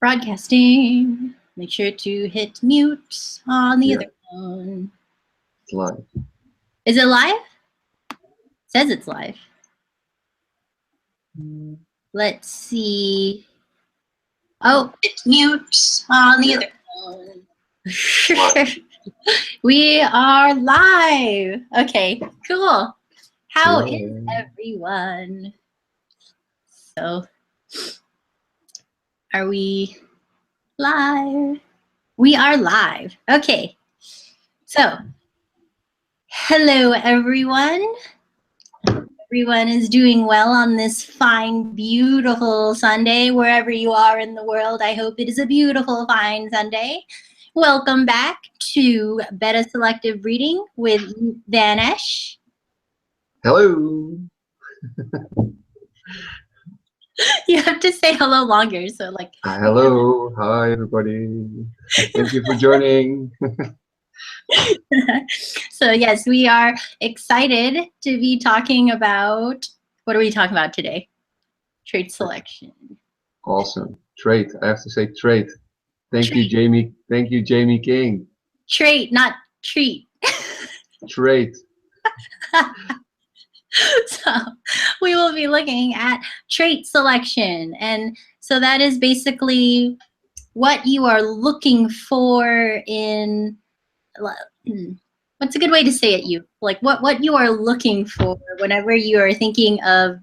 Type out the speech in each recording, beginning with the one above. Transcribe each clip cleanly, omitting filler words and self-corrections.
Broadcasting. Make sure to hit mute on the Yeah. other phone. It's live. Is it live? It says it's live. Let's see. Oh, it's mute on the other phone. We are live. Okay, cool. How is everyone? So, are we live? We are live. Okay. So, hello everyone. Everyone is doing well on this fine, beautiful Sunday, wherever you are in the world. I hope it is a beautiful, fine Sunday. Welcome back to Betta Selective Reading with Van Esch. Hello. You have to say hello longer, so like. Hello. Hi, everybody. Thank you for joining. So yes, we are excited to be talking about, what are we talking about today? Trait selection. Awesome. Trait. I have to say trait. Thank you, Jamie. Thank you, Jamie King. Trait, not treat. Trait. So we will be looking at trait selection. And so that is basically what you are looking for in, what's a good way to say it, you? Like what you are looking for whenever you are thinking of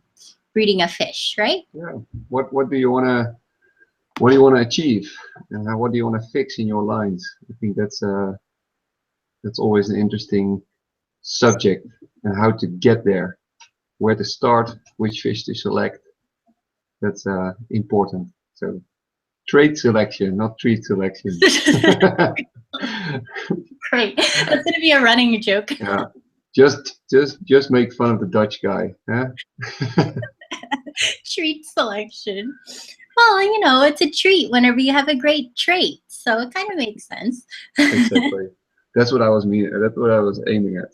breeding a fish, right? Yeah. What do you wanna achieve? And what do you wanna fix in your lines? I think that's always an interesting subject, and how to get there, where to start, which fish to select. That's important. So trait selection, not treat selection. Great. That's going to be a running joke. Yeah. Just make fun of the Dutch guy. Huh? Treat selection. Well, you know, it's a treat whenever you have a great trait. So it kind of makes sense. Exactly. That's what I was That's what I was aiming at.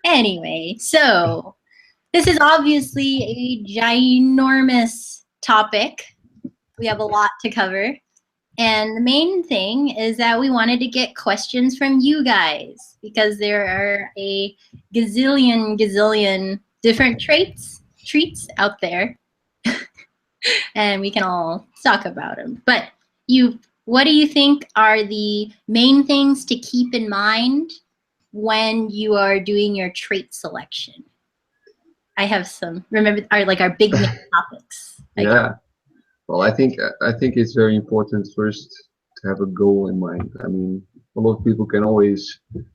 Anyway, so this is obviously a ginormous topic. We have a lot to cover. And the main thing is that we wanted to get questions from you guys, because there are a gazillion different treats out there. And we can all talk about them. But what do you think are the main things to keep in mind when you are doing your trait selection? I have some, remember, our big main topics. Yeah. Well, I think it's very important first to have a goal in mind. I mean, a lot of people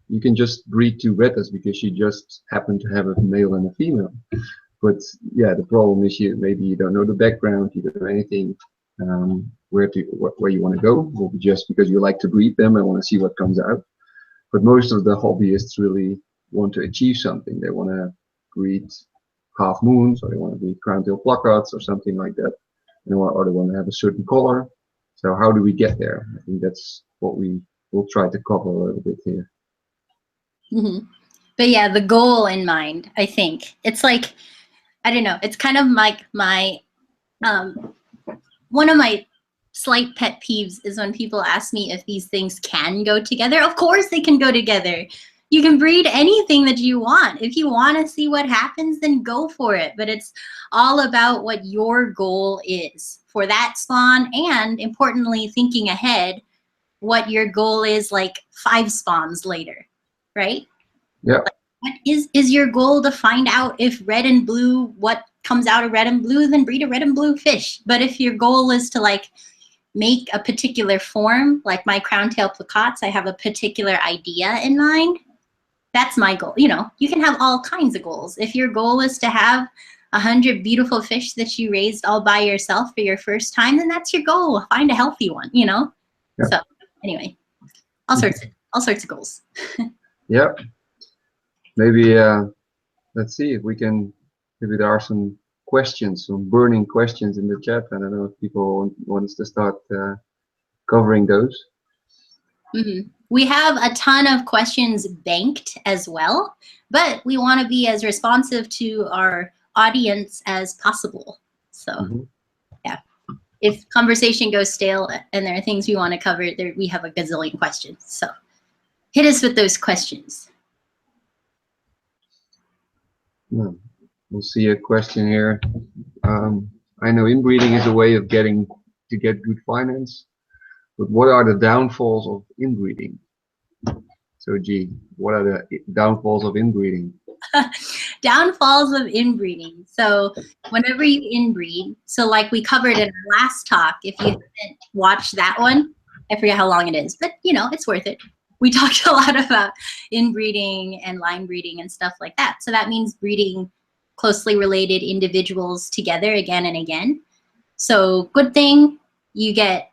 you can just breed two Bettas because you just happen to have a male and a female. But yeah, the problem is maybe you don't know the background, you don't know anything, where you want to go, or just because you like to breed them and want to see what comes out. But most of the hobbyists really want to achieve something. They want to breed half moons, or they want to breed crown-tail placards, or something like that. Or they want to have a certain color. So how do we get there? I think that's what we will try to cover a little bit here. Mm-hmm. But yeah, the goal in mind, I think. It's like, I don't know, it's kind of like one of my slight pet peeves is when people ask me if these things can go together. Of course they can go together. You can breed anything that you want. If you want to see what happens, then go for it. But it's all about what your goal is for that spawn, and importantly, thinking ahead what your goal is like 5 spawns later, right? Yeah. Like, what is your goal to find out if red and blue, what comes out of red and blue, then breed a red and blue fish. But if your goal is to like make a particular form, like my crown-tail placots, I have a particular idea in mind. That's my goal. You know, you can have all kinds of goals. If your goal is to have 100 beautiful fish that you raised all by yourself for your first time, then that's your goal. Find a healthy one, you know? Yeah. So anyway, all sorts of goals. Yeah. Maybe let's see if we can, maybe there are some questions, some burning questions in the chat. I don't know if people want us to start covering those. Mm-hmm. We have a ton of questions banked as well, but we want to be as responsive to our audience as possible. So Yeah. If conversation goes stale and there are things we want to cover, there we have a gazillion questions. So hit us with those questions. We'll see a question here. I know inbreeding is a way of getting to get good finance, but what are the downfalls of inbreeding? So, G, what are the downfalls of inbreeding? Downfalls of inbreeding. So whenever you inbreed, so like we covered in our last talk, if you haven't watched that one, I forget how long it is, but you know, it's worth it. We talked a lot about inbreeding and line breeding and stuff like that. So that means breeding closely related individuals together again and again. So good thing, you get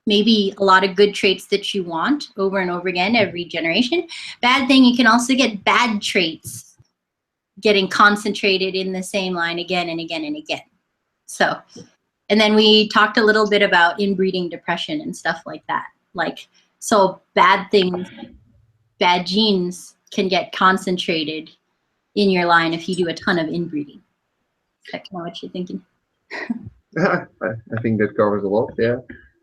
maybe a lot of good traits that you want over and over again every generation. Bad thing, you can also get bad traits getting concentrated in the same line again and again and again. So, and then we talked a little bit about inbreeding depression and stuff like that. Like, so bad things, bad genes can get concentrated in your line if you do a ton of inbreeding. Is that kind of what you're thinking? I think that covers a lot. Yeah,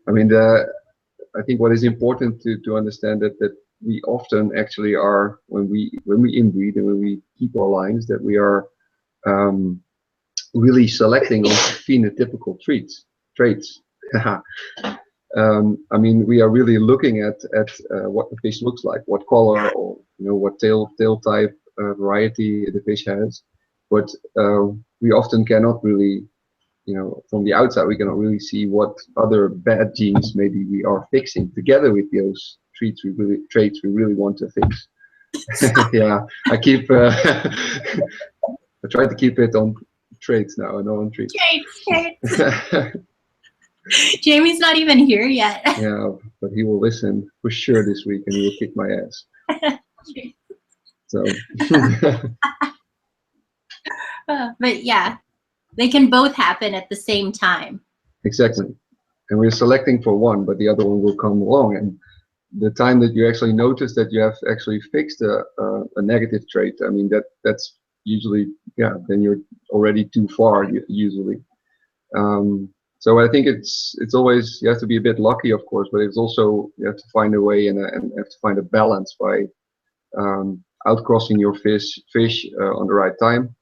I mean, I think what is important to understand that we often actually are, when we inbreed and when we keep our lines, that we are really selecting on phenotypical traits. I mean, we are really looking at what the fish looks like, what color, or what tail type variety the fish has, but we often cannot really, from the outside, we cannot really see what other bad genes maybe we are fixing together with those traits we really want to fix. Yeah, I keep I try to keep it on traits now, not on treats. Traits. Jamie's not even here yet. Yeah, but he will listen for sure this week, and he will kick my ass. So. But yeah, they can both happen at the same time. Exactly. And we're selecting for one, but the other one will come along. And the time that you actually notice that you have actually fixed a negative trait, I mean, that's usually, yeah, then you're already too far, usually. So I think it's always, you have to be a bit lucky, of course, but it's also, you have to find a way and have to find a balance by outcrossing your fish on the right time,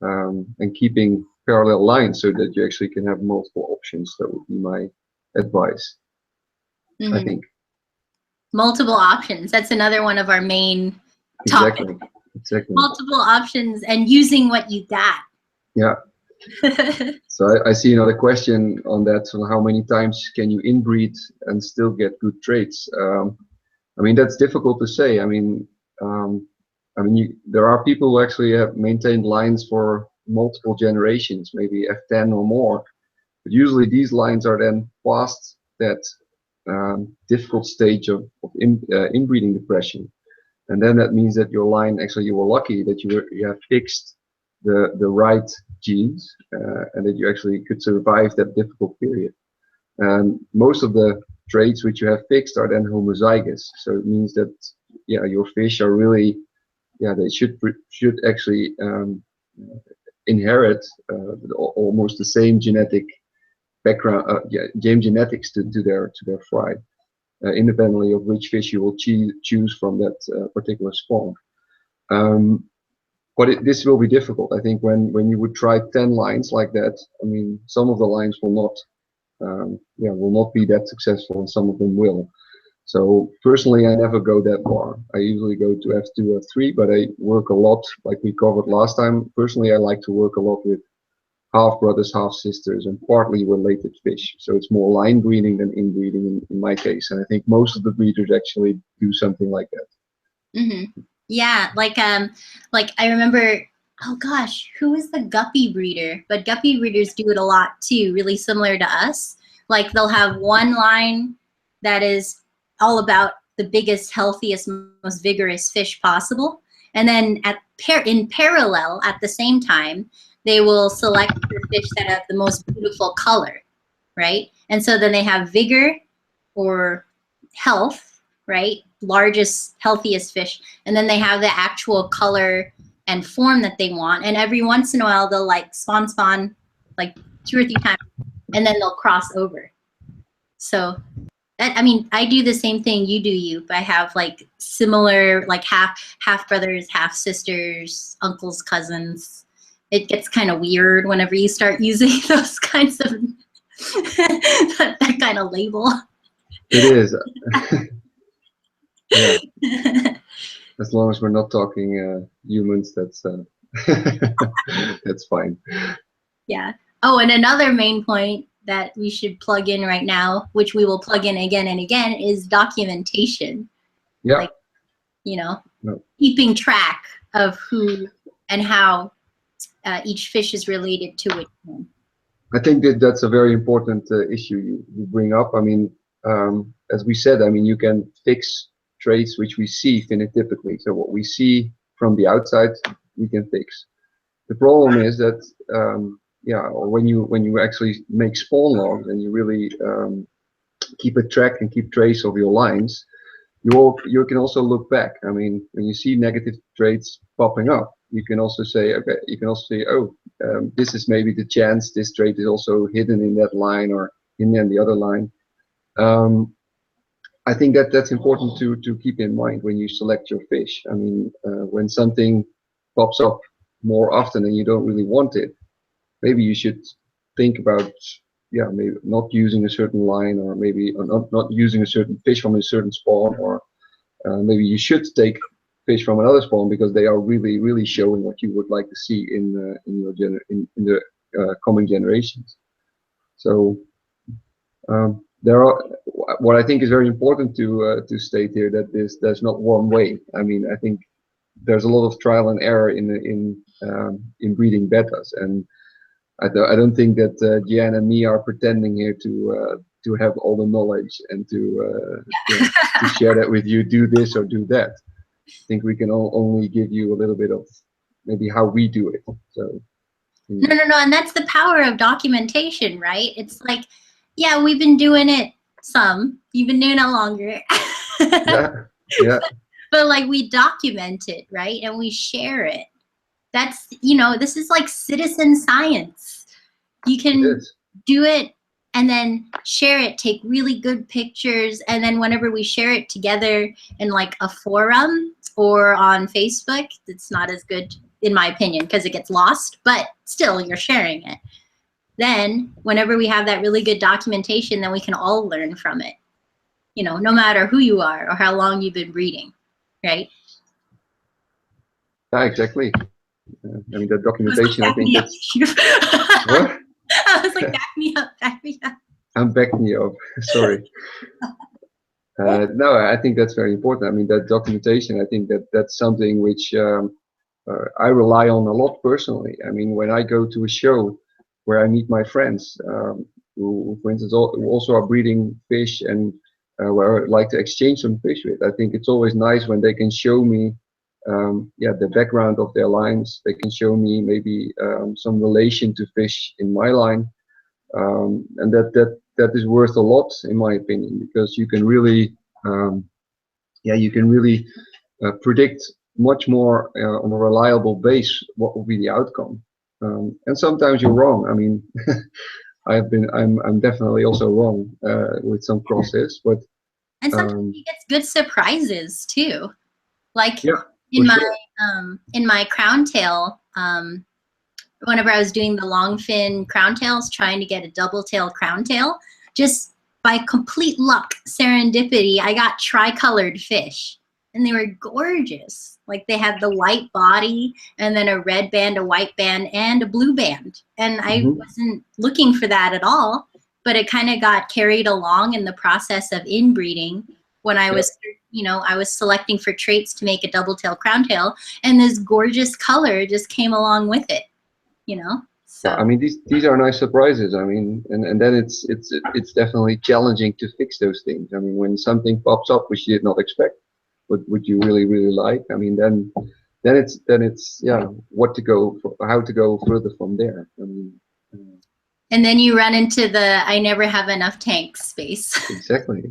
and keeping parallel lines so that you actually can have multiple options. That would be my advice. Mm-hmm. I think. Multiple options. That's another one of our main topics. Exactly. Multiple options and using what you got. Yeah. So I see another question on that. So how many times can you inbreed and still get good traits? I mean, that's difficult to say. I mean, there are people who actually have maintained lines for multiple generations, maybe F10 or more. But usually these lines are then past that difficult stage of inbreeding depression. And then that means that your line, actually you were lucky that you have fixed the right genes, and that you actually could survive that difficult period. And most of the traits which you have fixed are then homozygous. So it means that, yeah, your fish are really, yeah, they should actually inherit almost the same genetic background, same genetics to their fry, independently of which fish you will choose from that particular spawn. But this will be difficult. I think when you would try 10 lines like that, I mean, some of the lines will not be that successful, and some of them will. So personally, I never go that far. I usually go to F2, F3, but I work a lot, like we covered last time. Personally, I like to work a lot with half brothers, half sisters, and partly related fish. So it's more line breeding than inbreeding in my case. And I think most of the breeders actually do something like that. Mm-hmm. Yeah, like I remember, oh gosh, who is the guppy breeder? But guppy breeders do it a lot too, really similar to us. Like they'll have one line that is all about the biggest, healthiest, most vigorous fish possible. And then in parallel, at the same time, they will select the fish that have the most beautiful color, right? And so then they have vigor or health, right? Largest, healthiest fish. And then they have the actual color and form that they want. And every once in a while, they'll like spawn like 2 or 3 times and then they'll cross over. So I mean, I do the same thing you do, you. I have like similar, like half brothers, half sisters, uncles, cousins. It gets kind of weird whenever you start using those kinds of that kind of label. It is. Yeah. As long as we're not talking humans, that's that's fine. Yeah. Oh, and another main point that we should plug in right now, which we will plug in again and again, is documentation. Yeah. Like, you know, keeping track of who and how each fish is related to which one. I think that that's a very important issue you bring up. I mean, as we said, I mean, you can fix traits which we see phenotypically. So what we see from the outside, we can fix. The problem is that, yeah, when you actually make spawn logs and you really keep a track and keep trace of your lines, you can also look back. I mean, when you see negative traits popping up, you can also say, okay, you can also say, oh, this is maybe the chance this trait is also hidden in that line or in the other line. I think that that's important to keep in mind when you select your fish. I mean, when something pops up more often and you don't really want it, maybe you should think about, yeah, maybe not using a certain line, or maybe not using a certain fish from a certain spawn, or maybe you should take fish from another spawn because they are really showing what you would like to see in the coming generations. So there are, what I think is very important to state here, that there's not one way. I mean, I think there's a lot of trial and error in breeding bettas, and I don't think that Gianne and me are pretending here to have all the knowledge and to share that with you. Do this or do that. I think we can only give you a little bit of maybe how we do it. So. No, and that's the power of documentation, right? It's like, yeah, we've been doing it some. You've been doing it longer. Yeah. But like, we document it, right? And we share it. That's, you know, this is like citizen science. You can do it and then share it, take really good pictures, and then whenever we share it together in like a forum or on Facebook, it's not as good, in my opinion, because it gets lost, but still you're sharing it. Then whenever we have that really good documentation, then we can all learn from it, you know, no matter who you are or how long you've been breeding, right? Yeah, exactly. I mean, the documentation, I think that's... What? I was like, back me up. I'm backing you up, sorry. No, I think that's very important. I mean, that documentation, I think that's something which I rely on a lot personally. I mean, when I go to a show where I meet my friends, who, for instance, also are breeding fish, and where I like to exchange some fish with, I think it's always nice when they can show me the background of their lines. They can show me maybe some relation to fish in my line, and that is worth a lot, in my opinion, because you can really predict much more on a reliable base what will be the outcome. And sometimes you're wrong. I mean, I'm definitely also wrong with some crosses, but and sometimes you get good surprises too. Like in my crown tail, whenever I was doing the long fin crown tails, trying to get a double tail crown tail, just by complete luck, serendipity, I got tricolored fish, and they were gorgeous. Like, they had the white body and then a red band, a white band, and a blue band. And I wasn't looking for that at all, but it kind of got carried along in the process of inbreeding when I was, you know, I was selecting for traits to make a double tail crown tail, and this gorgeous color just came along with it, you know? So. I mean, these are nice surprises. I mean, and then it's definitely challenging to fix those things. I mean, when something pops up which you did not expect, would you really like? I mean, then it's what to go for, how to go further from there. I mean, and then you run into the I never have enough tanks space. Exactly.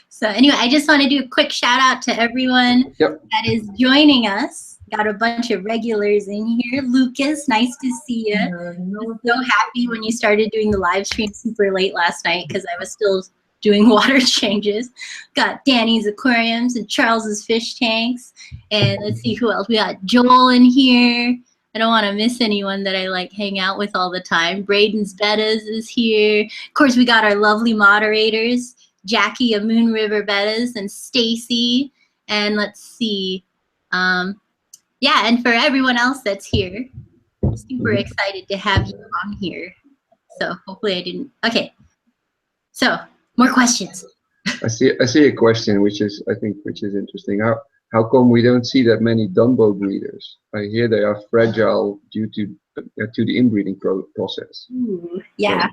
So anyway, I just want to do a quick shout out to everyone that is joining us Got a bunch of regulars in here. Lucas, nice to see you. So happy when you started doing the live stream super late last night because I was still doing water changes. Got Danny's aquariums and Charles's fish tanks. And let's see who else. We got Joel in here. I don't want to miss anyone that I like hang out with all the time. Braden's Bettas is here. Of course, we got our lovely moderators, Jackie of Moon River Bettas and Stacy. And let's see. Yeah, and for everyone else that's here, super excited to have you on here. So hopefully I didn't. Okay. So more questions. I see a question which is interesting. How come we don't see that many Dumbo breeders? I hear they are fragile due to the inbreeding process. Ooh, yeah.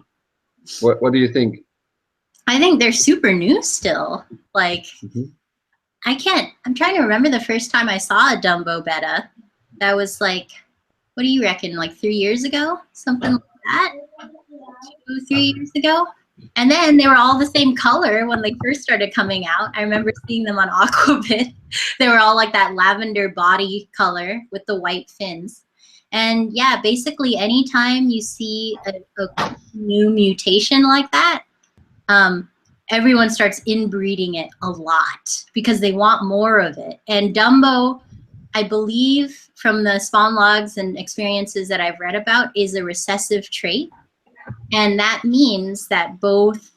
So what do you think? I think they're super new still. Like I'm trying to remember the first time I saw a Dumbo Betta. That was like, what do you reckon? Like 3 years ago? Something like that? 3 years ago? And then they were all the same color when they first started coming out. I remember seeing them on Aquabit. They were all like that lavender body color with the white fins. And yeah, basically anytime you see a new mutation like that, everyone starts inbreeding it a lot because they want more of it. And Dumbo, I believe from the spawn logs and experiences that I've read about, is a recessive trait. And that means that both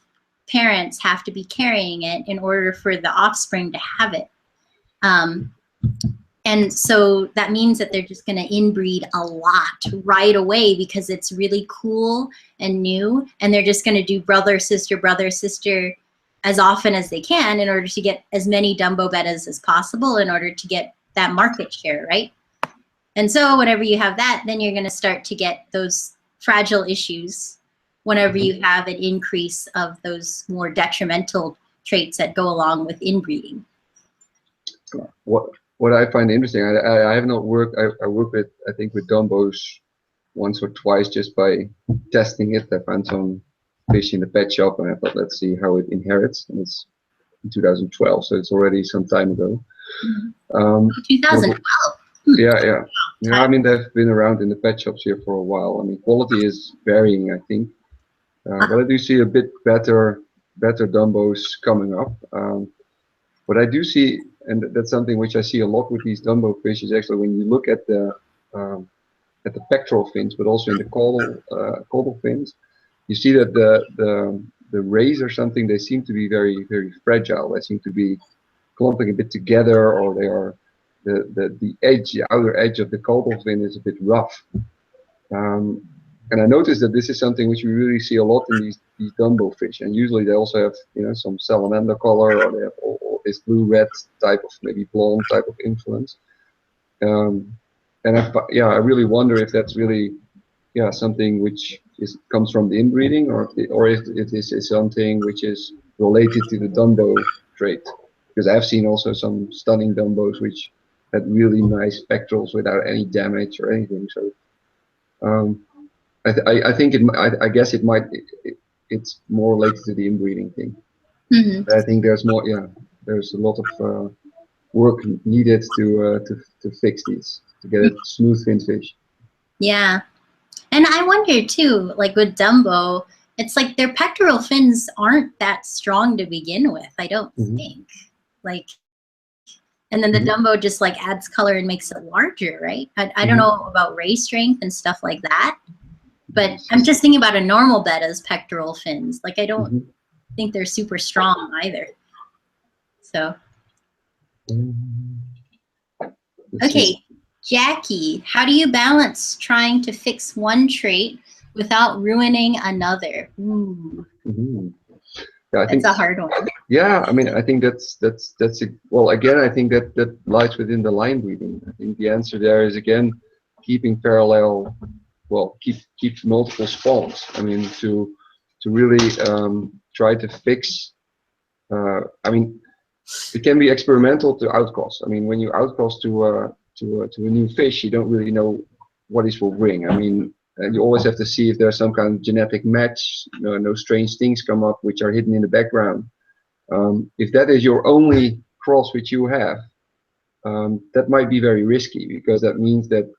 parents have to be carrying it in order for the offspring to have it. And so that means that they're just going to inbreed a lot right away because it's really cool and new. And they're just going to do brother, sister as often as they can in order to get as many Dumbo Bettas as possible in order to get that market share, right? And so whenever you have that, then you're going to start to get those fragile issues whenever you have an increase of those more detrimental traits that go along with inbreeding. What I find interesting, I have not worked, I work with, I think with Dumbos once or twice just by testing it. I found some fish in the pet shop and I thought, let's see how it inherits. And it's in 2012, so it's already some time ago. 2012? Yeah. I mean, they've been around in the pet shops here for a while. I mean, quality is varying, I think. But I do see a bit better Dumbos coming up. What I do see, and that's something which I see a lot with these Dumbo fish, is actually when you look at the pectoral fins, but also in the caudal fins, you see that the rays or something, they seem to be very, very fragile. They seem to be clumping a bit together, or they are the edge, the outer edge of the caudal fin is a bit rough. And I noticed that this is something which we really see a lot in these Dumbo fish, and usually they also have, you know, some salamander color, or they have all this blue-red type of, maybe blonde type of influence. And I really wonder if that's really, something which comes from the inbreeding, or if it is something which is related to the Dumbo trait. Because I've seen also some stunning Dumbos which had really nice pectorals without any damage or anything. So I think I guess it's more related to the inbreeding thing. But I think there's more. There's a lot of work needed to fix these, to get a smooth fin fish. Yeah. And I wonder too, like with Dumbo, it's like their pectoral fins aren't that strong to begin with, I don't think. Like, and then the Dumbo just like adds color and makes it larger, right? I don't know about ray strength and stuff like that, but I'm just thinking about a normal Betta's pectoral fins. Like I don't think they're super strong either. So. Okay, Jackie, how do you balance trying to fix one trait without ruining another? Ooh. Yeah, I think that's a hard one. Yeah, I mean, I think that's well, again, I think that lies within the line breeding. I think the answer there is, again, keeping parallel, well, keep multiple spawns. I mean, to really try to fix. I mean, it can be experimental to outcross. I mean, when you outcross to a new fish, you don't really know what this will bring. I mean, you always have to see if there's some kind of genetic match. No strange things come up which are hidden in the background. If that is your only cross which you have, that might be very risky, because that means that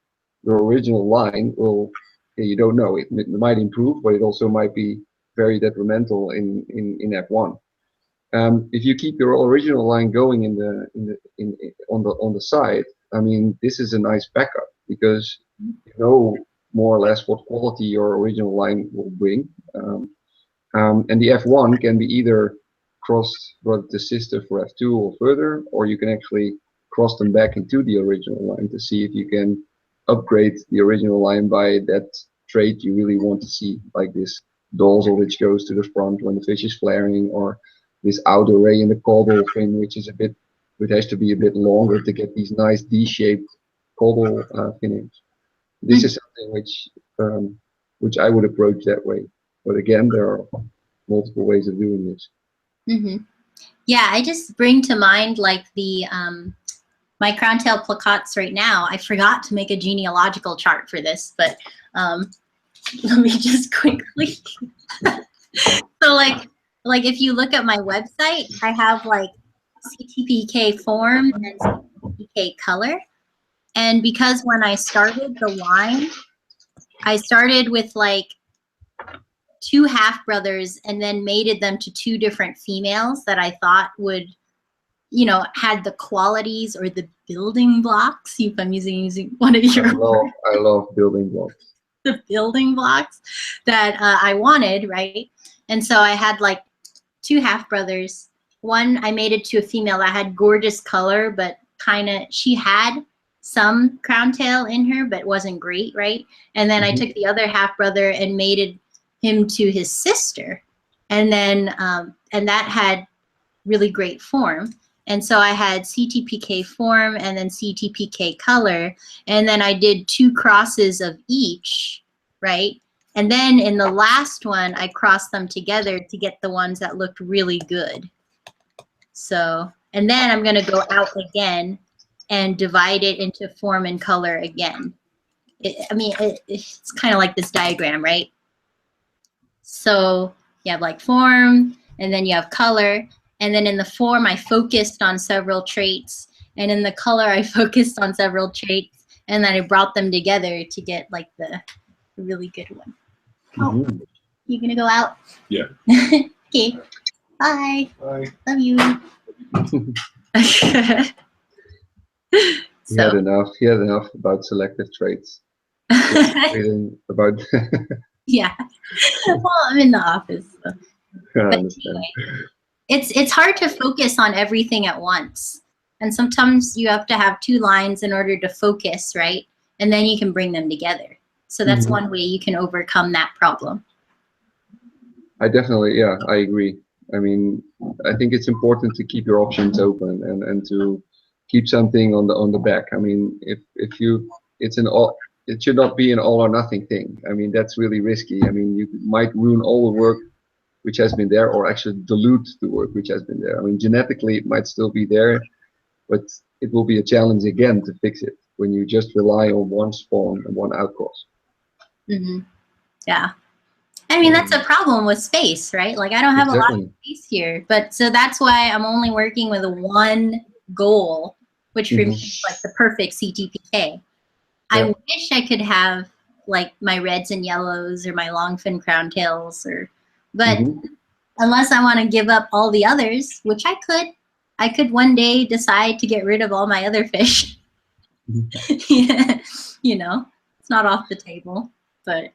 your original line will, you don't know, it might improve, but it also might be very detrimental in F1. If you keep your original line going on the side, I mean, this is a nice backup, because you know more or less what quality your original line will bring. And the F1 can be either crossed with the sister for F2 or further, or you can actually cross them back into the original line to see if you can upgrade the original line by that trait you really want to see, like this dorsal which goes to the front when the fish is flaring, or this outer ray in the caudal fin, which is it has to be a bit longer to get these nice D-shaped caudal finnings. This is something which I would approach that way. But again, there are multiple ways of doing this. Yeah, I just bring to mind like the my crown tail placottes right now. I forgot to make a genealogical chart for this, but let me just quickly. So like if you look at my website, I have like CTPK form and CTPK color. And because when I started the line, I started with like 2 half brothers and then mated them to 2 different females that I thought would, you know, had the qualities or the building blocks. If I'm using one of your I love building blocks. The building blocks that I wanted, right? And so I had like 2 half brothers. One I mated to a female that had gorgeous color, but kind of, she had some crown tail in her, but wasn't great, right? And then I took the other half brother and mated him to his sister, and then and that had really great form. And so I had CTPK form and then CTPK color, and then I did 2 crosses of each, right? And then in the last one, I crossed them together to get the ones that looked really good. So, and then I'm gonna go out again and divide it into form and color again. It's kind of like this diagram, right? So you have like form, and then you have color, and then in the form I focused on several traits, and in the color I focused on several traits, and then I brought them together to get like the really good one. Oh, you gonna go out? Yeah. Okay. Bye. Bye. Love you. He had enough about selective traits. About Yeah. Well, I'm in the office. So. I understand. Anyway, it's hard to focus on everything at once. And sometimes you have to have 2 lines in order to focus, right? And then you can bring them together. So that's one way you can overcome that problem. I agree. I mean, I think it's important to keep your options open and to keep something on the back. I mean, if you, it should not be an all or nothing thing. I mean, that's really risky. I mean, you might ruin all the work which has been there, or actually dilute the work which has been there. I mean, genetically it might still be there, but it will be a challenge again to fix it when you just rely on one spawn and one outcross. Yeah. I mean, that's a problem with space, right? Like, I don't have a lot of space here, but so that's why I'm only working with one goal, which for me is like the perfect CTPK. I wish I could have like my reds and yellows or my long fin crown tails, but unless I want to give up all the others, which I could one day decide to get rid of all my other fish. You know, it's not off the table, but.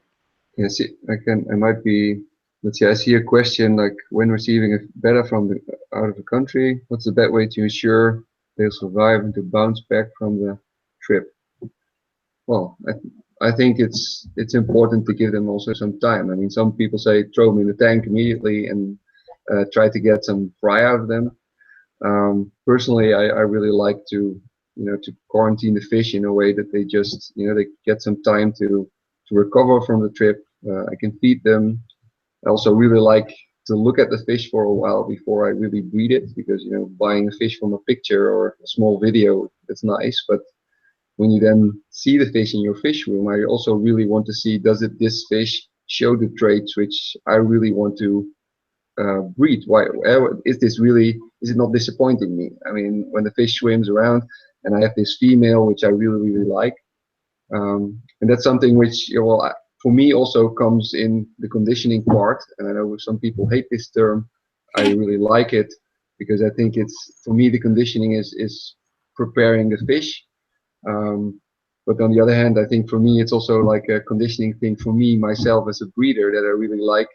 Yes, I might be, let's see, I see a question like, when receiving a betta from out of the country, what's the best way to ensure they'll survive and to bounce back from the trip? Well, I think it's important to give them also some time. I mean, some people say throw them in the tank immediately and try to get some fry out of them. Personally, I really like to, to quarantine the fish in a way that they just, they get some time to recover from the trip. I can feed them. I also really like to look at the fish for a while before I really breed it, because buying a fish from a picture or a small video, that's nice, but when you then see the fish in your fish room, I also really want to see, this fish show the traits which I really want to breed? Why is it not disappointing me? I mean, when the fish swims around and I have this female which I really like. And that's something which, for me also comes in the conditioning part. And I know some people hate this term. I really like it because I think it's, for me, the conditioning is preparing the fish. But on the other hand, I think for me, it's also like a conditioning thing for me, myself as a breeder, that I really like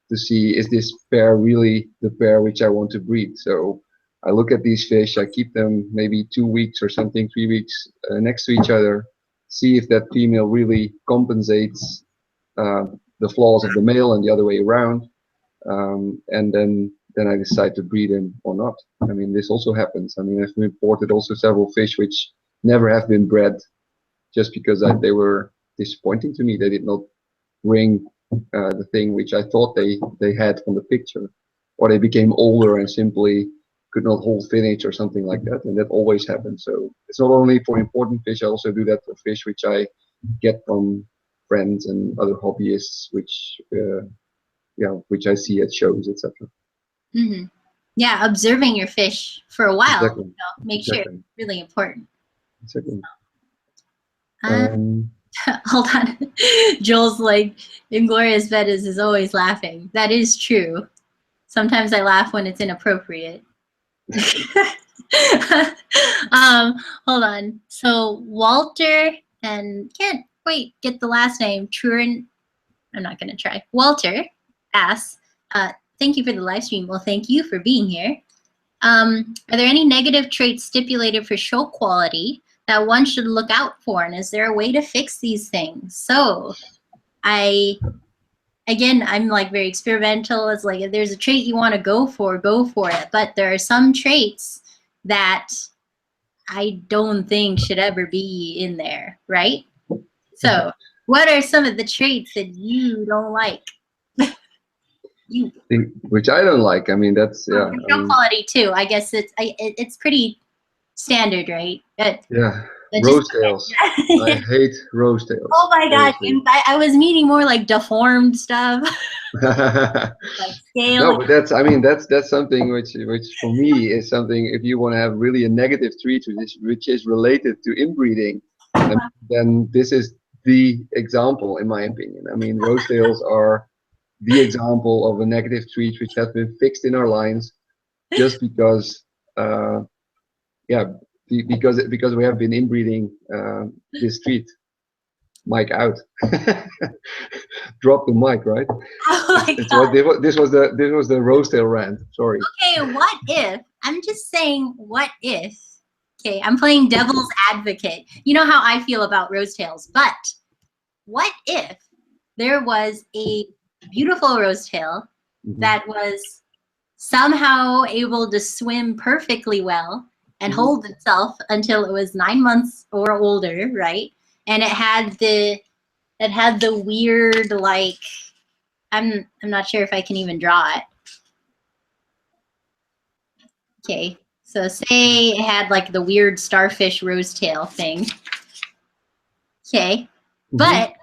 to see, is this pair really the pair which I want to breed? So I look at these fish, I keep them maybe 2 weeks or something, 3 weeks next to each other, see if that female really compensates the flaws of the male and the other way around, and then I decide to breed them or not. I mean, this also happens. I mean, I've reported also several fish which never have been bred just because they were disappointing to me. They did not bring the thing which I thought they had from the picture, or they became older and simply could not hold finish or something like that, and that always happens. So it's not only for important fish, I also do that for fish which I get from friends and other hobbyists, which which I see at shows, etc. Mm-hmm. Yeah, observing your fish for a while, Exactly. make sure it's really important. Exactly. Hold on. Joel's like, Inglorious Bettas is always laughing. That is true. Sometimes I laugh when it's inappropriate. Hold on. So Walter and can't wait get the last name. Truren. I'm not gonna try. Walter asks, thank you for the live stream. Well, thank you for being here. Are there any negative traits stipulated for show quality that one should look out for? And is there a way to fix these things? So I'm like very experimental. It's like if there's a trait you want to go for it. But there are some traits that I don't think should ever be in there, right? So what are some of the traits that you don't like? Which I don't like. I mean, that's show quality too. I guess it's pretty standard, right? Rose tails. I hate rose tails. Oh my god! I was meaning more like deformed stuff. Like scale. No, but that's something which for me is something. If you want to have really a negative trait which is related to inbreeding, then this is the example, in my opinion. I mean, rose tails are the example of a negative trait which has been fixed in our lines just because because we have been inbreeding this trait. Mic out. Drop the mic, right? Oh my god. This was the rose tail rant. Sorry. Okay, what if, I'm just saying, what if, okay, I'm playing devil's advocate. You know how I feel about rose tails, but what if there was a beautiful rose tail that was somehow able to swim perfectly well and hold itself until it was 9 months or older, right? And it had the weird, like, I'm not sure if I can even draw it. Okay, so say it had like the weird starfish rose tail thing. Okay, but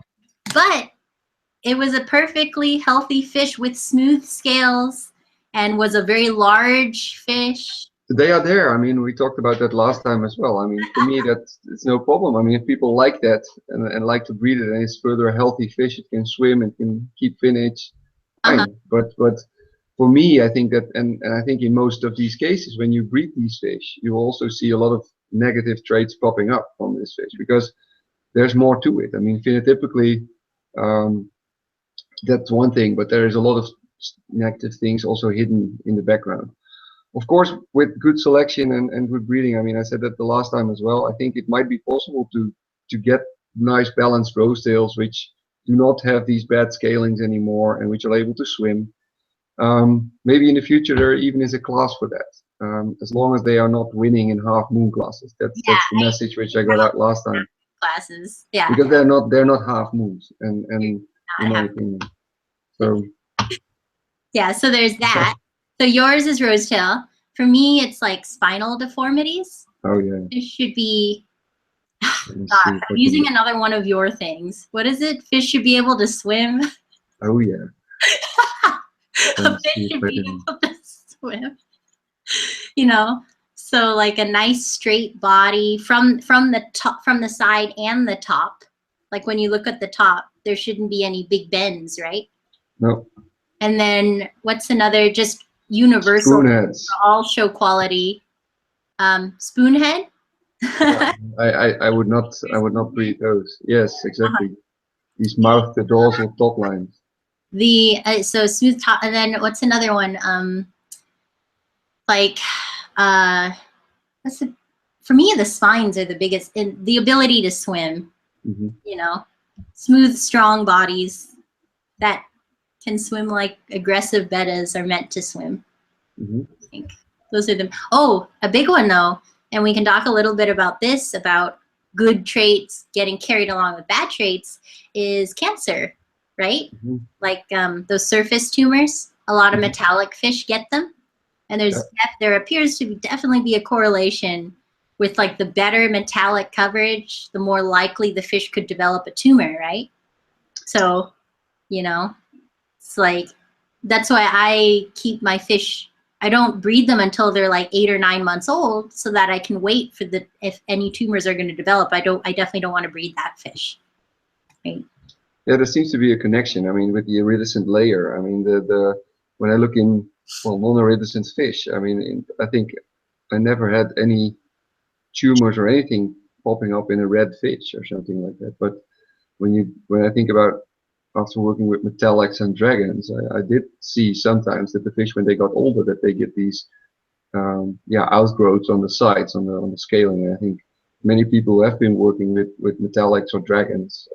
it was a perfectly healthy fish with smooth scales and was a very large fish. They are there. I mean, we talked about that last time as well. I mean, for me, it's no problem. I mean, if people like that and like to breed it, and it's further a healthy fish, it can swim, it can keep finish, fine. But for me, I think that, and I think in most of these cases, when you breed these fish, you also see a lot of negative traits popping up from this fish because there's more to it. I mean, phenotypically, that's one thing, but there is a lot of negative things also hidden in the background. Of course, with good selection and good breeding, I mean, I said that the last time as well, I think it might be possible to get nice balanced rose tails which do not have these bad scalings anymore and which are able to swim. Maybe in the future there even is a class for that, as long as they are not winning in half moon classes. That's the message which I got out last time. Classes, yeah. Because they're not half moons, and in my opinion. So. Yeah, so there's that. So yours is rose tail. For me, it's like spinal deformities. Oh yeah. It should be. I'm using another one of your things. What is it? Fish should be able to swim. Oh yeah. A fish should be able to swim. You know. So like a nice straight body from the top, from the side and the top. Like when you look at the top, there shouldn't be any big bends, right? No. And then what's another just universal Spoon heads. all show quality? Spoon head. Yeah. I would not breed those. Yes, exactly. These mouth, the dorsal top lines. The so smooth top, and then what's another one? Like for me, the spines are the biggest, and the ability to swim. Mm-hmm. You know, smooth, strong bodies that can swim like aggressive bettas are meant to swim. Mm-hmm. I think those are them. Oh, a big one though, and we can talk a little bit about this, about good traits getting carried along with bad traits, is cancer, right? Mm-hmm. Like those surface tumors. A lot of Mm-hmm. metallic fish get them, and there appears to definitely be a correlation with like the better metallic coverage, the more likely the fish could develop a tumor, right? So, you know, it's like, that's why I keep my fish, I don't breed them until they're like 8 or 9 months old, so that I can wait for if any tumors are going to develop. I definitely don't want to breed that fish. Right? Yeah, there seems to be a connection. I mean, with the iridescent layer. I mean, when I look in, well, non-iridescent fish, I mean, I think I never had any tumors or anything popping up in a red fish or something like that. But when I think about, after working with metallics and dragons, I did see sometimes that the fish, when they got older, that they get these outgrowths on the sides, on the scaling. And I think many people who have been working with metallics or dragons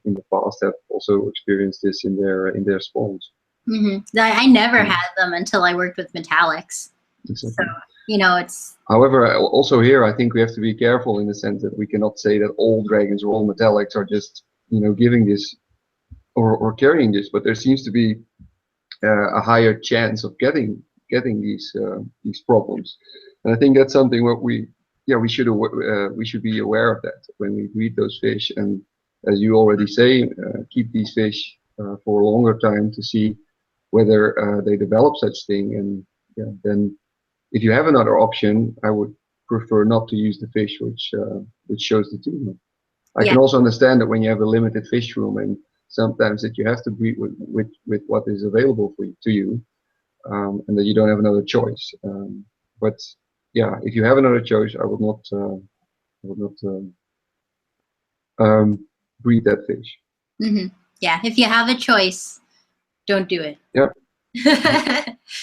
in the past have also experienced this in their spawns. Mm-hmm. I never had them until I worked with metallics. Exactly. So, you know, it's. However, also here, I think we have to be careful in the sense that we cannot say that all dragons or all metallics are just, giving this or carrying this, but there seems to be a higher chance of getting these problems, and I think that's something what we should be aware of that when we breed those fish, and as you already say, keep these fish for a longer time to see whether they develop such thing, and then if you have another option, I would prefer not to use the fish which shows the tumor. I can also understand that when you have a limited fish room and sometimes that you have to breed with what is available to you, and that you don't have another choice. But yeah, if you have another choice, I would not breed that fish. Mm-hmm. Yeah, if you have a choice, don't do it. Yeah.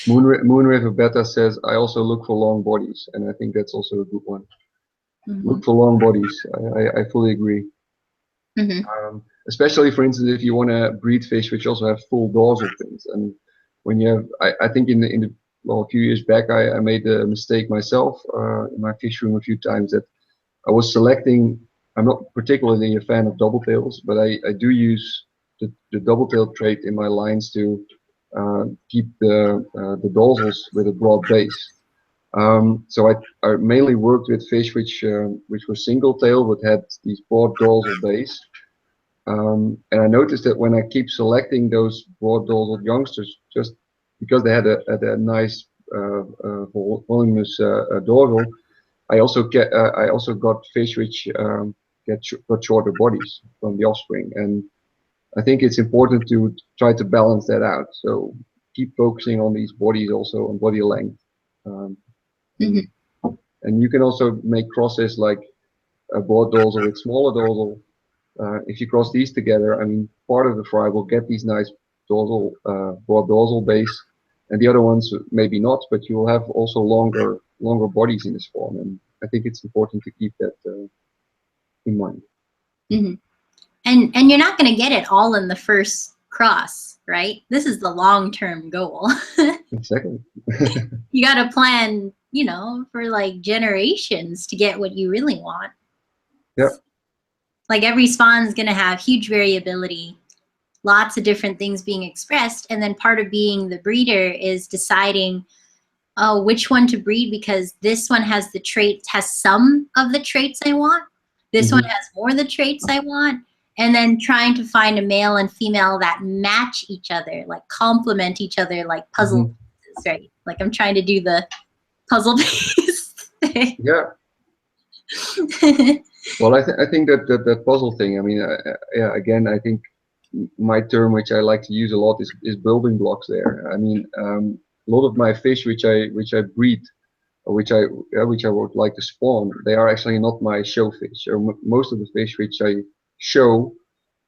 Moon River Betta says, I also look for long bodies, and I think that's also a good one. Mm-hmm. Look for long bodies. I fully agree. Mm-hmm. Especially, for instance, if you want to breed fish which also have full dorsal fins, and when you have, I think a few years back, I made a mistake myself in my fish room a few times, that I was selecting. I'm not particularly a fan of double tails, but I do use the double tail trait in my lines to keep the dorsals with a broad base. So I mainly worked with fish which were single tail but had these broad dorsal base. And I noticed that when I keep selecting those broad dorsal youngsters, just because they had a nice voluminous dorsal, I also got fish which got shorter bodies from the offspring, and I think it's important to try to balance that out. So keep focusing on these bodies, also on body length. Mm-hmm. And you can also make crosses like a broad dorsal with smaller dorsal. If you cross these together, I mean, part of the fry will get these nice broad dorsal base, and the other ones maybe not, but you will have also longer bodies in this form. And I think it's important to keep that in mind. Mm-hmm. And you're not going to get it all in the first cross, right? This is the long-term goal. Exactly. You got to plan, for like generations to get what you really want. Yeah. Like every spawn is going to have huge variability, lots of different things being expressed. And then part of being the breeder is deciding, which one to breed, because this one has some of the traits I want. This one has more of the traits I want. And then trying to find a male and female that match each other, like complement each other, like puzzle pieces, right? Like I'm trying to do the puzzle piece. Yeah. Well, I think that puzzle thing. I mean, yeah. Again, I think my term, which I like to use a lot, is building blocks. There. I mean, a lot of my fish, which I breed, or which I would like to spawn, they are actually not my show fish. Or most of the fish which I show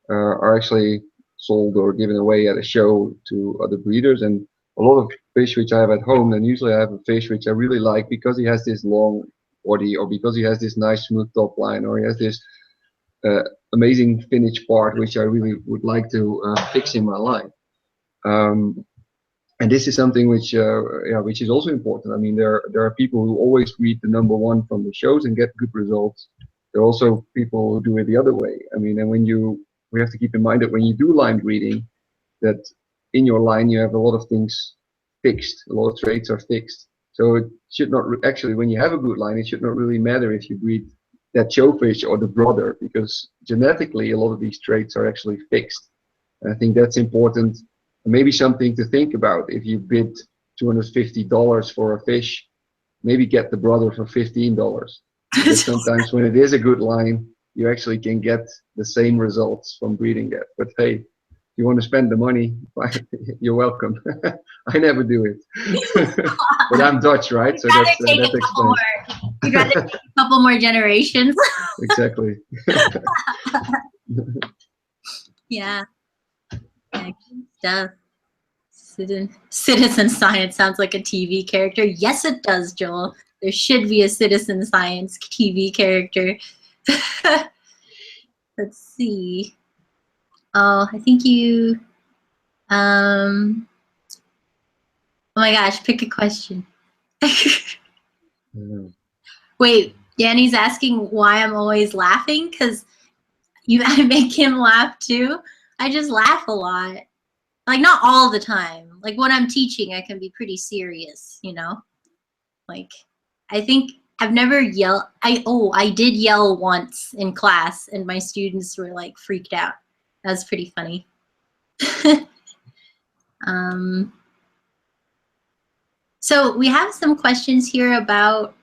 are actually sold or given away at a show to other breeders. And a lot of fish which I have at home, and usually I have a fish which I really like because he has this long body, or because he has this nice smooth top line, or he has this uh, amazing finish part which I really would like to fix in my line. Um, and this is something which is also important. I mean, there are people who always breed the number one from the shows and get good results. There are also people who do it the other way. I mean, and we have to keep in mind that when you do line breeding, that in your line you have a lot of things fixed. A lot of traits are fixed. So it should not actually, when you have a good line, it should not really matter if you breed that showfish or the brother, because genetically a lot of these traits are actually fixed. And I think that's important. Maybe something to think about. If you bid $250 for a fish, maybe get the brother for $15. Because sometimes when it is a good line, you actually can get the same results from breeding that. But hey, if you want to spend the money, you're welcome. I never do it. But I'm Dutch, right? So that explains. You'd rather take a couple more generations. Exactly. Yeah. Yeah, good stuff. Citizen science sounds like a TV character. Yes, it does, Joel. There should be a citizen science TV character. Let's see. Oh, I think you. Oh my gosh, pick a question. Wait, Danny's asking why I'm always laughing, because I make him laugh too. I just laugh a lot. Like, not all the time. Like, when I'm teaching, I can be pretty serious, you know? Like, I think I've never yelled. I did yell once in class, and my students were, like, freaked out. That was pretty funny. So we have some questions here about,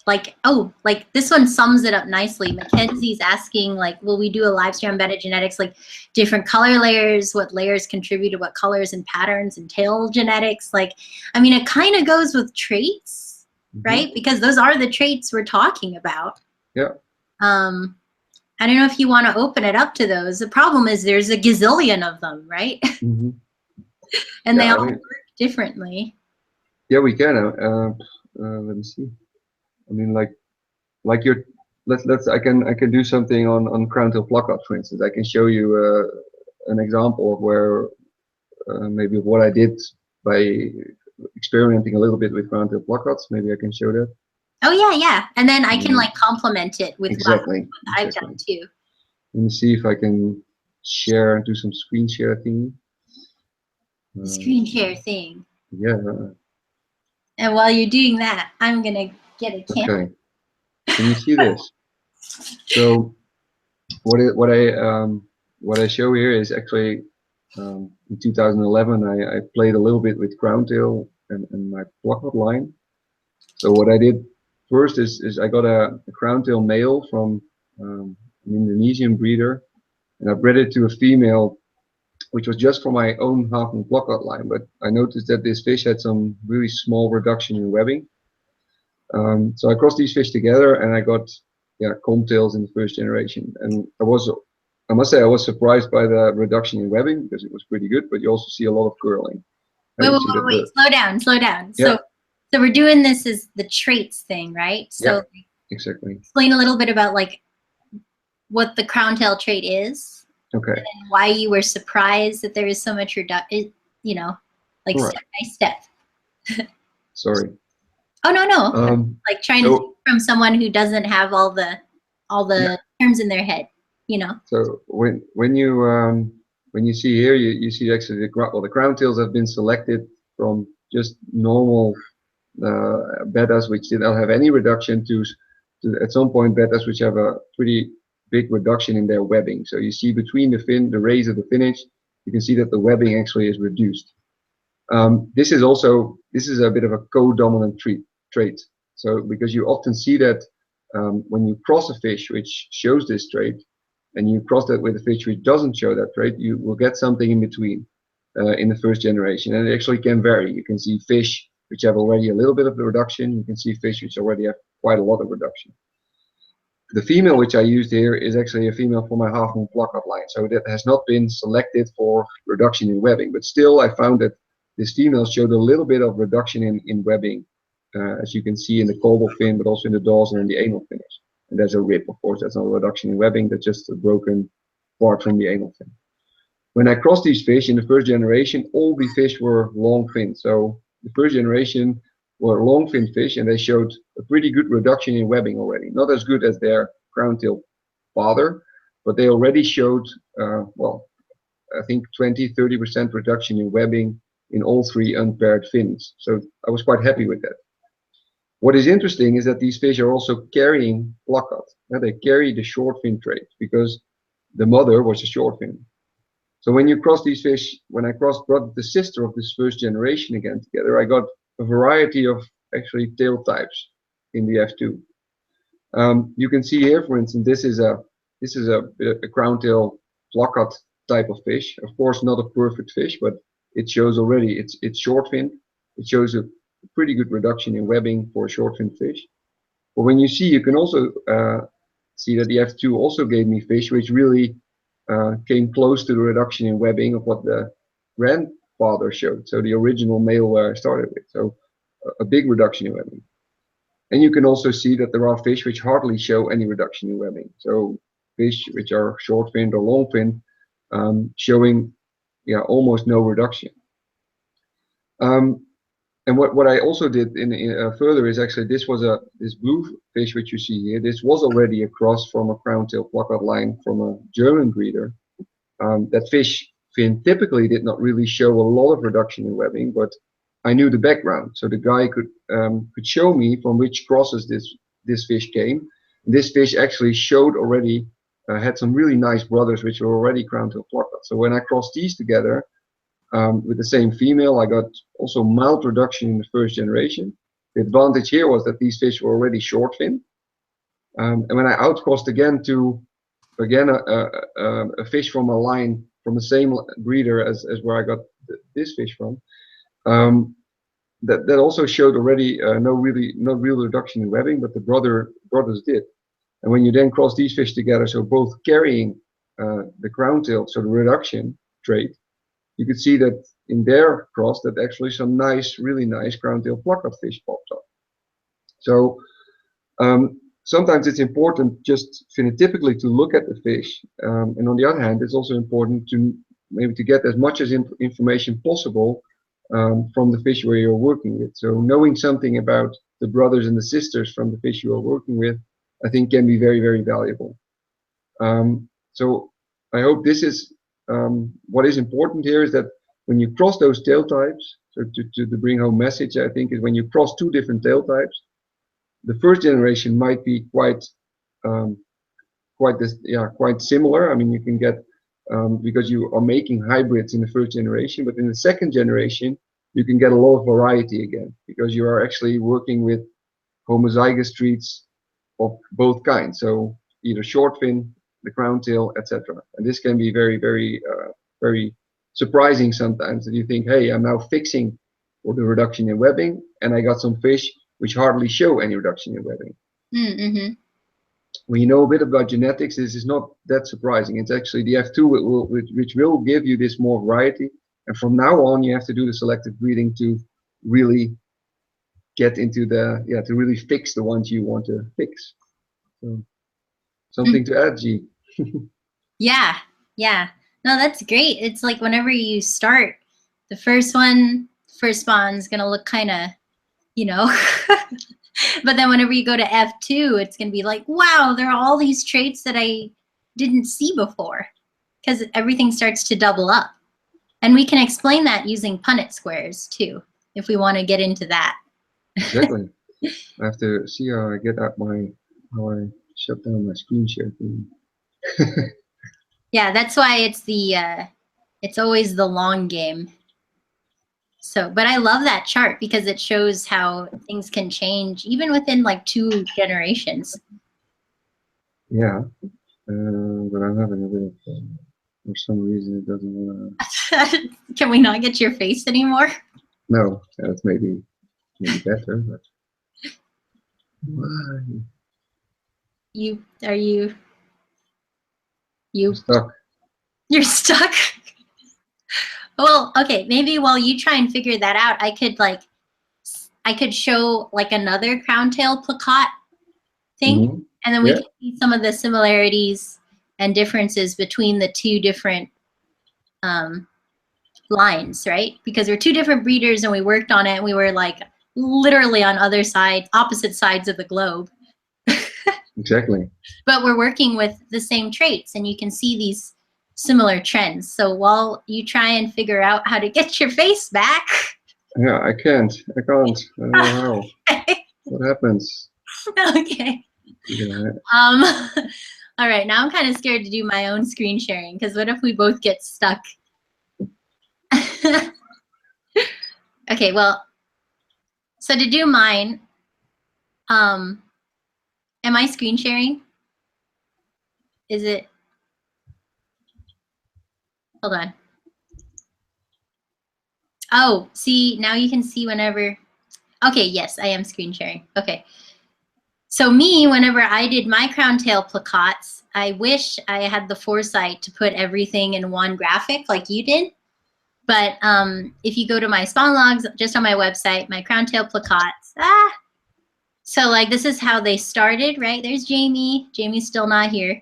like this one sums it up nicely. Mackenzie's asking, like, will we do a live stream on Betta genetics, like different color layers, what layers contribute to what colors and patterns and tail genetics? Like, I mean, it kind of goes with traits, right? Because those are the traits we're talking about. Yeah. I don't know if you want to open it up to those. The problem is there's a gazillion of them, right? And they all work differently. Yeah, we can. Let me see. I mean, like your I can do something on crown tail pluckout, for instance. I can show you an example of where maybe what I did by experimenting a little bit with crown tail pluckouts. Maybe I can show that. Oh yeah. And then I can like complement it with what I've done too. Let me see if I can share and do some screen share thing. Screen share thing. Yeah. And while you're doing that, I'm gonna get a camera. Okay. Can you see this? So what I show here is actually in 2011 I played a little bit with crown tail and my pluckout line. So what I did first is I got a crown tail male from an Indonesian breeder, and I bred it to a female, which was just for my own half moon pluckout line. But I noticed that this fish had some really small reduction in webbing. So I crossed these fish together, and I got comb tails in the first generation. And I must say I was surprised by the reduction in webbing, because it was pretty good. But you also see a lot of curling. Wait, slow down. Yeah. So we're doing this as the traits thing, right? So exactly. Explain a little bit about like what the crown tail trait is. Okay. And why you were surprised that there is so much reduction, you know, like step by step. Sorry. Oh no. Like trying to think from someone who doesn't have all the terms in their head, you know. So when you see here, you see actually the crown tails have been selected from just normal bettas which did not have any reduction to at some point bettas which have a pretty big reduction in their webbing. So you see between the rays of the finish, you can see that the webbing actually is reduced. This is a bit of a co-dominant trait. So because you often see that when you cross a fish which shows this trait, and you cross that with a fish which doesn't show that trait, you will get something in between in the first generation. And it actually can vary. You can see fish which have already a little bit of the reduction. You can see fish which already have quite a lot of reduction. The female which I used here is actually a female for my half moon pluckout line. So that has not been selected for reduction in webbing. But still, I found that this female showed a little bit of reduction in webbing, as you can see in the caudal fin, but also in the dorsal and the anal fins. And there's a rib, of course, that's not a reduction in webbing, that's just a broken part from the anal fin. When I crossed these fish in the first generation, all the fish were long fin. So the first generation were long fin fish, and they showed a pretty good reduction in webbing already. Not as good as their crown tail father, but they already showed, well, I think 20–30% reduction in webbing in all three unpaired fins. So I was quite happy with that. What is interesting is that these fish are also carrying pluckout. They carry the short fin trait because the mother was a short fin. So when you cross these fish, when I brought the sister of this first generation again together, I got a variety of actually tail types in the F2. You can see here, for instance, this is a crown tail pluckout type of fish. Of course, not a perfect fish, but it shows already it's short fin. It shows a pretty good reduction in webbing for a short fin fish. But when you see, you can also see that the F2 also gave me fish which really came close to the reduction in webbing of what the grandfather showed. So the original male where I started with. So a big reduction in webbing. And you can also see that there are fish which hardly show any reduction in webbing. So fish which are short finned or long finned, showing almost no reduction. And what I also did further is actually this blue fish which you see here. This was already a cross from a crown tail pluckout line from a German breeder. That fish fin typically did not really show a lot of reduction in webbing, but I knew the background, so the guy could show me from which crosses this fish came. This fish actually showed already had some really nice brothers which were already crown tail pluckout. So when I crossed these together. With the same female, I got also mild reduction in the first generation. The advantage here was that these fish were already short fin. And when I outcrossed again to a fish from a line from the same breeder as where I got this fish from, that also showed already no real reduction in webbing, but the brothers did. And when you then cross these fish together, so both carrying the crown tail, so the reduction trait, you could see that in their cross that actually some really nice crown tail pluckout fish popped up. So sometimes it's important just phenotypically to look at the fish, and on the other hand, it's also important to maybe to get as much information possible from the fish where you're working with. So knowing something about the brothers and the sisters from the fish you are working with, I think can be very, very valuable. So I hope this is what is important here is that when you cross those tail types, so to bring home message, I think is when you cross two different tail types, the first generation might be quite similar. I mean, you can get because you are making hybrids in the first generation, but in the second generation you can get a lot of variety again because you are actually working with homozygous traits of both kinds. So either short fin, the crown tail, etc. And this can be very, very, very surprising sometimes that you think, hey, I'm now fixing for the reduction in webbing, and I got some fish which hardly show any reduction in webbing. Mm-hmm. When you know a bit about genetics, this is not that surprising. It's actually the F2 which will give you this more variety. And from now on, you have to do the selective breeding to really get into to really fix the ones you want to fix. So something to add, G. Yeah. No, that's great. It's like whenever you start, the first spawn is gonna look kind of, but then whenever you go to F2, it's gonna be like, wow, there are all these traits that I didn't see before, because everything starts to double up. And we can explain that using Punnett squares too, if we want to get into that. Exactly. I have to see how I get out how I shut down my screen share thing. Yeah, that's why it's it's always the long game. So, but I love that chart because it shows how things can change even within like 2 generations. Yeah, but I'm having a bit of, for some reason it doesn't want to. Can we not get your face anymore? No, that's maybe better, but why? Are you Stuck. You're stuck? Well, okay, maybe while you try and figure that out, I could show like another crown tail plakat thing, and then we can see some of the similarities and differences between the 2 different lines, right? Because we're 2 different breeders and we worked on it and we were like literally on opposite sides of the globe. Exactly. But we're working with the same traits and you can see these similar trends. So while you try and figure out how to get your face back. Yeah, I can't. I don't know how. What happens? Okay. Yeah. All right, now I'm kind of scared to do my own screen sharing because what if we both get stuck? Okay, well, so to do mine, am I screen sharing? Is it? Hold on. Oh, see, now you can see whenever. Okay, yes, I am screen sharing. Okay. So me, whenever I did my crown tail placats, I wish I had the foresight to put everything in one graphic like you did. But if you go to my spawn logs, just on my website, my crown tail placats, so like this is how they started, right? There's Jamie. Jamie's still not here.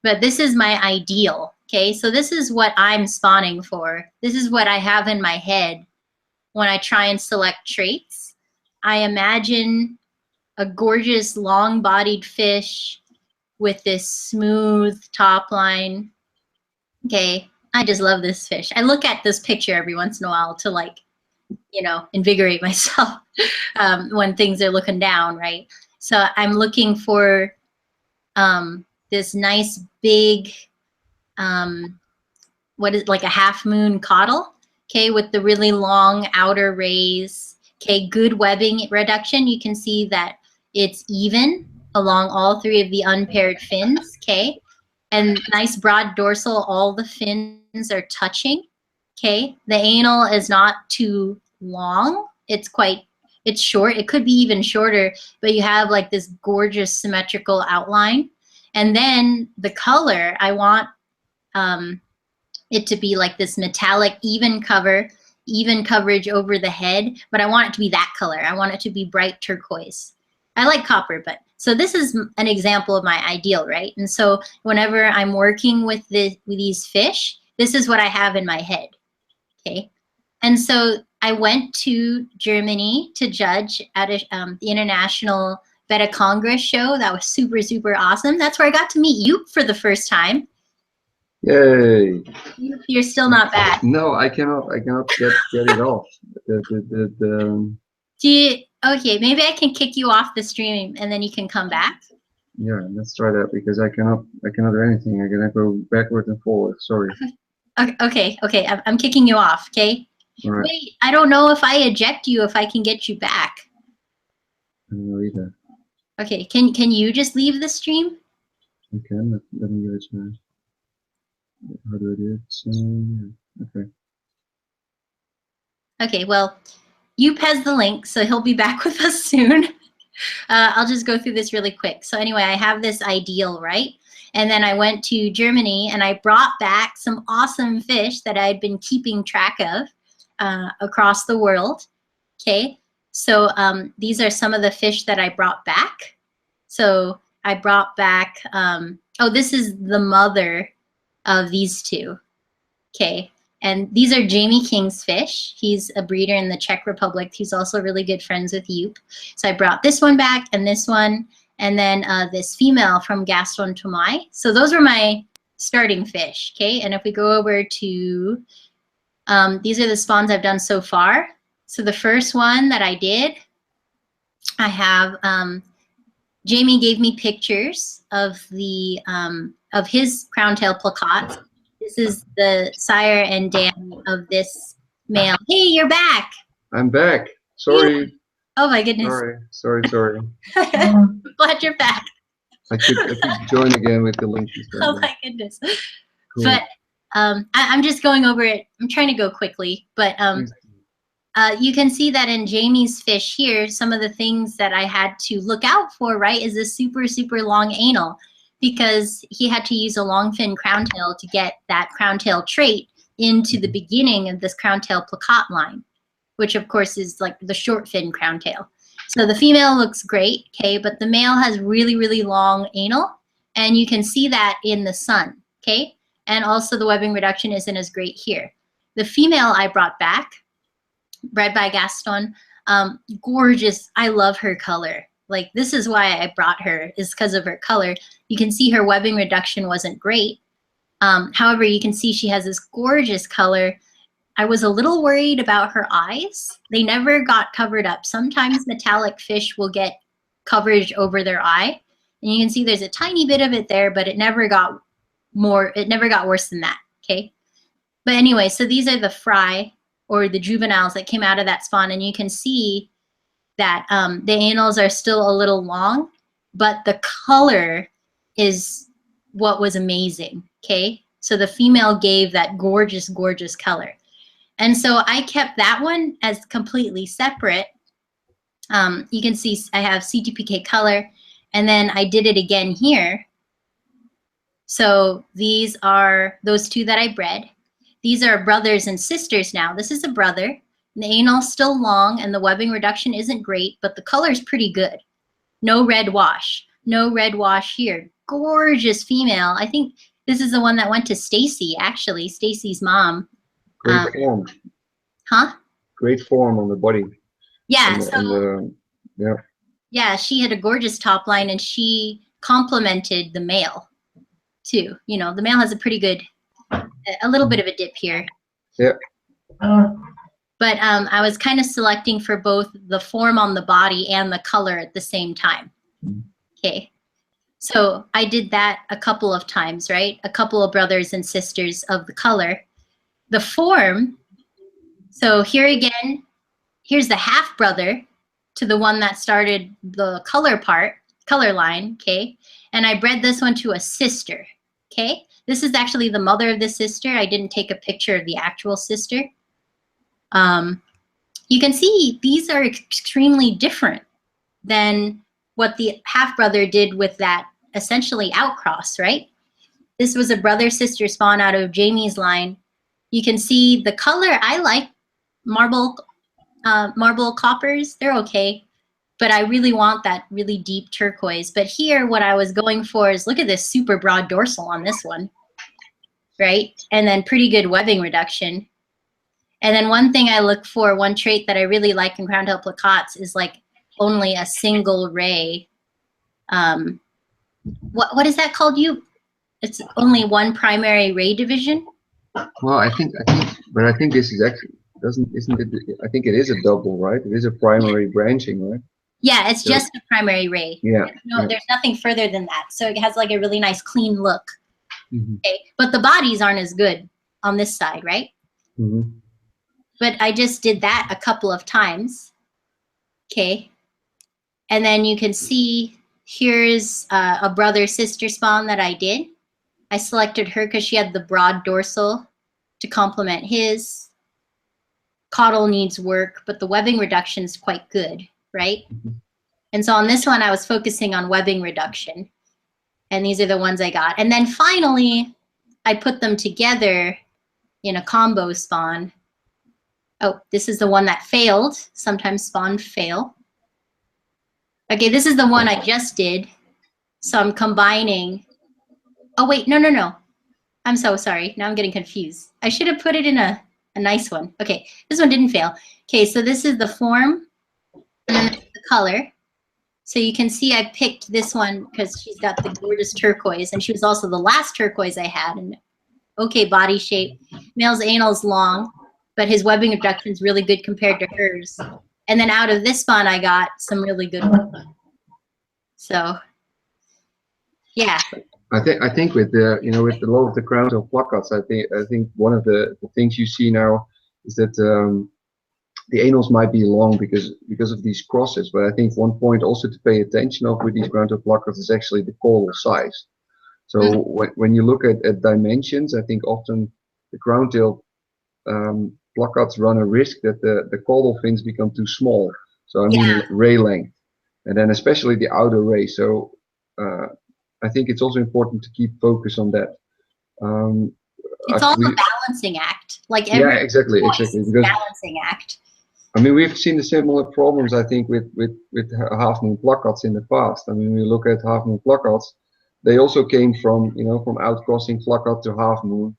But this is my ideal, okay? So this is what I'm spawning for. This is what I have in my head when I try and select traits. I imagine a gorgeous long-bodied fish with this smooth top line. Okay, I just love this fish. I look at this picture every once in a while to like, you know, invigorate myself when things are looking down, right? So I'm looking for this nice big, what is like a half moon caudal, okay, with the really long outer rays, okay, good webbing reduction. You can see that it's even along all 3 of the unpaired fins, okay, and nice broad dorsal, all the fins are touching, okay. The anal is not too long, it's short, it could be even shorter, but you have like this gorgeous symmetrical outline. And then the color, I want it to be like this metallic even coverage over the head, but I want it to be that color. I want it to be bright turquoise. I like copper, but so this is an example of my ideal, right? And so whenever I'm working with these fish, this is what I have in my head, okay? And so I went to Germany to judge at the International Betta Congress show. That was super, super awesome. That's where I got to meet you for the first time. Yay! You're still not back. No, I cannot get it off. Okay, maybe I can kick you off the stream and then you can come back. Yeah, let's try that because I cannot do anything. I cannot go backward and forward. Sorry. Okay. I'm kicking you off. Okay. All right. Wait, I don't know if I eject you if I can get you back. I don't know either. Okay, can you just leave the stream? I can. Let me give it a try. How do I do it? Yeah. Okay. Okay, well, you has the link, so he'll be back with us soon. I'll just go through this really quick. So anyway, I have this ideal, right? And then I went to Germany and I brought back some awesome fish that I'd been keeping track of across the world. Okay, so these are some of the fish that I brought back. So I brought back, oh, this is the mother of these 2. Okay, and these are Jamie King's fish. He's a breeder in the Czech Republic. He's also really good friends with Joep. So I brought this one back and this one, and then this female from Gaston Tomai. So those were my starting fish, okay? And if we go over to, these are the spawns I've done so far. So the first one that I did, I have, Jamie gave me pictures of the, of his crown tail placats. This is the sire and dam of this male. Hey, you're back. I'm back. Yeah. Sorry. Oh my goodness. Sorry. Glad you're back. I could join again with the link. Oh my goodness. Cool. But I'm just going over it. I'm trying to go quickly, but you can see that in Jamie's fish here, some of the things that I had to look out for, right, is this super, super long anal, because he had to use a long fin crown tail to get that crown tail trait into the beginning of this crown tail placat line, which of course is like the short fin crown tail. So the female looks great, okay, but the male has really, really long anal, and you can see that in the sun, okay? And also the webbing reduction isn't as great here. The female I brought back, bred by Gaston, gorgeous. I love her color. Like, this is why I brought her, is because of her color. You can see her webbing reduction wasn't great. However, you can see she has this gorgeous color. I was a little worried about her eyes. They never got covered up. Sometimes metallic fish will get coverage over their eye. And you can see there's a tiny bit of it there, but it never got worse than that, okay? But anyway, so these are the fry, or the juveniles that came out of that spawn, and you can see that the anals are still a little long, but the color is what was amazing, okay? So the female gave that gorgeous, gorgeous color. And so I kept that one as completely separate. You can see I have CTPK color, and then I did it again here. So these are those two that I bred. These are brothers and sisters now. This is a brother. The anal's still long, and the webbing reduction isn't great, but the color's pretty good. No red wash. No red wash here. Gorgeous female. I think this is the one that went to Stacy, actually. Stacy's mom. Great form. Huh? Great form on the body. Yeah. Yeah. Yeah, she had a gorgeous top line, and she complemented the male too. You know, the male has a pretty good, a little bit of a dip here. Yeah. But I was kind of selecting for both the form on the body and the color at the same time. Okay. So I did that a couple of times, right? A couple of brothers and sisters of the color. The form, so here again, here's the half brother to the one that started the color line, okay? And I bred this one to a sister, okay? This is actually the mother of the sister. I didn't take a picture of the actual sister. You can see these are extremely different than what the half-brother did with that essentially outcross, right? This was a brother-sister spawn out of Jamie's line. You can see the color. I like marble coppers. They're okay, but I really want that really deep turquoise. But here, what I was going for is, look at this super broad dorsal on this one, right? And then pretty good webbing reduction. And then one thing I look for, one trait that I really like in crown tail placats is like only a single ray. What is that called? It's only one primary ray division. Well, I think this is actually isn't it? I think it is a double, right? It is a primary branching, right? Yeah, it's just a primary ray. Yeah. There's nothing further than that. So it has like a really nice clean look. Okay, but the bodies aren't as good on this side, right? But I just did that a couple of times. Okay. And then you can see here's a brother-sister spawn that I did. I selected her because she had the broad dorsal to complement his. Caudal needs work, but the webbing reduction is quite good, right? And so on this one, I was focusing on webbing reduction. And these are the ones I got. And then finally, I put them together in a combo spawn. Oh, this is the one that failed. Sometimes spawn fail. Okay, this is the one I just did. So I'm combining. Oh, wait, no. I'm so sorry. Now I'm getting confused. I should have put it in a nice one. Okay, this one didn't fail. Okay, so this is the form, and then the color. So you can see I picked this one because she's got the gorgeous turquoise, and she was also the last turquoise I had. And okay, body shape. Male's anal's long, but his webbing reduction is really good compared to hers. And then out of this spawn, I got some really good ones. So, yeah. I think with the with the low of the crown of placats, I think one of the things you see now is that the anals might be long because of these crosses. But I think one point also to pay attention of with these ground tail placats is actually the caudal size. So when you look at dimensions, I think often the ground tail placats run a risk that the caudal fins become too small. So I mean ray length, and then especially the outer ray. So I think it's also important to keep focus on that. It's all a balancing act. Like every exactly. Because balancing act. I mean, we've seen the similar problems, I think, with half moon placats in the past. I mean, we look at half moon placats, they also came from, from outcrossing placat to half moon.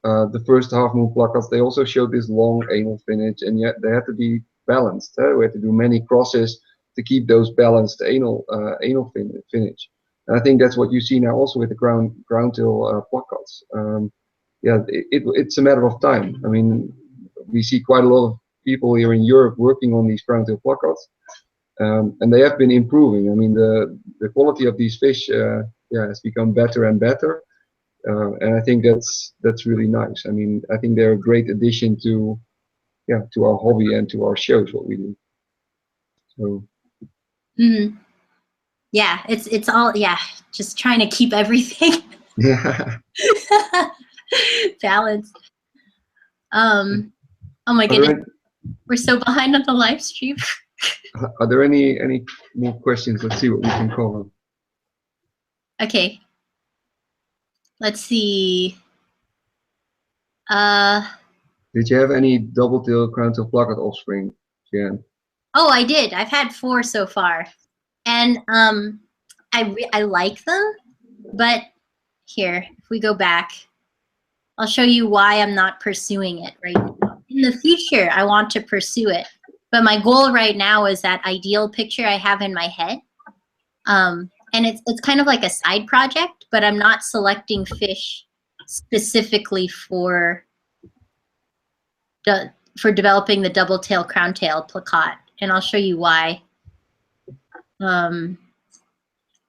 The first half moon placats, they also showed this long anal finish, and yet they had to be balanced. We had to do many crosses to keep those balanced anal finish. And I think that's what you see now also with the ground tail placats. It's a matter of time. I mean, we see quite a lot of people here in Europe working on these ground tail placats, and they have been improving. I mean, the quality of these fish has become better and better, and I think that's really nice. I mean, I think they're a great addition to our hobby and to our shows, what we do. So. Yeah, it's all just trying to keep everything balanced. Oh my goodness, we're so behind on the live stream. Are there any more questions? Let's see what we can cover. Okay, let's see. Did you have any double-tail crown tail placat offspring, Gianne? Oh, I did. I've had 4 so far, and I like them. But here, if we go back, I'll show you why I'm not pursuing it right now. In the future, I want to pursue it, but my goal right now is that ideal picture I have in my head. And it's kind of like a side project, but I'm not selecting fish specifically for developing the double tail crown tail placat, and I'll show you why. But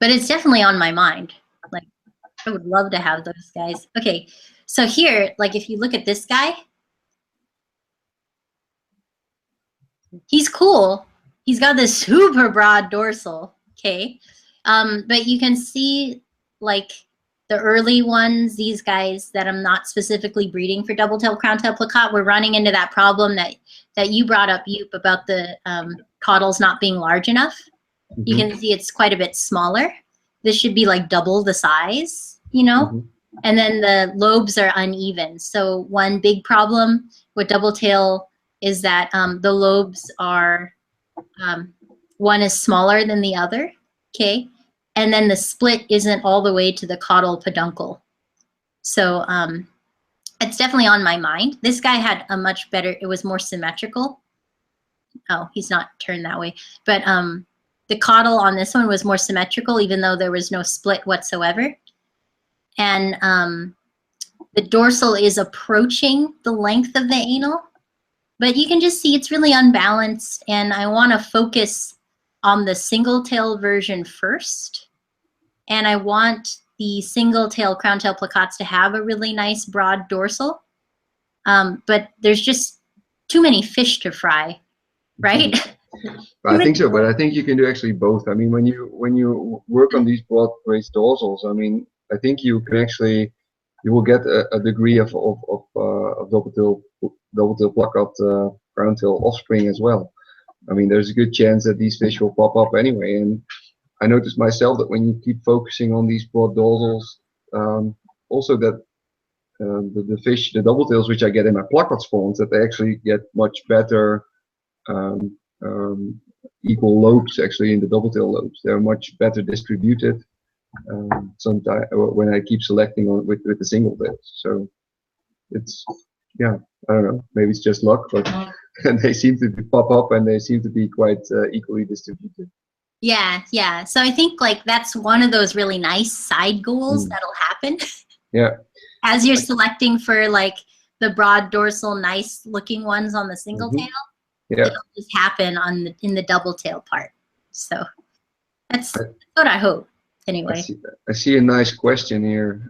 it's definitely on my mind. Like, I would love to have those guys. Okay, so here, like if you look at this guy, he's cool. He's got this super broad dorsal, okay? But you can see like the early ones, these guys that I'm not specifically breeding for double tail crown tail placat, we're running into that problem that you brought up, Joep, about the caudals not being large enough. You can see it's quite a bit smaller. This should be like double the size, and then the lobes are uneven. So one big problem with double tail is that the lobes are, one is smaller than the other, okay? And then the split isn't all the way to the caudal peduncle. So it's definitely on my mind. This guy had a much better, it was more symmetrical. Oh, he's not turned that way. But the caudal on this one was more symmetrical, even though there was no split whatsoever. And the dorsal is approaching the length of the anal, but you can just see it's really unbalanced, and I want to focus on the single tail version first. And I want the single tail crown tail placats to have a really nice broad dorsal. But there's just too many fish to fry, right? I think so, but I think you can do actually both. I mean, when you work on these broad raised dorsals, I mean, I think you can actually, you will get a degree of double tail placat crown tail offspring as well. I mean, there's a good chance that these fish will pop up anyway. And I noticed myself that when you keep focusing on these broad dorsals, also that the fish, the double tails which I get in my placat spawns, that they actually get much better equal lobes actually in the double tail lobes. They're much better distributed sometimes when I keep selecting on with the single tails. So it's, I don't know, maybe it's just luck, but they seem to pop up and they seem to be quite equally distributed. Yeah. So I think like that's one of those really nice side goals that'll happen. Yeah. As you're selecting for like the broad dorsal, nice looking ones on the single tail, it'll just happen in the double tail part. So that's what I hope. Anyway, I see a nice question here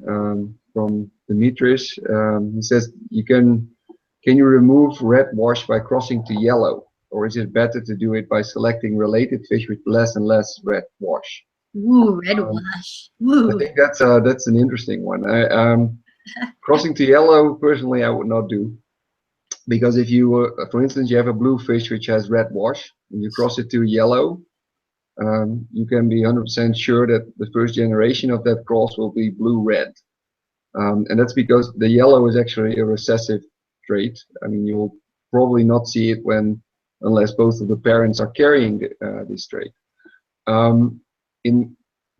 from Demetrius. He says you can Can you remove red wash by crossing to yellow? Or is it better to do it by selecting related fish with less and less red wash? Ooh, red Um, wash. I Ooh. think that's an interesting one. Crossing to yellow, personally, I would not do. Because if you, for instance, you have a blue fish which has red wash, and you cross it to yellow, you can be 100% sure that the first generation of that cross will be blue-red. And that's because the yellow is actually a recessive trait. I mean, you will probably not see it unless both of the parents are carrying this trait.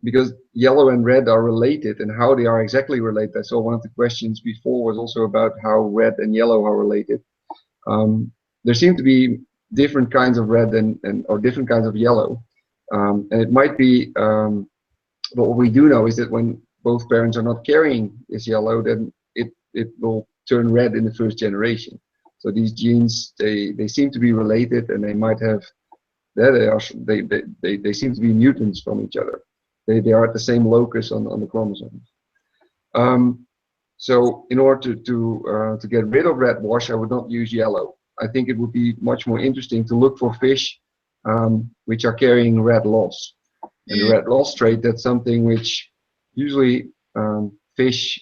Because yellow and red are related, and how they are exactly related. I saw one of the questions before was also about how red and yellow are related. There seem to be different kinds of red or different kinds of yellow, and it might be. But what we do know is that when both parents are not carrying this yellow, then it will turn red in the first generation. So these genes they seem to be related, and they might have they seem to be mutants from each other. They are at the same locus on the chromosomes. So in order to get rid of red wash, I would not use yellow. I think it would be much more interesting to look for fish which are carrying red loss. And the red loss trait, that's something which usually fish,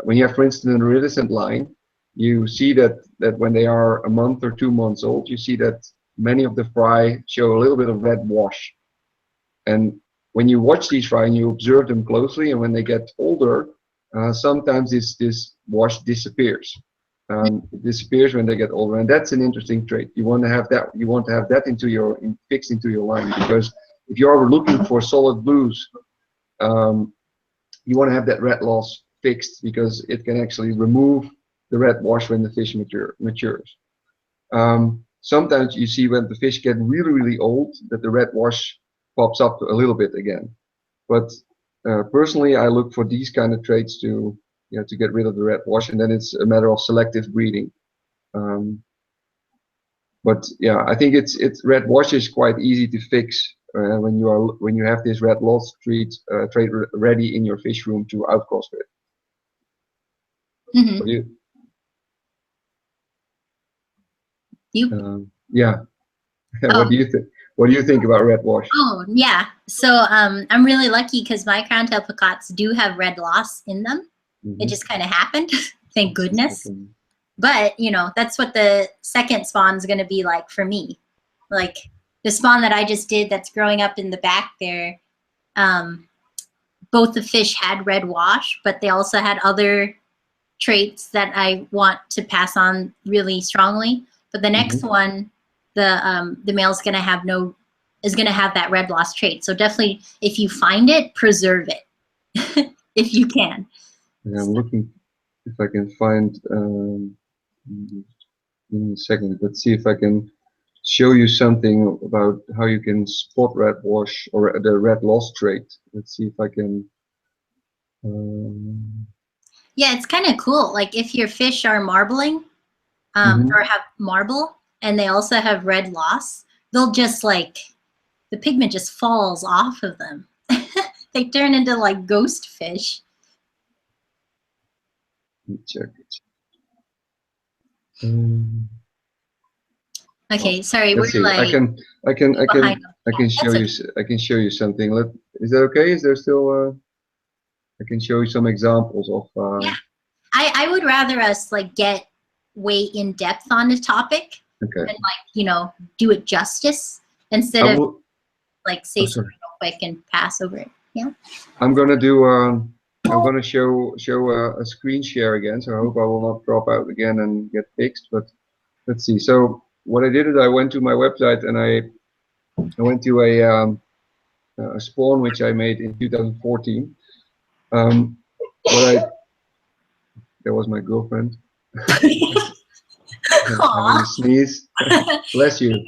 when you have, for instance, an iridescent line, you see that when they are a month or 2 months old, you see that many of the fry show a little bit of red wash. And when you watch these fry and you observe them closely, and when they get older, sometimes this wash disappears. It disappears when they get older, and that's an interesting trait. You want to have that. You want to have that fixed into your line, because if you are looking for solid blues, you want to have that red loss fixed, because it can actually remove the red wash when the fish matures. Sometimes you see when the fish get really old that the red wash pops up a little bit again. But personally, I look for these kind of traits to get rid of the red wash, and then it's a matter of selective breeding. But yeah, I think it's red wash is quite easy to fix when you have this red loss trait ready in your fish room to outcross with. Mm-hmm. Yeah. Oh. What do you think? What do you think about red wash? Oh yeah. So I'm really lucky because my crown-tail picots do have red loss in them. It just kind of happened. Thank goodness. But that's what the second spawn is going to be like for me. Like the spawn that I just did that's growing up in the back there, both the fish had red wash, but they also had other traits that I want to pass on really strongly. But the next one, the male is going to have that red loss trait. So definitely, if you find it, preserve it if you can. Yeah, I'm looking if I can find. In a second, let's see if I can show you something about how you can spot red wash or the red loss trait. Let's see if I can. Yeah, it's kind of cool. Like if your fish are marbling or have marble and they also have red loss, they'll just like, the pigment just falls off of them. They turn into like ghost fish. Let me check. Okay, sorry, let's we're see. like I can show you. I can show you something. Is that okay? Is there still? I can show you some examples of. Yeah, I would rather us like get way in depth on the topic and like do it justice instead of like say something real quick and pass over it. Yeah. I'm gonna do. I'm gonna show a screen share again. So I hope I will not drop out again and get fixed. But let's see. So what I did is I went to my website and I went to a spawn which I made in 2014. That was my girlfriend. Having a sneeze. Bless you.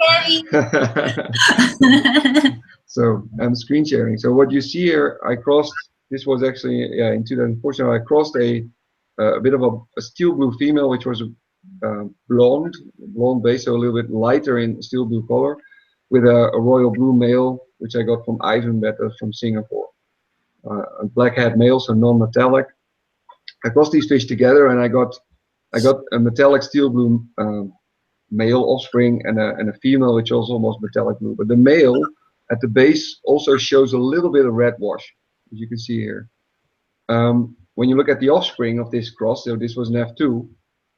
So I'm screen sharing. So what you see here, I crossed. This was actually in 2014. I crossed a bit of a steel blue female, which was blonde base, so a little bit lighter in steel blue color, with a royal blue male, which I got from Ivan Bettas from Singapore. A black-head male, so non-metallic. I crossed these fish together, and I got I got a metallic steel blue male offspring and a female which was almost metallic blue. But the male at the base also shows a little bit of red wash, as you can see here. When you look at the offspring of this cross, so this was an F2,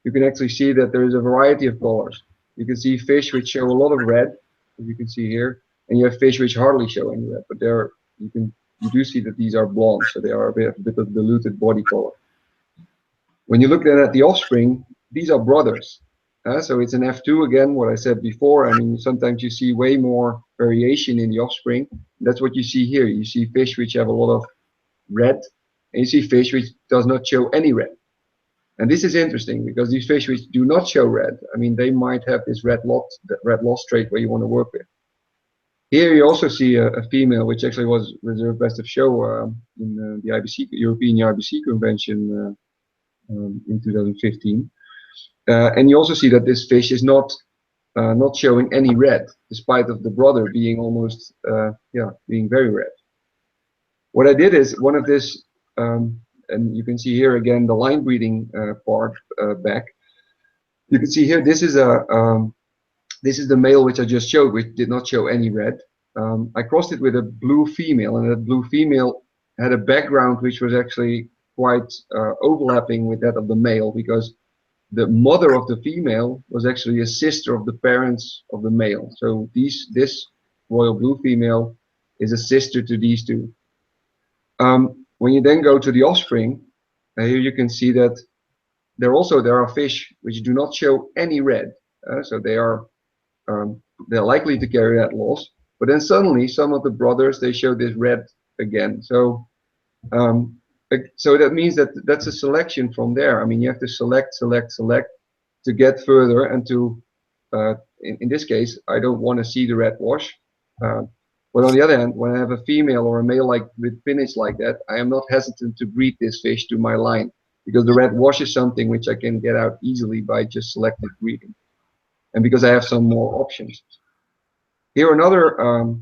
you can actually see that there is a variety of colors. You can see fish which show a lot of red, as you can see here, and you have fish which hardly show any red. But you do see that these are blonde, so they are a bit of diluted body color. When you look then at the offspring, these are brothers. So it's an F2 again, what I said before. I mean, sometimes you see way more variation in the offspring. That's what you see here. You see fish which have a lot of red, and you see fish which does not show any red. And this is interesting because these fish which do not show red, I mean, they might have this red loss trait where you want to work with. Here you also see a female which actually was reserved best of show in the IBC, European IBC convention in 2015. And you also see that this fish is not showing any red, despite of the brother being almost being very red. What I did is one of this, and you can see here again the line breeding part back. You can see here this is the male which I just showed, which did not show any red. I crossed it with a blue female, and that blue female had a background which was actually quite overlapping with that of the male, because the mother of the female was actually a sister of the parents of the male. So this royal blue female is a sister to these two. When you then go to the offspring, here you can see that there are fish which do not show any red. So they're likely to carry that loss. But then suddenly some of the brothers, they show this red again. So that means that that's a selection from there. I mean, you have to select to get further, and to in this case, I don't want to see the red wash. But on the other hand, when I have a female or a male with finish like that, I am not hesitant to breed this fish to my line, because the red wash is something which I can get out easily by just selective breeding, and because I have some more options. Here another,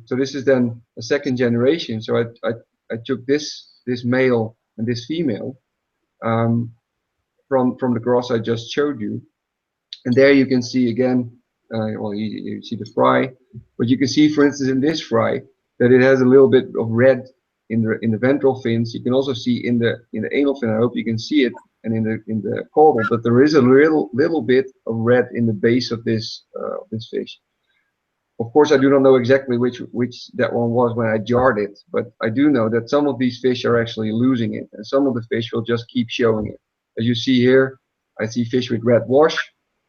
so this is then a second generation. So I took this male and this female from the cross I just showed you, and there you can see again, well, you see the fry, but you can see, for instance, in this fry that it has a little bit of red in the ventral fins. You can also see in the anal fin. I hope you can see it, and in the caudal, but there is a little bit of red in the base of this fish. Of course, I do not know exactly which that one was when I jarred it, but I do know that some of these fish are actually losing it, and some of the fish will just keep showing it. As you see here, I see fish with red wash,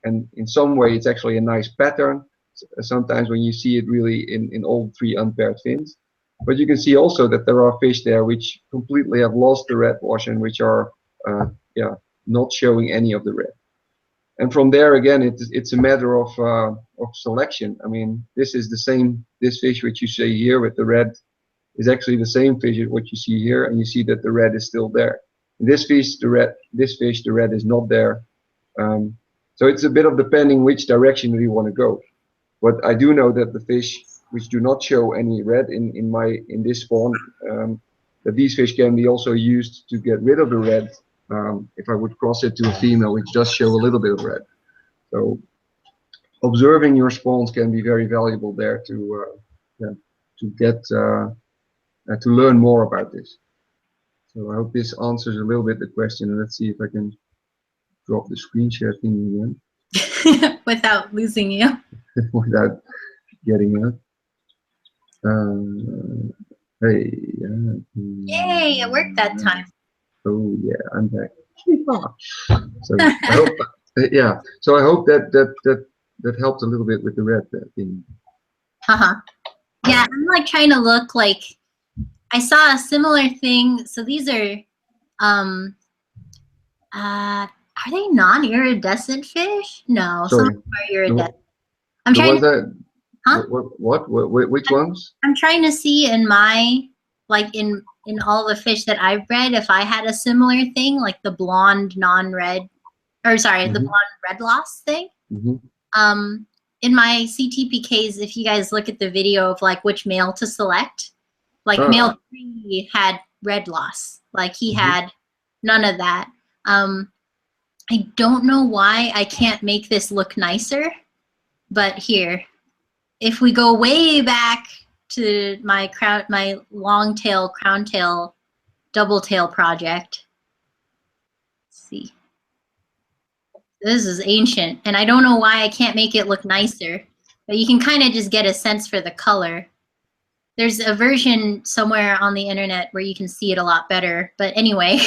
and in some way it's actually a nice pattern. Sometimes when you see it really in all three unpaired fins. But you can see also that there are fish there which completely have lost the red wash and which are not showing any of the red. And from there again, it's a matter of selection. I mean, this fish which you see here with the red is actually the same fish as what you see here, and you see that the red is still there. In this fish, the red is not there. So it's a bit of depending which direction you want to go. But I do know that the fish which do not show any red in this spawn, that these fish can be also used to get rid of the red. If I would cross it to a female which does show a little bit of red. So observing your spawns can be very valuable there to get to learn more about this. So I hope this answers a little bit the question, and let's see if I can drop the screen share thing again. Without losing you. Without getting out. Hey. Yay, it worked that time. Oh yeah, I'm back. So I hope, yeah. So I hope that helped a little bit with the red thing. Yeah, I'm like trying to look like I saw a similar thing. So these are they non-iridescent fish? No, some are iridescent. I'm trying to. Which ones? I'm trying to see in my in all the fish that I've bred, if I had a similar thing, like the blonde non-red, or sorry, the blonde red loss thing. In my CTPKs, if you guys look at the video of which male to select, male 3 had red loss, he had none of that. I don't know why I can't make this look nicer, but here, if we go way back to my long tail, crown tail, double tail project, let's see. This is ancient, and I don't know why I can't make it look nicer, but you can kind of just get a sense for the color. There's a version somewhere on the internet where you can see it a lot better. But anyway,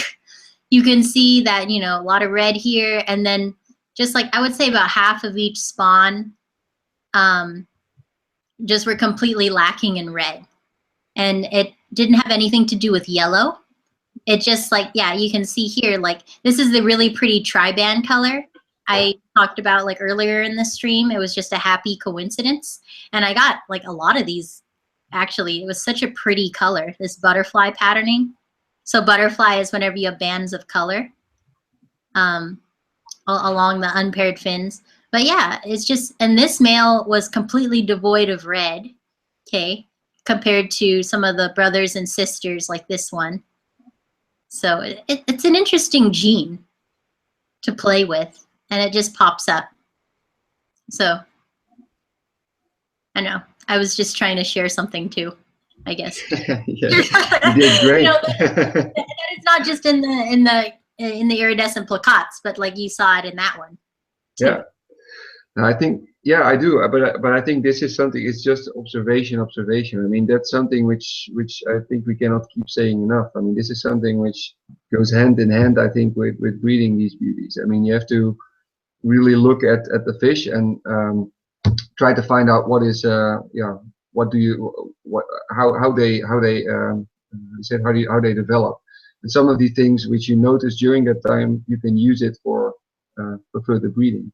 you can see that, you know, a lot of red here, and then just like I would say about half of each spawn just were completely lacking in red. And it didn't have anything to do with yellow. It just like, yeah, you can see here, like this is the really pretty tri-band color I talked about like earlier in the stream. It was just a happy coincidence. And I got like a lot of these, actually. It was such a pretty color, this butterfly patterning. So butterfly is whenever you have bands of color along the unpaired fins. But yeah, it's just, and this male was completely devoid of red, okay, compared to some of the brothers and sisters like this one. So it's an interesting gene to play with, and it just pops up. So I know, I was just trying to share something too, I guess. Yeah, you did great. You know, that it's not just in the iridescent placottes, but like you saw it in that one too. Yeah, I think, yeah, I do, but I think this is something, it's just observation. I mean, that's something which I think we cannot keep saying enough. I mean, this is something which goes hand in hand, I think, with breeding these beauties. I mean, you have to really look at the fish and try to find out what is how they develop, and some of the things which you notice during that time, you can use it for further breeding.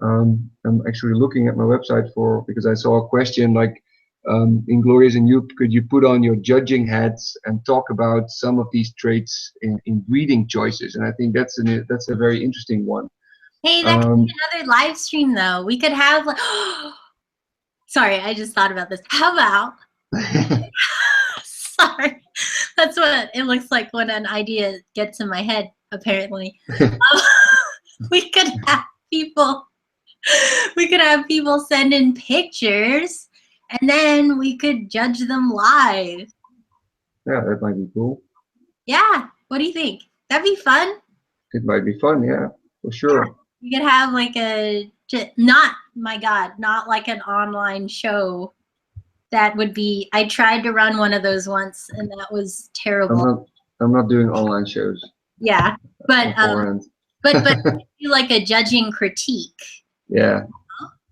I'm actually looking at my website because I saw a question like, Inglorious and you, could you put on your judging hats and talk about some of these traits in breeding choices? And I think that's a very interesting one. Hey, that could be another live stream though. We could have like, sorry, I just thought about this. How about, sorry, that's what it looks like when an idea gets in my head, apparently. We could have people send in pictures, and then we could judge them live. Yeah, that might be cool. Yeah, what do you think? That'd be fun. It might be fun, yeah, for sure. Yeah. You could have like not like an online show. That would be, I tried to run one of those once and that was terrible. I'm not doing online shows. Yeah, but like a judging critique. Yeah.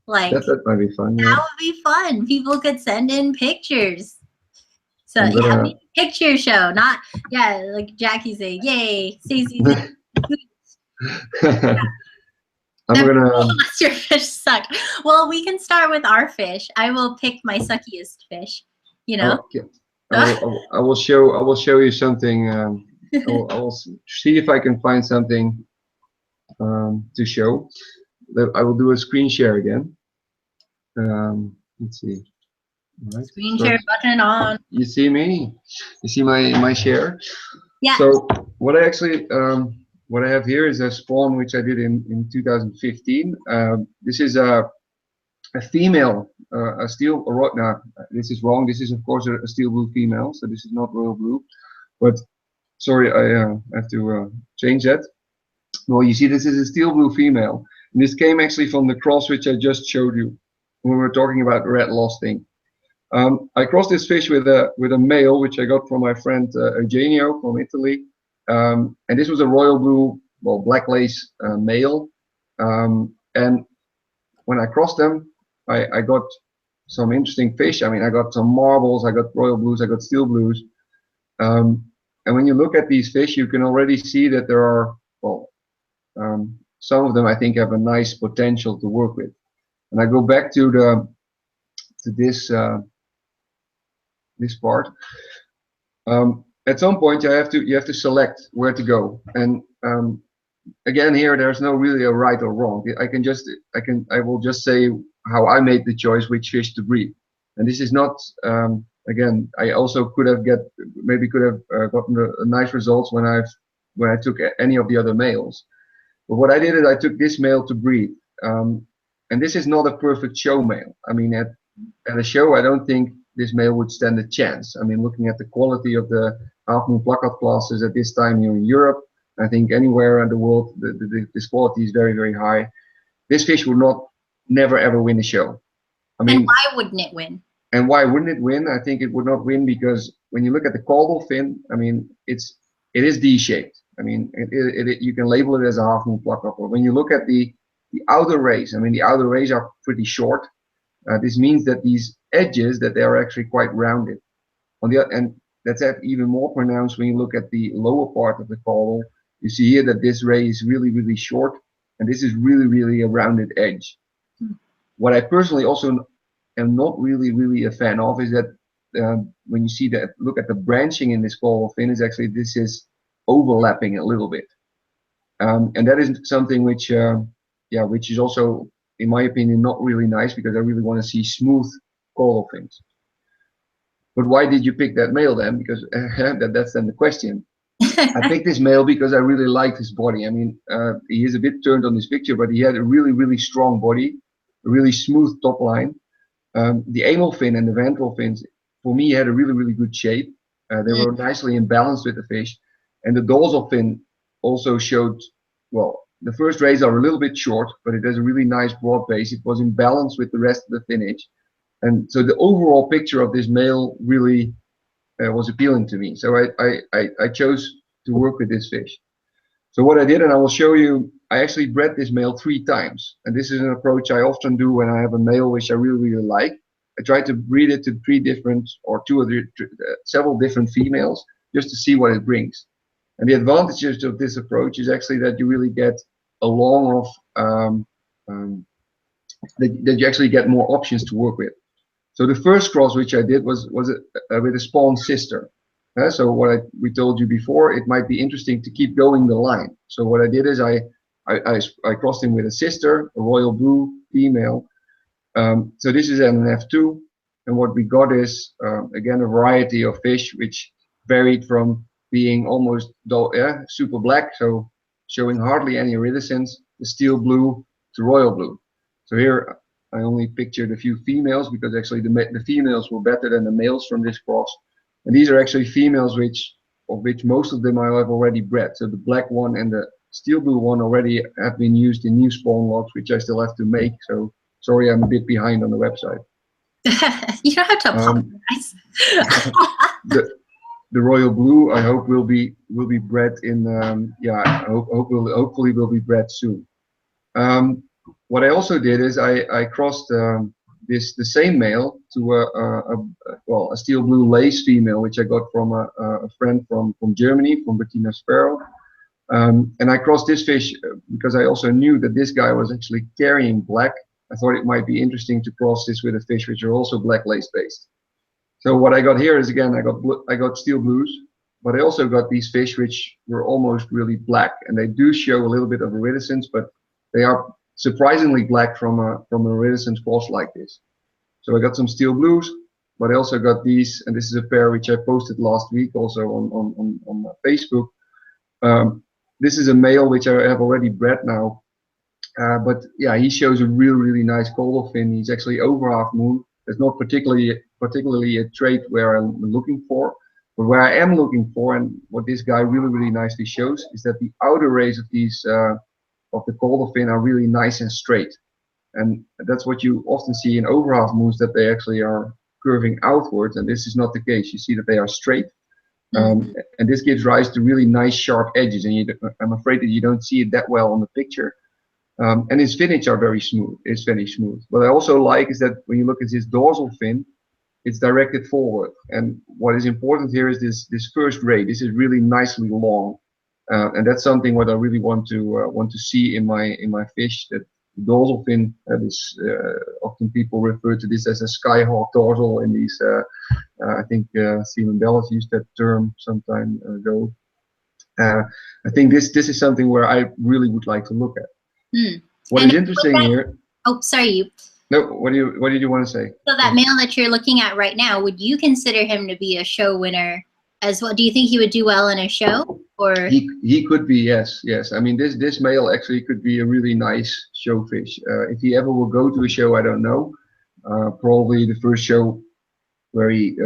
Like that might be fun. That would be fun. People could send in pictures. So yeah, picture show, not like Jackie say, yay, Stacey. Unless your fish suck. Well, we can start with our fish. I will pick my suckiest fish. You know. Okay. I will show you something. I will see if I can find something to show. I will do a screen share again. Let's see. Right. Screen share button on. You see me? You see my share? Yeah. So what I actually what I have here is a spawn which I did in 2015. This is a female, a steel. No, this is wrong. This is of course a steel blue female. So this is not royal blue. But sorry, I have to change that. Well, you see, this is a steel blue female. And this came actually from the cross which I just showed you when we were talking about red losting. I crossed this fish with a male which I got from my friend Gianne from Italy. And this was a royal blue, well, black lace male. And when I crossed them, I got some interesting fish. I mean, I got some marbles, I got royal blues, I got steel blues. And when you look at these fish, you can already see that there are, well, some of them I think have a nice potential to work with. And I go back to this this part. At some point you have to select where to go, and again here there's no really a right or wrong. I will just say how I made the choice which fish to breed, and this is not again, I also could have gotten a nice results when I took any of the other males, But what I did is I took this male to breed. And this is not a perfect show male. I mean, at a show, I don't think this male would stand a chance. I mean, looking at the quality of the half moon placard classes at this time here in Europe, I think anywhere in the world, this quality is very, very high. This fish would never ever win a show. I mean, and why wouldn't it win? And why wouldn't it win? I think it would not win because when you look at the caudal fin, I mean, it is D-shaped. I mean, you can label it as a half moon placard. But when you look at the outer rays, I mean, the outer rays are pretty short. This means that these edges, that they are actually quite rounded. And that's even more pronounced when you look at the lower part of the caudal. You see here that this ray is really, really short, and this is really, really a rounded edge. What I personally also am not really a fan of is that when you see that, look at the branching in this caudal fin, is actually this is overlapping a little bit, and that is something which which is also, in my opinion, not really nice, because I really want to see smooth caudal fins. But why did you pick that male then? Because that's then the question. I picked this male because I really liked his body. I mean, he is a bit turned on this picture, but he had a really strong body, a really smooth top line. The anal fin and the ventral fins, for me, had a really good shape. They were nicely imbalanced with the fish. And the dorsal fin also showed, well, the first rays are a little bit short, but it has a really nice broad base. It was in balance with the rest of the finnage. And so the overall picture of this male really was appealing to me. So I chose to work with this fish. So what I did, and I will show you, I actually bred this male 3 times. And this is an approach I often do when I have a male which I really like. I try to breed it to 3 different, or 2 or 3, several different females, just to see what it brings. And the advantages of this approach is actually that you really get a long of, that you actually get more options to work with. So the first cross which I did was with a spawn sister. So what we told you before, it might be interesting to keep going the line. So what I did is I crossed him with a sister, a royal blue female. So this is an F2, and what we got is again a variety of fish which varied from being almost super black, so showing hardly any iridescence, the steel blue to royal blue. So here I only pictured a few females, because actually the females were better than the males from this cross. And these are actually females of which most of them I have already bred. So the black one and the steel blue one already have been used in new spawn lots, which I still have to make. So sorry, I'm a bit behind on the website. You don't have to apologize. The royal blue, I hope will be bred in hopefully will be bred soon. What I also did is I crossed the same male to a steel blue lace female, which I got from a friend from Germany, from Betta Selective. And I crossed this fish because I also knew that this guy was actually carrying black. I thought it might be interesting to cross this with a fish which are also black lace based. So what I got here is, again, I got steel blues, but I also got these fish which were almost really black, and they do show a little bit of iridescence, but they are surprisingly black from an iridescent cross like this. So I got some steel blues, but I also got these, and this is a pair which I posted last week also on Facebook. This is a male which I have already bred now, but yeah, he shows a really nice caudal fin. He's actually over half moon. It's not particularly a trait where I'm looking for, but where I am looking for, and what this guy really nicely shows, is that the outer rays of these of the caudal fin are really nice and straight. And that's what you often see in over half moons, that they actually are curving outwards, and this is not the case. You see that they are straight, and this gives rise to really nice sharp edges, and I'm afraid that you don't see it that well on the picture. And his finnage are very smooth. It's very smooth. What I also like is that when you look at his dorsal fin, it's directed forward. And what is important here is this first ray. This is really nicely long, and that's something what I really want to see in my fish. That the dorsal fin, is often people refer to this as a skyhawk dorsal. In these, I think Stephen Bellis used that term some time ago. I think this is something where I really would like to look at. What is interesting here? Oh, sorry. No, what did you want to say? So that male that you're looking at right now, would you consider him to be a show winner as well? Do you think he would do well in a show? Or He could be, yes, yes. I mean, this male actually could be a really nice showfish. If he ever will go to a show, I don't know. Probably the first show where he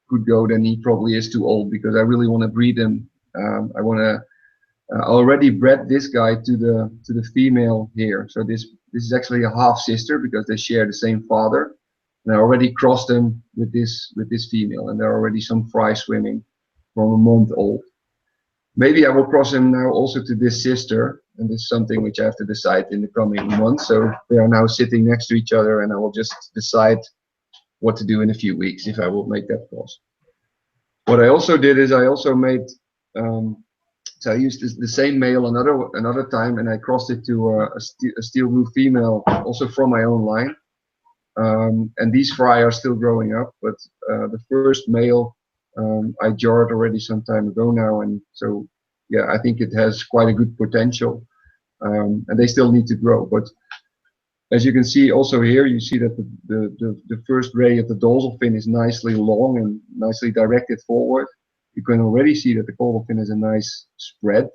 could go, then he probably is too old, because I really want to breed him. I want to. I already bred this guy to the female here. So this is actually a half sister because they share the same father. And I already crossed them with this female, and there are already some fry swimming from a month old. Maybe I will cross him now also to this sister, and this is something which I have to decide in the coming months. So they are now sitting next to each other, and I will just decide what to do in a few weeks if I will make that cross. What I also did is I also made, so I used the same male another time, and I crossed it to a steel blue female, also from my own line. And these fry are still growing up, but the first male I jarred already some time ago now, and so yeah, I think it has quite a good potential, and they still need to grow. But as you can see also here, you see that the first ray of the dorsal fin is nicely long and nicely directed forward. You can already see that the caudal fin has a nice spread.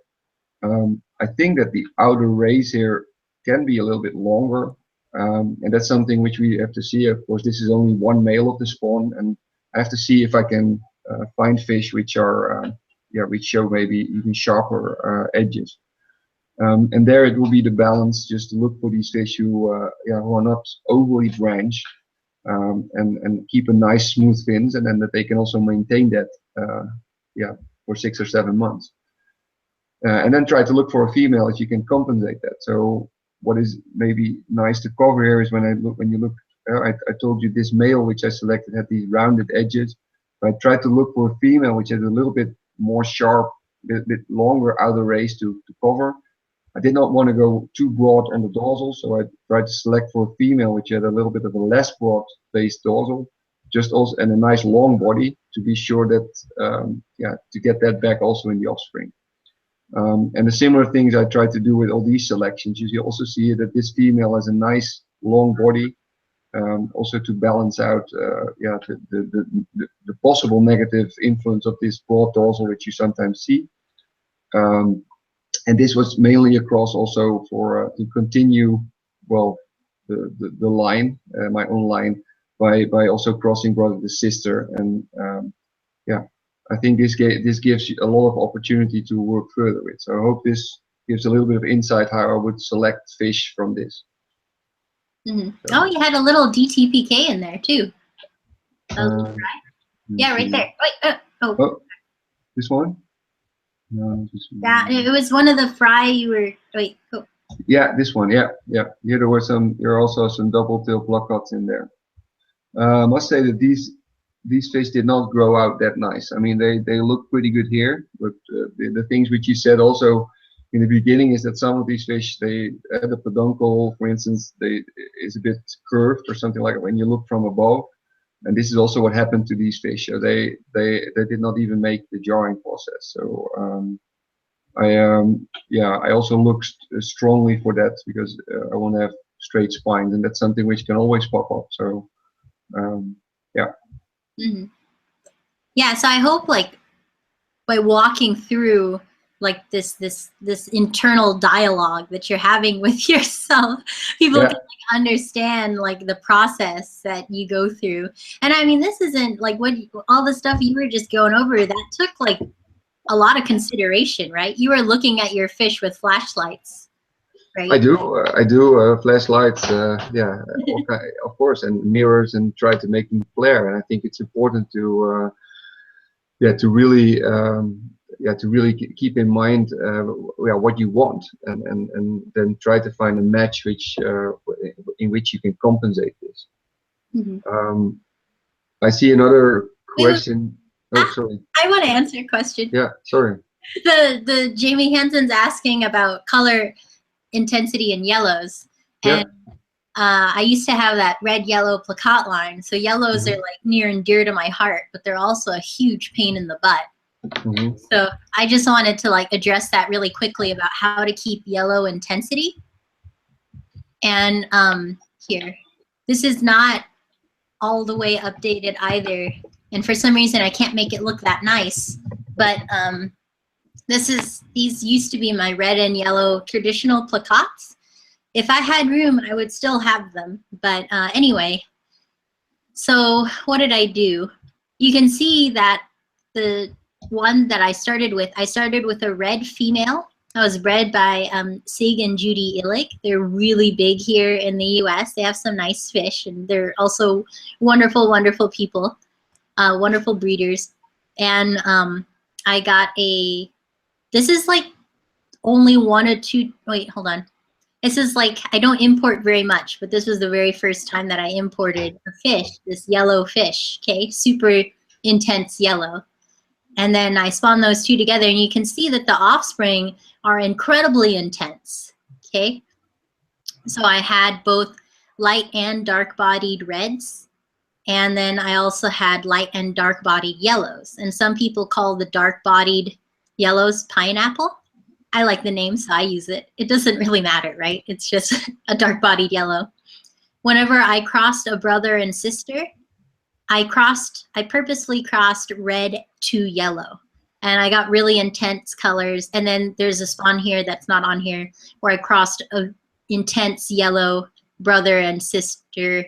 I think that the outer rays here can be a little bit longer, and that's something which we have to see. Of course, this is only one male of the spawn, and I have to see if I can find fish which are, which show maybe even sharper edges. And there it will be the balance, just to look for these fish who are not overly branched, and keep a nice smooth fins, and then that they can also maintain that, for 6 or 7 months. And then try to look for a female if you can compensate that. So what is maybe nice to cover here is when you look, I told you this male which I selected had these rounded edges. I tried to look for a female which had a little bit more sharp, bit longer outer rays to cover. I did not want to go too broad on the dorsal, so I tried to select for a female which had a little bit of a less broad based dorsal, just also, and a nice long body to be sure that, to get that back also in the offspring. And the similar things I tried to do with all these selections. You also see that this female has a nice long body, also to balance out, the possible negative influence of this broad dorsal which you sometimes see. And this was mainly across also for to continue, well, the line, my own line, by also crossing brother to sister, and I think this gives you a lot of opportunity to work further with. So I hope this gives a little bit of insight how I would select fish from this. Mm-hmm. So. Oh, you had a little DTPK in there too. Yeah, right there. Wait, oh, this one? No, this one. Yeah, it was one of the fry you were. Wait, go. Yeah, this one. Yeah. Here there were there are also some double tail placots in there. I must say that these fish did not grow out that nice. I mean, they look pretty good here, but the things which you said also in the beginning is that some of these fish, the peduncle, for instance, is a bit curved or something like it when you look from above. And this is also what happened to these fish. So they did not even make the jarring process. So I also look strongly for that, because I want to have straight spines, and that's something which can always pop up. So yeah. Mm-hmm. Yeah. So I hope, like, by walking through like this internal dialogue that you're having with yourself, people can like understand like the process that you go through. And I mean, this isn't like all the stuff you were just going over, that took like a lot of consideration, right? You were looking at your fish with flashlights, right? I do flashlights, of course, and mirrors, and try to make them flare. And I think it's important to really keep in mind what you want, and then try to find a match in which you can compensate this. Mm-hmm. I see another question. Sorry. I want to answer a question. Yeah, sorry. The Jamie Hansen's asking about color intensity in yellows, and I used to have that red-yellow placat line. So yellows are like near and dear to my heart, but they're also a huge pain in the butt. Mm-hmm. So I just wanted to like address that really quickly about how to keep yellow intensity. And here, this is not all the way updated either. And for some reason, I can't make it look that nice. But These used to be my red and yellow traditional placottes. If I had room, I would still have them. But anyway, so what did I do? You can see that the one that I started with a red female. I was bred by Sig and Judy Illig. They're really big here in the US. They have some nice fish, and they're also wonderful, wonderful people, wonderful breeders. And I got this is like only one or two, wait, hold on. This is like, I don't import very much, but this was the very first time that I imported a fish, this yellow fish, okay? Super intense yellow. And then I spawned those two together, and you can see that the offspring are incredibly intense, okay? So I had both light and dark-bodied reds, and then I also had light and dark-bodied yellows. And some people call the dark-bodied yellows pineapple. I like the name, so I use it. It doesn't really matter, right? It's just a dark-bodied yellow. Whenever I crossed a brother and sister, I purposely crossed red to yellow. And I got really intense colors. And then there's a spawn here that's not on here where I crossed a intense yellow brother and sister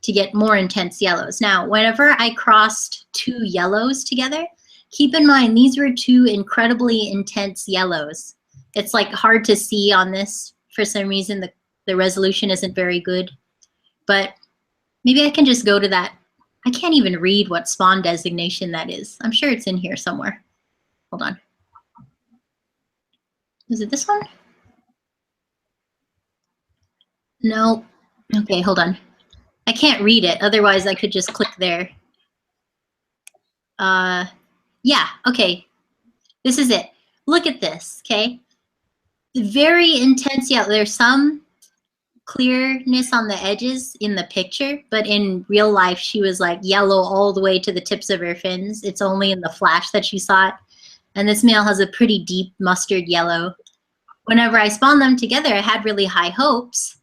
to get more intense yellows. Now, whenever I crossed two yellows together, keep in mind these were two incredibly intense yellows. It's like hard to see on this. For some reason, the resolution isn't very good. But maybe I can just go to that. I can't even read what spawn designation that is. I'm sure it's in here somewhere. Hold on. Is it this one? No. Okay, hold on. I can't read it. Otherwise, I could just click there. Yeah, okay. This is it. Look at this, okay? Very intense yellow. There's some clearness on the edges in the picture, but in real life, she was like yellow all the way to the tips of her fins. It's only in the flash that you saw it. And this male has a pretty deep mustard yellow. Whenever I spawned them together, I had really high hopes,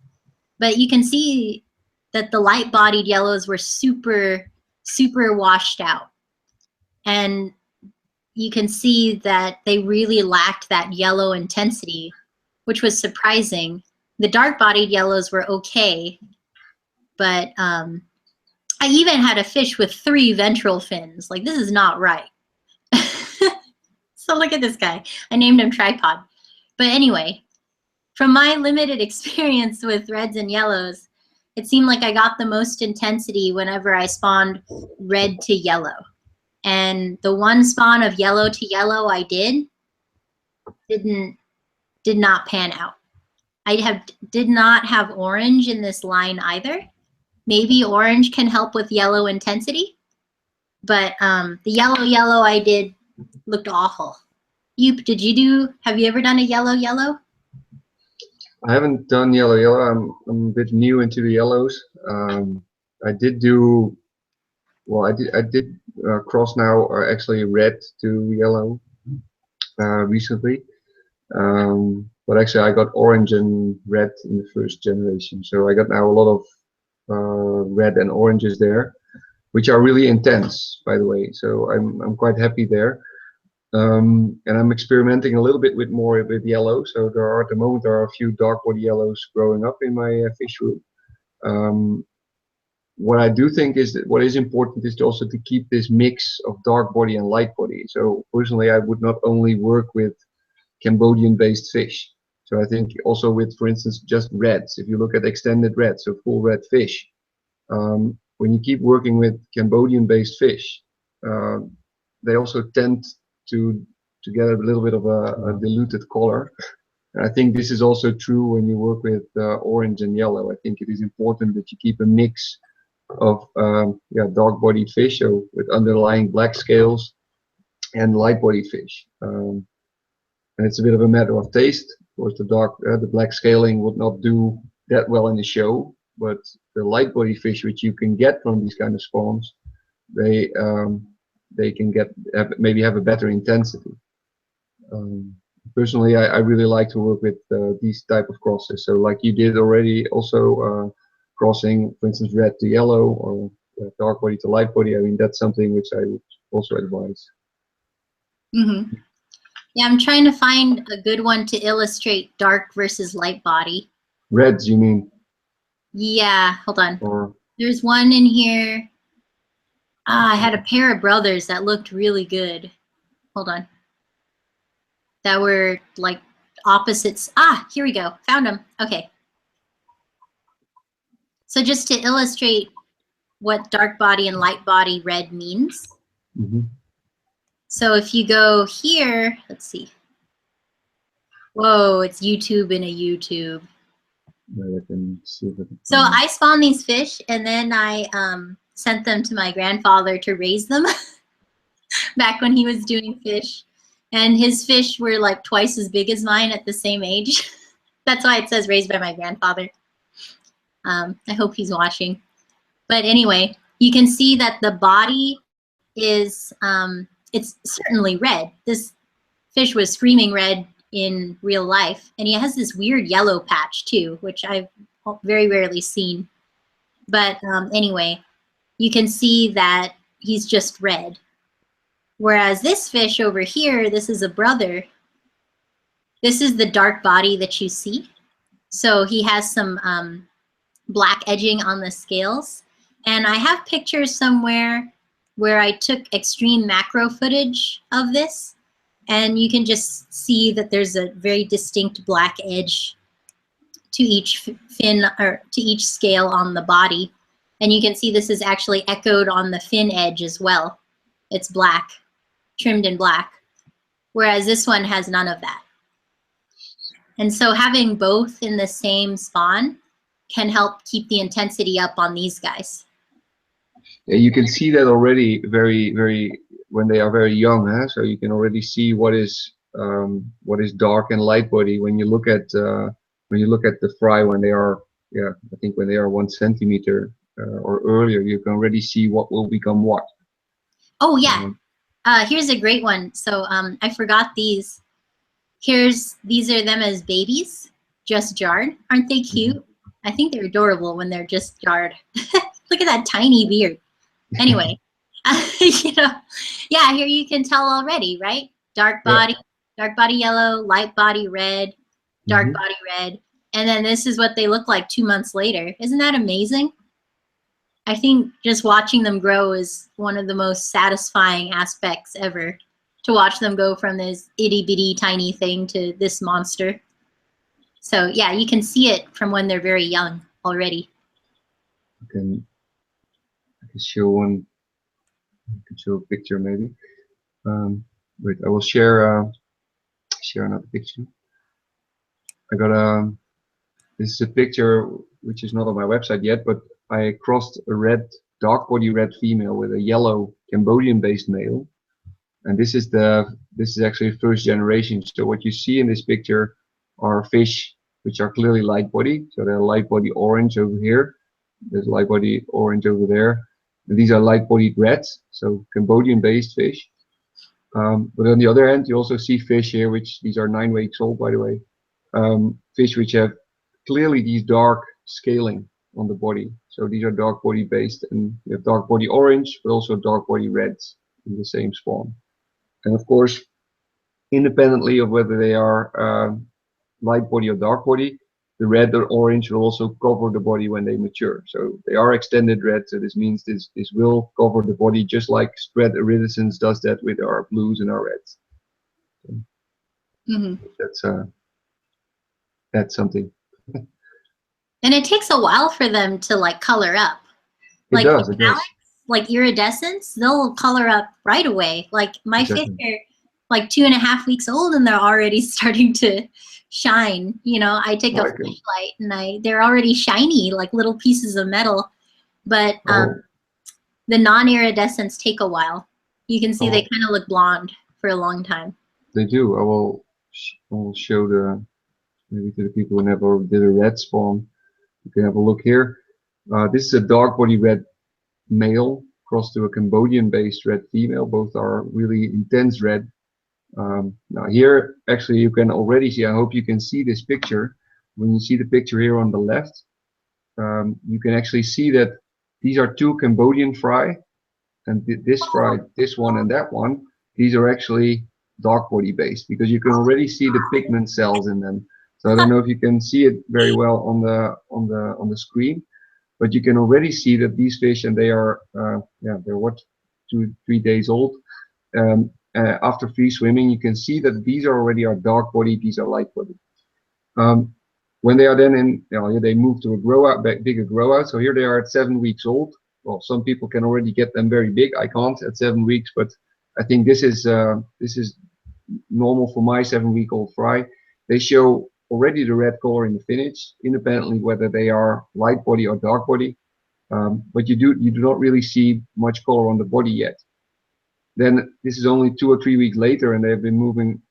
but you can see that the light-bodied yellows were super, super washed out. And you can see that they really lacked that yellow intensity, which was surprising. The dark-bodied yellows were okay, but I even had a fish with 3 ventral fins. Like, this is not right. So look at this guy. I named him Tripod. But anyway, from my limited experience with reds and yellows, it seemed like I got the most intensity whenever I spawned red to yellow. And the one spawn of yellow to yellow I did not pan out. I did not have orange in this line either. Maybe orange can help with yellow intensity, but the yellow I did looked awful. Have you ever done a yellow? I haven't done yellow. I'm a bit new into the yellows. I did do, well, I did cross now actually red to yellow recently. But actually I got orange and red in the first generation. So I got now a lot of red and oranges there, which are really intense, by the way. So I'm quite happy there. And I'm experimenting a little bit with yellow. So at the moment there are a few dark body yellows growing up in my fish room. What I do think is that what is important is also to keep this mix of dark body and light body. So personally, I would not only work with Cambodian-based fish. So I think also with, for instance, just reds. If you look at extended reds, so full red fish, when you keep working with Cambodian-based fish, they also tend to get a little bit of a diluted color. And I think this is also true when you work with orange and yellow. I think it is important that you keep a mix of dark-bodied fish, so with underlying black scales, and light-bodied fish. And it's a bit of a matter of taste. Of course, the black scaling would not do that well in the show, but the light-bodied fish which you can get from these kind of spawns, they can maybe have a better intensity. Personally, I really like to work with these type of crosses. So like you did already, also crossing, for instance, red to yellow or dark body to light body. I mean, that's something which I would also advise. Mm-hmm. Yeah, I'm trying to find a good one to illustrate dark versus light body. Reds, you mean? Yeah, hold on. Or There's one in here. I had a pair of brothers that looked really good. Hold on. That were like opposites. Ah, here we go. Found them. Okay. So just to illustrate what dark body and light body red means. So if you go here, let's see. Whoa, it's YouTube in a YouTube. So I spawned these fish and then I sent them to my grandfather to raise them back when he was doing fish. And his fish were like twice as big as mine at the same age. That's why it says raised by my grandfather. I hope he's watching. But anyway, you can see that the body is, it's certainly red. This fish was screaming red in real life. And he has this weird yellow patch too, which I've very rarely seen. But anyway, you can see that he's just red. Whereas this fish over here, this is a brother. This is the dark body that you see. So he has some black edging on the scales. And I have pictures somewhere where I took extreme macro footage of this. And you can just see that there's a very distinct black edge to each fin or to each scale on the body. And you can see this is actually echoed on the fin edge as well. It's black, trimmed in black, whereas this one has none of that. And so having both in the same spawn can help keep the intensity up on these guys. Yeah, you can see that already very when they are very young, huh? So you can already see what is dark and light body when you look at the fry when they are, yeah, I think when they are 1 centimeter or earlier, you can already see what will become what. Oh yeah, here's a great one. So I forgot these. These are them as babies, just jarred. Aren't they cute? I think they're adorable when they're just jarred. Look at that tiny beard. Anyway, you know, yeah, here you can tell already, right? Dark body yellow, light body red, dark body red. And then this is what they look like 2 months later. Isn't that amazing? I think just watching them grow is one of the most satisfying aspects ever. To watch them go from this itty bitty tiny thing to this monster. So yeah, you can see it from when they're very young already. I can show one. I can show a picture maybe. Wait, I will share another picture. I got this is a picture which is not on my website yet, but I crossed a dark body red female with a yellow Cambodian-based male, and this is actually first generation. So what you see in this picture are fish which are clearly light body. So they're light body orange over here. There's light body orange over there. And these are light bodied reds, so Cambodian-based fish. But on the other hand, you also see fish here, which these are 9 weeks old, by the way. Fish which have clearly these dark scaling on the body. So these are dark body based, and you have dark body orange, but also dark body reds in the same spawn. And of course, independently of whether they are light body or dark body, the red or orange will also cover the body when they mature. So they are extended red, so this means this will cover the body just like spread iridescence does that with our blues and our reds. So that's something. And it takes a while for them to like color up. It does. Like iridescence, they'll color up right away. Like my fish are like 2.5 weeks old and they're already starting to shine. You know, I take a flashlight and they're already shiny, like little pieces of metal. But the non-iridescents take a while. You can see they kind of look blonde for a long time. They do. I will show maybe to the people who never did a red spawn. You can have a look here. This is a dark body red male crossed to a Cambodian-based red female. Both are really intense red. Now here, actually, you can already see, I hope you can see this picture. When you see the picture here on the left, you can actually see that these are 2 Cambodian fry. And this fry, this one and that one, these are actually dark body based, because you can already see the pigment cells in them. So I don't know if you can see it very well on the screen, but you can already see that these fish, and they are they're what, 2-3 days old. After free swimming, you can see that these are already are dark body, these are light body. When they are then in, they move to a grow out, bigger grow out. So here they are at 7 weeks old. Well, some people can already get them very big. I can't at 7 weeks, but I think this is normal for my 7-week-old fry. They show already the red color in the finish, independently whether they are light body or dark body. But you do not really see much color on the body yet. Then this is only 2 or 3 weeks later, and they've been moving.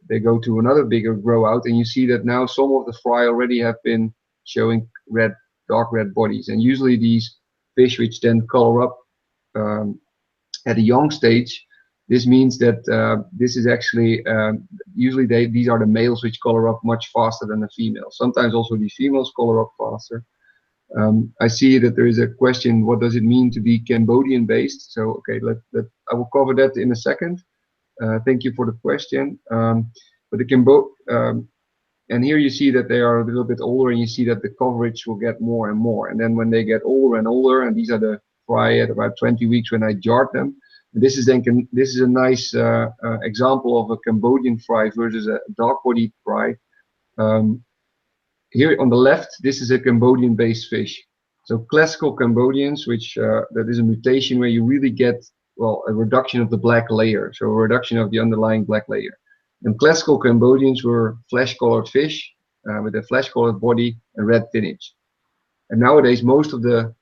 They go to another bigger grow out, and you see that now some of the fry already have been showing dark red bodies. And usually these fish which then color up at a young stage, this means that this is actually usually these are the males which color up much faster than the females. Sometimes also these females color up faster. I see that there is a question: what does it mean to be Cambodian based? So okay, I will cover that in a second. Thank you for the question. But the and here you see that they are a little bit older, and you see that the coverage will get more and more. And then when they get older and older, and these are the fry at about 20 weeks when I jarred them. This is a nice example of a Cambodian fry versus a dark-bodied fry. Here on the left, this is a Cambodian-based fish. So classical Cambodians, which that is a mutation where you really get, well, a reduction of the black layer, so a reduction of the underlying black layer. And classical Cambodians were flesh-colored fish with a flesh-colored body and red finish. And nowadays, most of the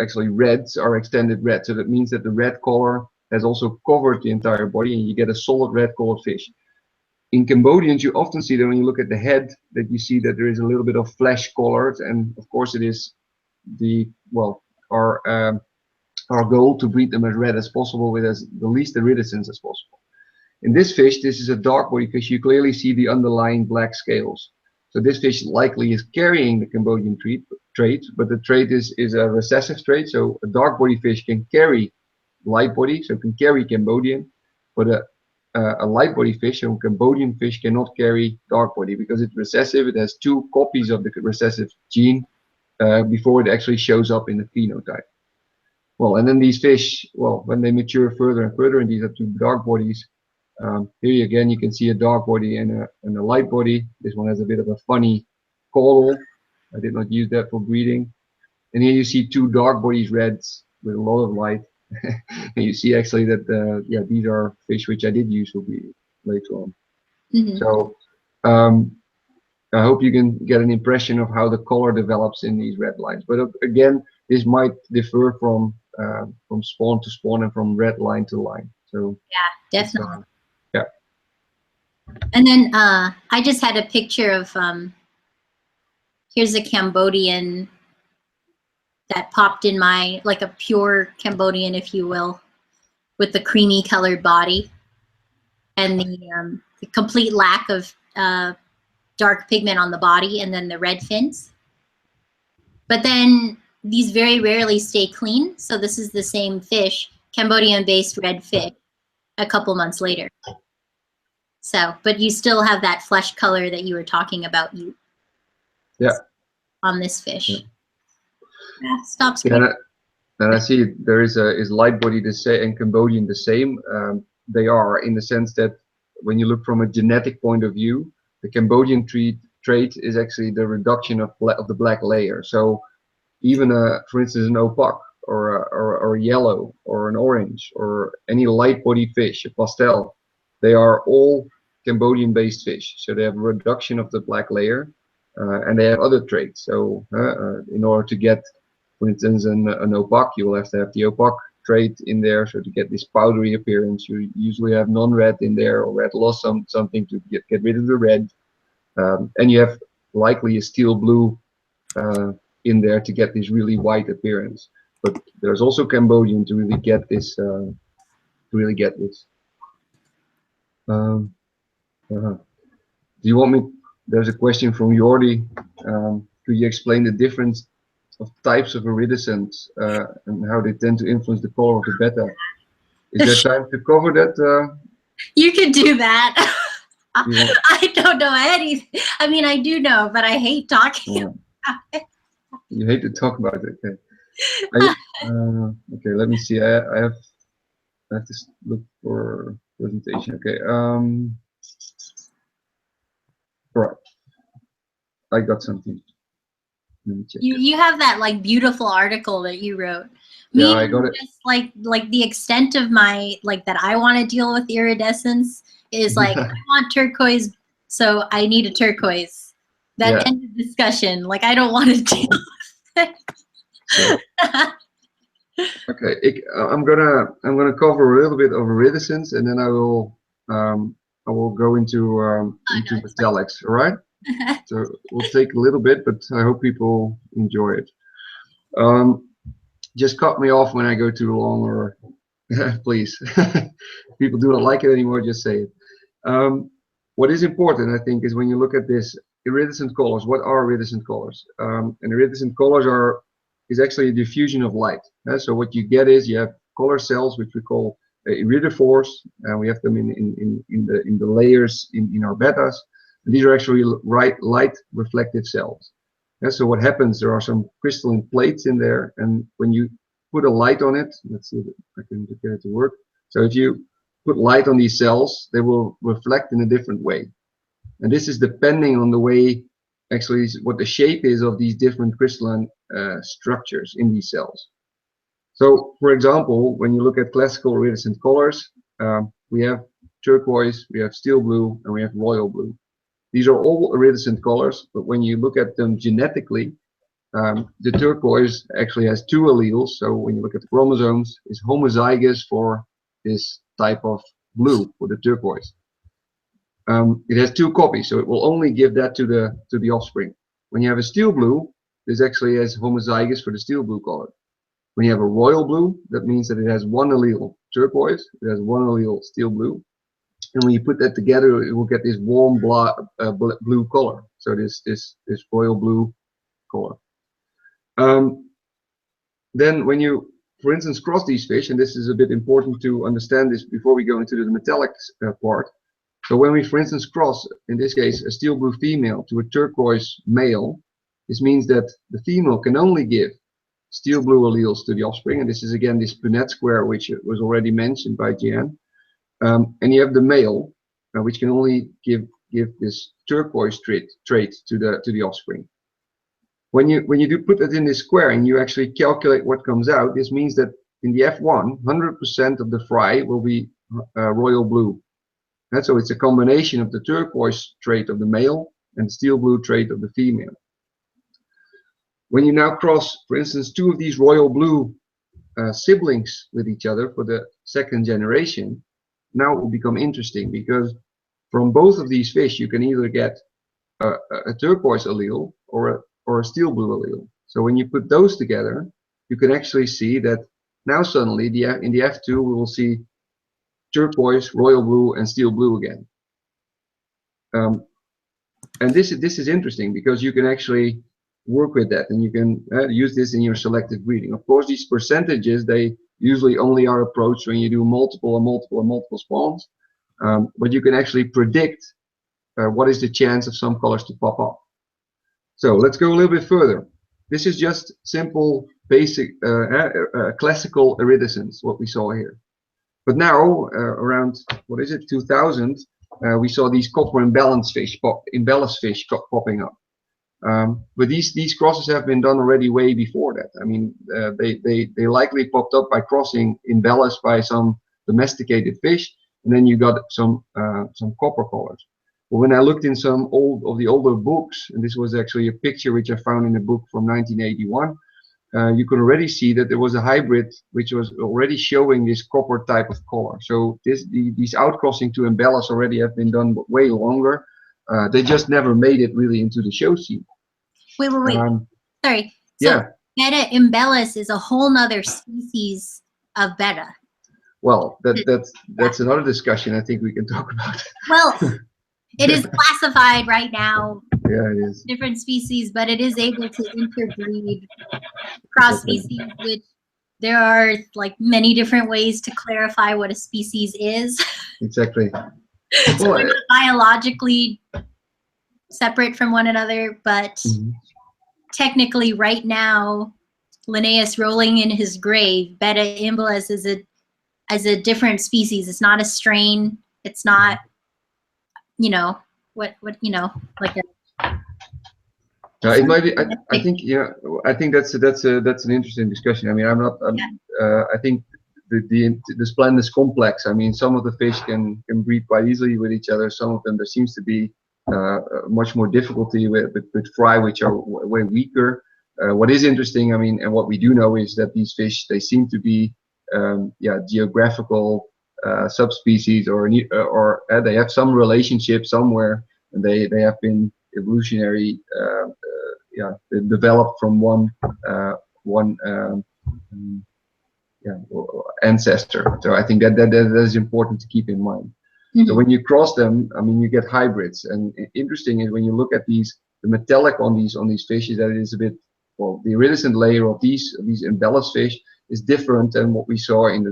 actually reds are extended red, so that means that the red color has also covered the entire body, and you get a solid red colored fish. In Cambodians, you often see that when you look at the head, that you see that there is a little bit of flesh colored, and of course it is our goal to breed them as red as possible with as the least iridescence as possible. In this fish, this is a dark body fish. You clearly see the underlying black scales. So this fish likely is carrying the Cambodian trait, but the trait is a recessive trait. So a dark body fish can carry light body, so it can carry Cambodian, but a light body fish, a Cambodian fish, cannot carry dark body because it's recessive. It has 2 copies of the recessive gene before it actually shows up in the phenotype. Well, and then these fish, well, when they mature further and further, and these are 2 dark bodies, here again you can see a dark body and a light body. This one has a bit of a funny caudal. I did not use that for breeding. And here you see 2 dark bodies, reds, with a lot of light. And you see actually that these are fish which I did use for breeding later on. Mm-hmm. So I hope you can get an impression of how the color develops in these red lines. But again, this might differ from spawn to spawn and from red line to line. So yeah, definitely. And then I just had a picture of here's a Cambodian that popped in my, like a pure Cambodian, if you will, with the creamy colored body and the complete lack of dark pigment on the body, and then the red fins. But then these very rarely stay clean. So this is the same fish, Cambodian-based red fish, a couple months later. So, but you still have that flesh color that you were talking about. On this fish. Stops. And I see there is light body the same and Cambodian the same. They are, in the sense that when you look from a genetic point of view, the Cambodian trait is actually the reduction of the black layer. So even for instance, an opaque or a yellow or an orange or any light body fish, a pastel, they are all Cambodian based fish. So they have a reduction of the black layer. And they have other traits. So in order to get, for instance, an opaque, you will have to have the opaque trait in there. So to get this powdery appearance, you usually have non-red in there, or red lost something to get rid of the red. And you have likely a steel blue in there to get this really white appearance. But there's also Cambodian to really get this. Do you want me? There's a question from Jordi. Could you explain the difference of types of iridescence and how they tend to influence the color of the betta? Is there time to cover that? You can do that. You want, I don't know anything. I mean, I do know, but I hate talking oh, about it. you hate to talk about it. Okay. Okay. Let me see. I have to look for presentation. Okay. Right. I got something. Let me check. You have that like beautiful article that you wrote. Yeah, Me, I got I'm it. just like the extent of my like that I want to deal with iridescence is like I want turquoise, so I need a turquoise. That Yeah. end of discussion. Like I don't want to deal with So it. okay, I'm gonna cover a little bit of iridescence, and then I will go Oh into no, it's fine. metallics. All right. So we'll take a little bit, but I hope people enjoy it. Um, just cut me off when I go too long, or please. If people do not like it anymore, just say it. Um, what is important, I think, is when you look at this iridescent colors. What are iridescent colors? And iridescent colors is actually a diffusion of light. So what you get is you have color cells, which we call iridophores, and we have them in the layers in our bettas. And these are actually light reflective cells. So what happens? There are some crystalline plates in there, and when you put a light on it, let's see if I can get it to work. So if you put light on these cells, they will reflect in a different way. And this is depending on the way, actually, what the shape is of these different crystalline structures in these cells. So, for example, when you look at classical iridescent colors, we have turquoise, we have steel blue, and we have royal blue. These are all iridescent colors, but when you look at them genetically, the turquoise actually has two alleles. So when you look at the chromosomes, it's homozygous for this type of blue, for the turquoise. It has two copies, so it will only give that to the offspring. When you have a steel blue, this actually has homozygous for the steel blue color. When you have a royal blue, that means that it has one allele turquoise, it has one allele steel blue, and when you put that together, it will get this warm blue color. So this royal blue color. Then when you, for instance, cross these fish, and this is a bit important to understand this before we go into the metallic part. So when we, for instance, cross, in this case, a steel blue female to a turquoise male, this means that the female can only give steel blue alleles to the offspring, and this is again this Punnett square, which was already mentioned by Gianne. And you have the male, which can only give this turquoise trait to the offspring. When you do put it in this square and you actually calculate what comes out, this means that in the F1, 100% of the fry will be royal blue. And so it's a combination of the turquoise trait of the male and the steel blue trait of the female. When you now cross, for instance, two of these royal blue siblings with each other for the second generation, now it will become interesting because from both of these fish you can either get a turquoise allele or a steel blue allele. So when you put those together, you can actually see that now suddenly in the F2 we will see turquoise, royal blue, and steel blue again. And this is interesting because you can actually work with that and you can use this in your selective breeding. Of course, these percentages, they usually only are approached when you do multiple and multiple and multiple spawns, but you can actually predict what is the chance of some colors to pop up. So let's go a little bit further. This is just simple, basic, classical iridescence, what we saw here. But now, around, what is it, 2000, we saw these copper imbalance fish popping up. But these crosses have been done already way before that. I mean, they likely popped up by crossing embellished by some domesticated fish, and then you got some copper colors. But when I looked in some of the older books, and this was actually a picture which I found in a book from 1981, you could already see that there was a hybrid which was already showing this copper type of color. So these outcrossing to embellish already have been done way longer. They just never made it really into the show scene. Wait. Sorry. So Yeah. Betta embellis is a whole nother species of Betta. Well, that's another discussion I think we can talk about. Well, it is classified right now. Yeah, it is. Different species, but it is able to interbreed cross species, which there are like many different ways to clarify what a species is. Exactly. So they're not biologically separate from one another, but technically right now, Linnaeus rolling in his grave, Betta imbeles is a different species. It's not a strain. It's not, what like a. It might be. I think I think that's an interesting discussion. I mean, I think the splen is complex. I mean, some of the fish can breed quite easily with each other. Some of them there seems to be much more difficulty with fry, which are way weaker. What is interesting, I mean, and what we do know is that these fish, they seem to be geographical subspecies, or they have some relationship somewhere, and they have been evolutionary developed from one ancestor. So I think that is important to keep in mind. So when you cross them, I mean, you get hybrids. And interesting is when you look at the metallic on these fishes, that it is a bit, well, the iridescent layer of these embellished fish is different than what we saw in the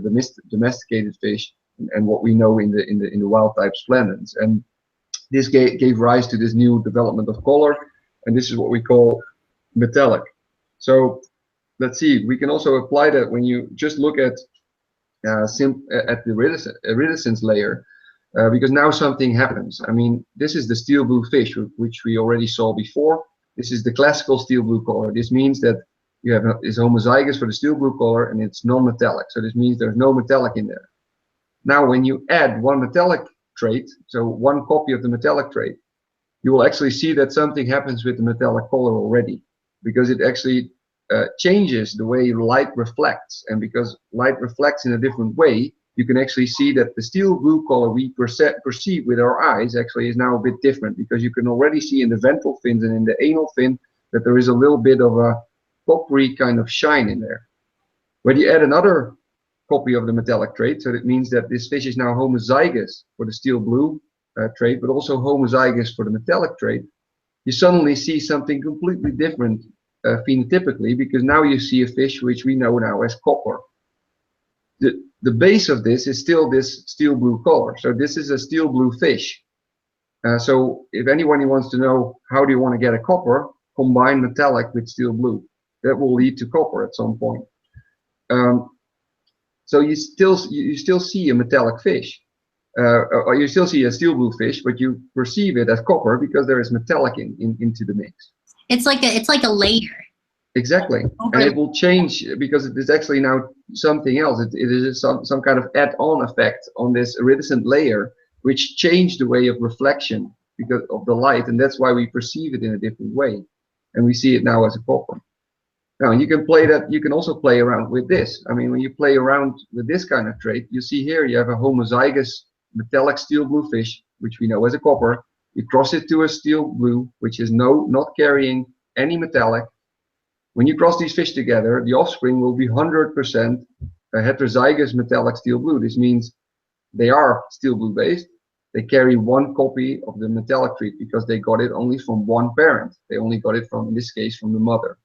domesticated fish and what we know in the wild type splenens. And this gave rise to this new development of color, and this is what we call metallic. So let's see, we can also apply that when you just look at the iridescence layer, because now something happens. I mean, this is the steel blue fish, which we already saw before. This is the classical steel blue color. This means that you have is homozygous for the steel blue color, and it's non-metallic. So this means there's no metallic in there. Now, when you add one metallic trait, so one copy of the metallic trait, you will actually see that something happens with the metallic color already, because it actually changes the way light reflects. And because light reflects in a different way, you can actually see that the steel blue color we perceive with our eyes actually is now a bit different, because you can already see in the ventral fins and in the anal fin that there is a little bit of a coppery kind of shine in there. When you add another copy of the metallic trait, so that means that this fish is now homozygous for the steel blue trait, but also homozygous for the metallic trait, you suddenly see something completely different phenotypically, because now you see a fish which we know now as copper. The base of this is still this steel blue color, so this is a steel blue fish. So if anyone wants to know how do you want to get a copper, combine metallic with steel blue. That will lead to copper at some point. So you still see a metallic fish, or you still see a steel blue fish, but you perceive it as copper because there is metallic into the mix. It's like a layer. Exactly, and it will change because it is actually now something else. It is some kind of add-on effect on this iridescent layer, which changed the way of reflection because of the light, and that's why we perceive it in a different way, and we see it now as a copper. Now you can play that. You can also play around with this. I mean, when you play around with this kind of trait, you see here you have a homozygous metallic steel blue fish, which we know as a copper. You cross it to a steel blue, which is not carrying any metallic. When you cross these fish together, the offspring will be 100% heterozygous metallic steel blue. This means they are steel blue based. They carry one copy of the metallic trait because they got it only from one parent. They only got it from, in this case, from the mother.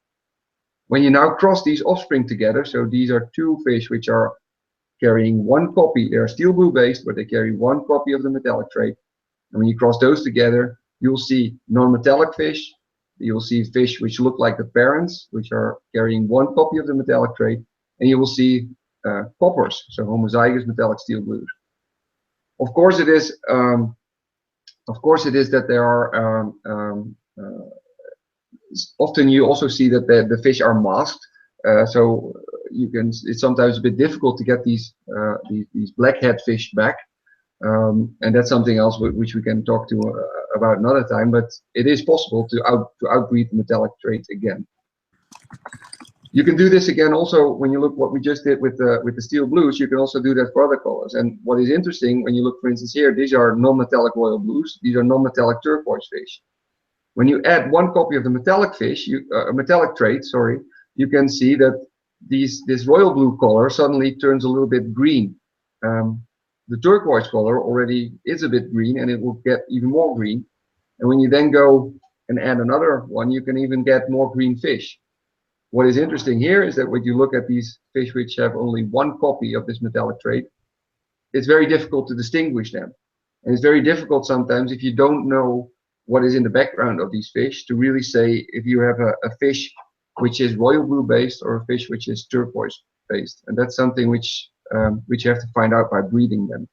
When you now cross these offspring together, so these are two fish which are carrying one copy. They are steel blue based, but they carry one copy of the metallic trait. And when you cross those together, you'll see non-metallic fish. You'll see fish which look like the parents, which are carrying one copy of the metallic trait, and you will see coppers, so homozygous metallic steel blues. Of course, it is that there are often you also see that the fish are masked, so you can. It's sometimes a bit difficult to get these blackhead fish back. And that's something else which we can talk to about another time, but it is possible to outbreed the metallic trait again. You can do this again also when you look what we just did with the steel blues. You can also do that for other colors. And what is interesting when you look, for instance, here, these are non-metallic royal blues. These are non-metallic turquoise fish. When you add one copy of the metallic fish, metallic trait, sorry, you can see that this royal blue color suddenly turns a little bit green. The turquoise color already is a bit green, and it will get even more green. And when you then go and add another one, you can even get more green fish. what is interesting here is that when you look at these fish which have only one copy of this metallic trait, it's very difficult to distinguish them. And it's very difficult sometimes if you don't know what is in the background of these fish to really say if you have a fish which is royal blue based or a fish which is turquoise based. And that's something which you have to find out by breeding them.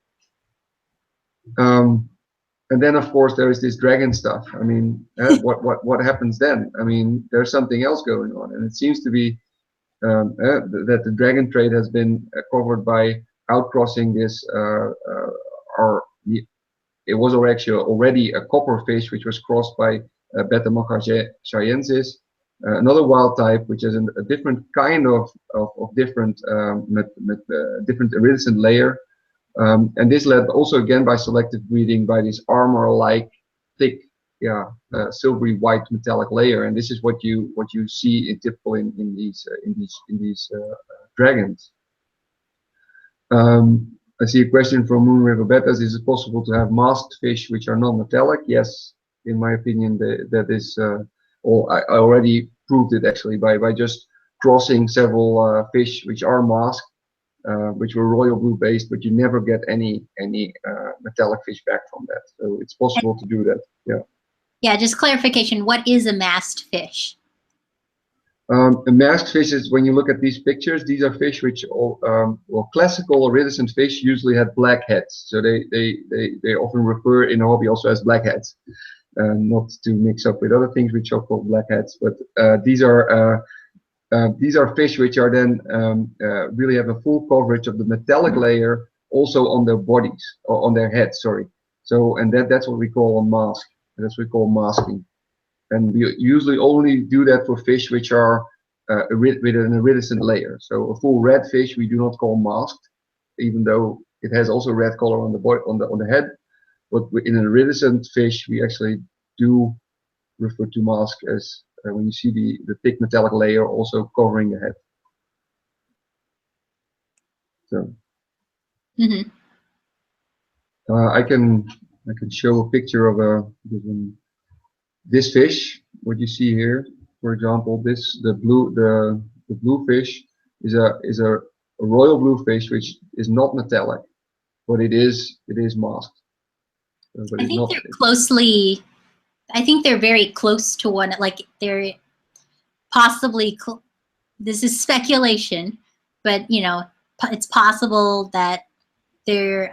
And then of course there is this dragon stuff. I mean, what happens then? I mean, there's something else going on, and it seems to be that the dragon trait has been covered by outcrossing this, it was already a copper fish which was crossed by Betta Selective, another wild type which is a different kind of different different iridescent layer, and this led also again by selective breeding by this armor-like thick, silvery white metallic layer, and this is what you see typical in these dragons. I see a question from Moon River Bettas. Is it possible to have masked fish which are non-metallic? Yes, in my opinion, that is. I already proved it actually by just crossing several fish which are masked, which were royal blue based, but you never get any metallic fish back from that. So it's possible to do that. Yeah. Yeah. Just clarification. What is a masked fish? A masked fish is, when you look at these pictures, these are fish which, classical iridescent fish usually had black heads. So they often refer in a hobby also as blackheads, not to mix up with other things which are called blackheads. But these are fish which are then really have a full coverage of the metallic layer also on their bodies, or on their heads. Sorry. So that's what we call a mask. That's what we call masking. And we usually only do that for fish which are with an iridescent layer. So a full red fish we do not call masked, even though it has also red color on the body, on the head. But in an iridescent fish, we actually do refer to mask as when you see the thick metallic layer also covering the head. So I can show a picture of this fish. What you see here, for example, the blue fish is a royal blue fish which is not metallic, but it is masked. But I think they're closely. I think they're very close to one. Like they're possibly. This is speculation, but you know, it's possible that they're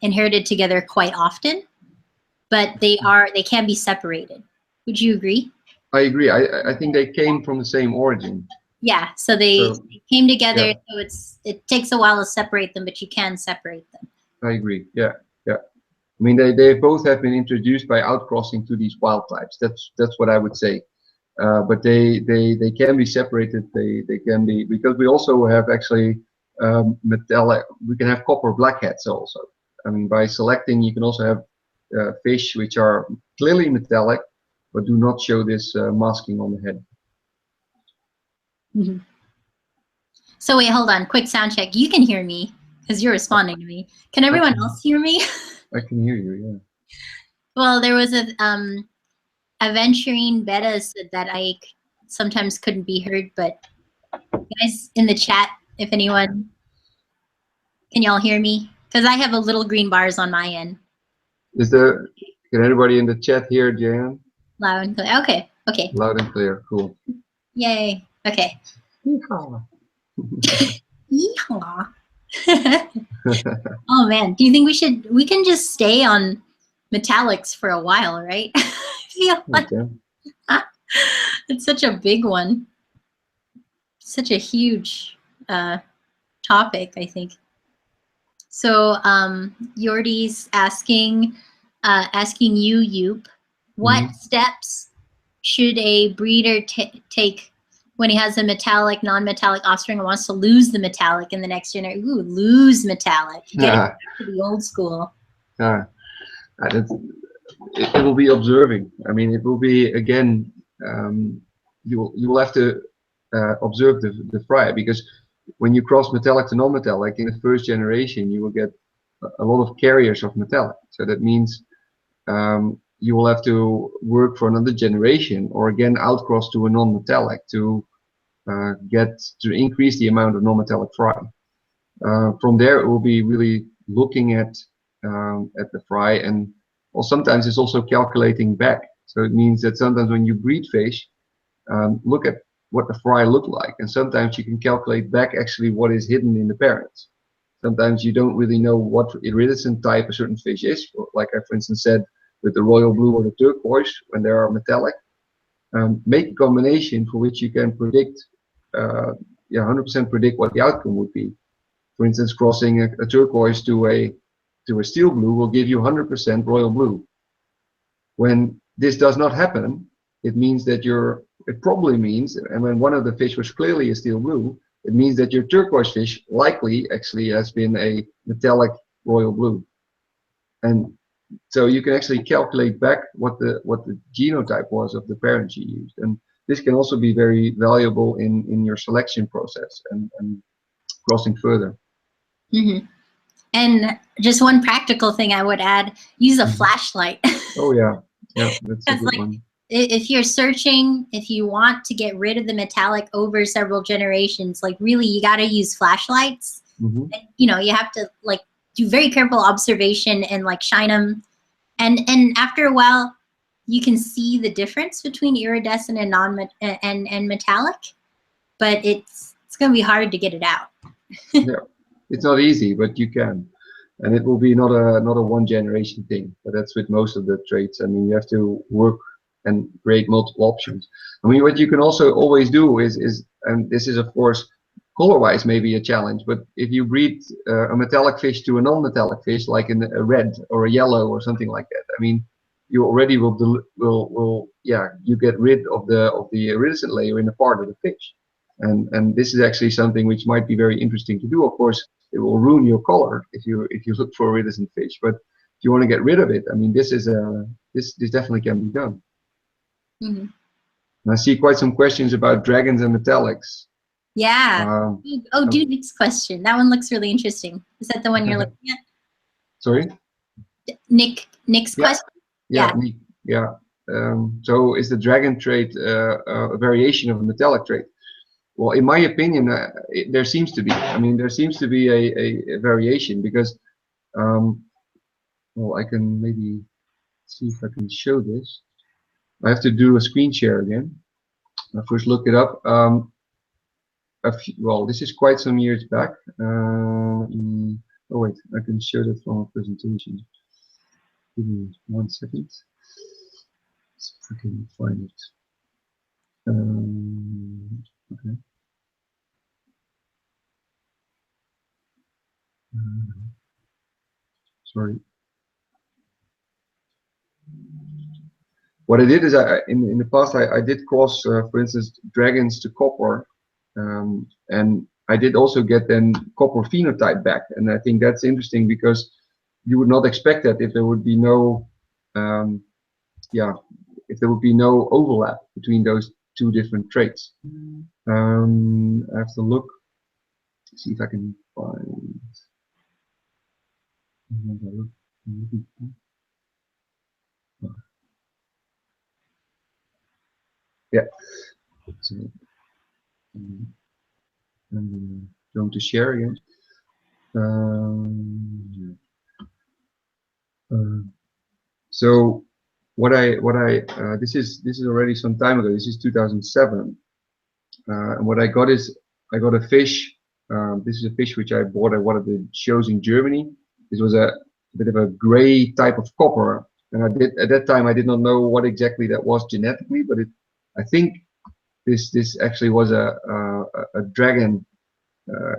inherited together quite often, but they can be separated. Would you agree? I agree. I think they came from the same origin. Yeah, so they came together. Yeah. So it takes a while to separate them, but you can separate them. I agree. Yeah, yeah. I mean, they both have been introduced by outcrossing to these wild types. That's what I would say. But they can be separated. They can be, because we also have actually metallic. We can have copper blackheads also. I mean, by selecting, you can also have fish which are clearly metallic, but do not show this masking on the head. Mm-hmm. So wait, hold on, quick sound check. You can hear me because you're responding to me. Can everyone else hear me? I can hear you, yeah. Well, there was a Aventurine Betta said that I sometimes couldn't be heard, but guys in the chat, if anyone, can y'all hear me? Because I have a little green bars on my end. Can anybody in the chat hear Gianne? Loud and clear. Okay. Okay. Loud and clear. Cool. Yay. Okay. Yeehaw. Yeehaw. Oh man, do you think we can just stay on metallics for a while, right? Okay. It's such a big one. Such a huge topic, I think. So Yordi's asking you, Joep, what steps should a breeder take when he has a metallic, non-metallic offspring and wants to lose the metallic in the next generation? Ooh, lose metallic. Get it back to the old school. It will be observing. I mean, it will be, again, you will have to observe the fry, because when you cross metallic to non-metallic in the first generation, you will get a lot of carriers of metallic. So that means you will have to work for another generation, or again outcross to a non-metallic to get to increase the amount of non-metallic fry. From there, it will be really looking at the fry, and well, sometimes it's also calculating back. So it means that sometimes when you breed fish, look at what the fry look like, and sometimes you can calculate back actually what is hidden in the parents. Sometimes you don't really know what iridescent type a certain fish is, like I for instance said with the royal blue or the turquoise when they are metallic. Make a combination for which you can predict, 100% predict what the outcome would be. For instance, crossing a turquoise to a steel blue will give you 100% royal blue. When this does not happen, it means that it probably means, and when one of the fish was clearly a steel blue, it means that your turquoise fish likely actually has been a metallic royal blue. And so you can actually calculate back what the genotype was of the parent you used. And this can also be very valuable in your selection process and crossing further. Mm-hmm. And just one practical thing I would add, use a flashlight. Oh yeah, that's a good one. If you're searching, if you want to get rid of the metallic over several generations, like really you got to use flashlights. Mm-hmm. And, you have to like do very careful observation and like shine them. And after a while, you can see the difference between iridescent and and metallic, but it's going to be hard to get it out. Yeah, it's not easy, but you can. And it will be not a one generation thing, but that's with most of the traits. I mean, you have to work and create multiple options. I mean, what you can also always do is and this is of course color-wise maybe a challenge, but if you breed a metallic fish to a non-metallic fish, like in a red or a yellow or something like that, I mean, you already will you get rid of the iridescent layer in a part of the fish, and this is actually something which might be very interesting to do. Of course, it will ruin your color if you look for iridescent fish, but if you want to get rid of it, I mean, this definitely can be done. Mm-hmm. And I see quite some questions about dragons and metallics. Yeah. Do Nick's question. That one looks really interesting. Is that the one you're looking at? Sorry? Nick's question? Yeah. Nick, yeah. So is the dragon trait a variation of a metallic trait? Well, in my opinion, there seems to be. I mean, there seems to be a variation because, well, I can maybe see if I can show this. I have to do a screen share again. I first look it up. Well, this is quite some years back. Oh wait, I can show that from a presentation. Give me 1 second. See if I can find it. Okay. Sorry. What I did is in the past I did cross, for instance, dragons to copper, and I did also get then copper phenotype back, and I think that's interesting because you would not expect that if there would be no, if there would be no overlap between those two different traits. I have to look, see if I can find. Yeah. So, I'm going to share again. So this is already some time ago. This is 2007, and what I got is I got a fish. This is a fish which I bought at one of the shows in Germany. This was a bit of a gray type of copper, and at that time I did not know what exactly that was genetically, but I think this actually was a dragon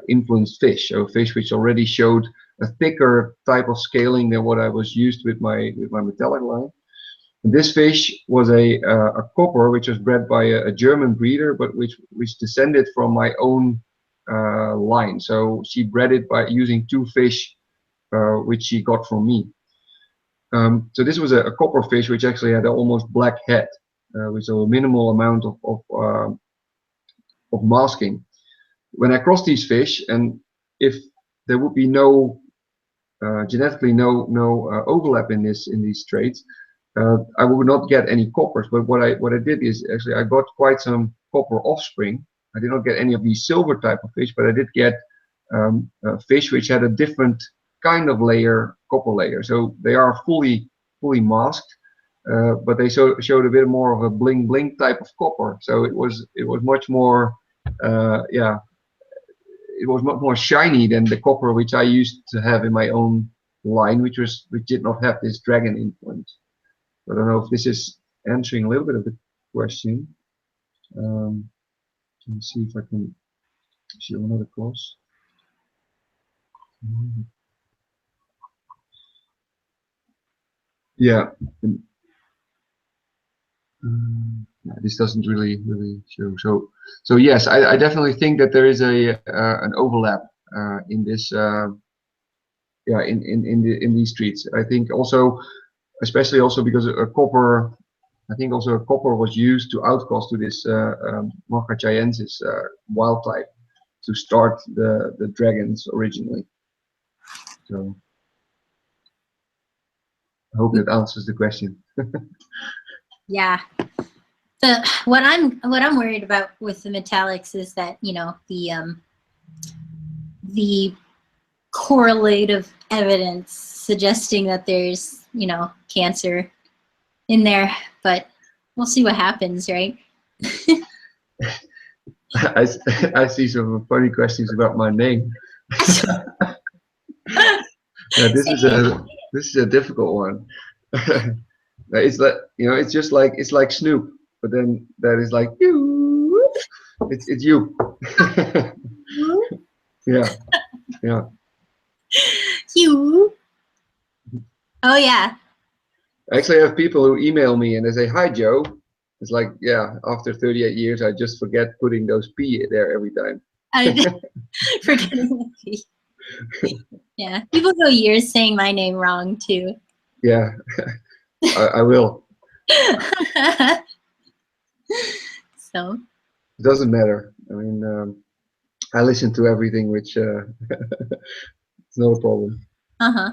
influenced fish, so a fish which already showed a thicker type of scaling than what I was used with my metallic line. And this fish was a copper which was bred by a German breeder, but which descended from my own line. So she bred it by using two fish which she got from me. So this was a copper fish which actually had an almost black head, with a minimal amount of masking. When I cross these fish, and if there would be no genetically no overlap in these traits, I would not get any coppers. But what I did is actually I got quite some copper offspring, I did not get any of these silver type of fish, but I did get fish which had a different kind of layer, copper layer. So they are fully masked, but they showed a bit more of a bling bling type of copper. So it was much more, yeah, it was much more shiny than the copper which I used to have in my own line, which did not have this dragon influence. I don't know if this is answering a little bit of the question. Let me see if I can show another course. Yeah. This doesn't really show. So yes, I definitely think that there is an overlap in this. Yeah, in these streets. I think also, especially also because a copper. I think also a copper was used to outcast to this Marca chiensis wild type to start the dragons originally. So I hope that answers the question. Yeah. What I'm worried about with the metallics is that, you know, the correlative evidence suggesting that there's, you know, cancer in there, but we'll see what happens, right? I see some funny questions about my name. Yeah, this is a difficult one. It's like, you know, it's just like, it's like Snoop, but then that is like you. It's you. Yeah, yeah. You. Oh yeah. Actually, I have people who email me and they say, "Hi, Joe." It's like, yeah, after 38 years, I just forget putting those P there every time. I forgetting the P. Yeah, people go years saying my name wrong too. Yeah, I will. So. It doesn't matter. I mean, I listen to everything, which it's not a problem. Uh-huh.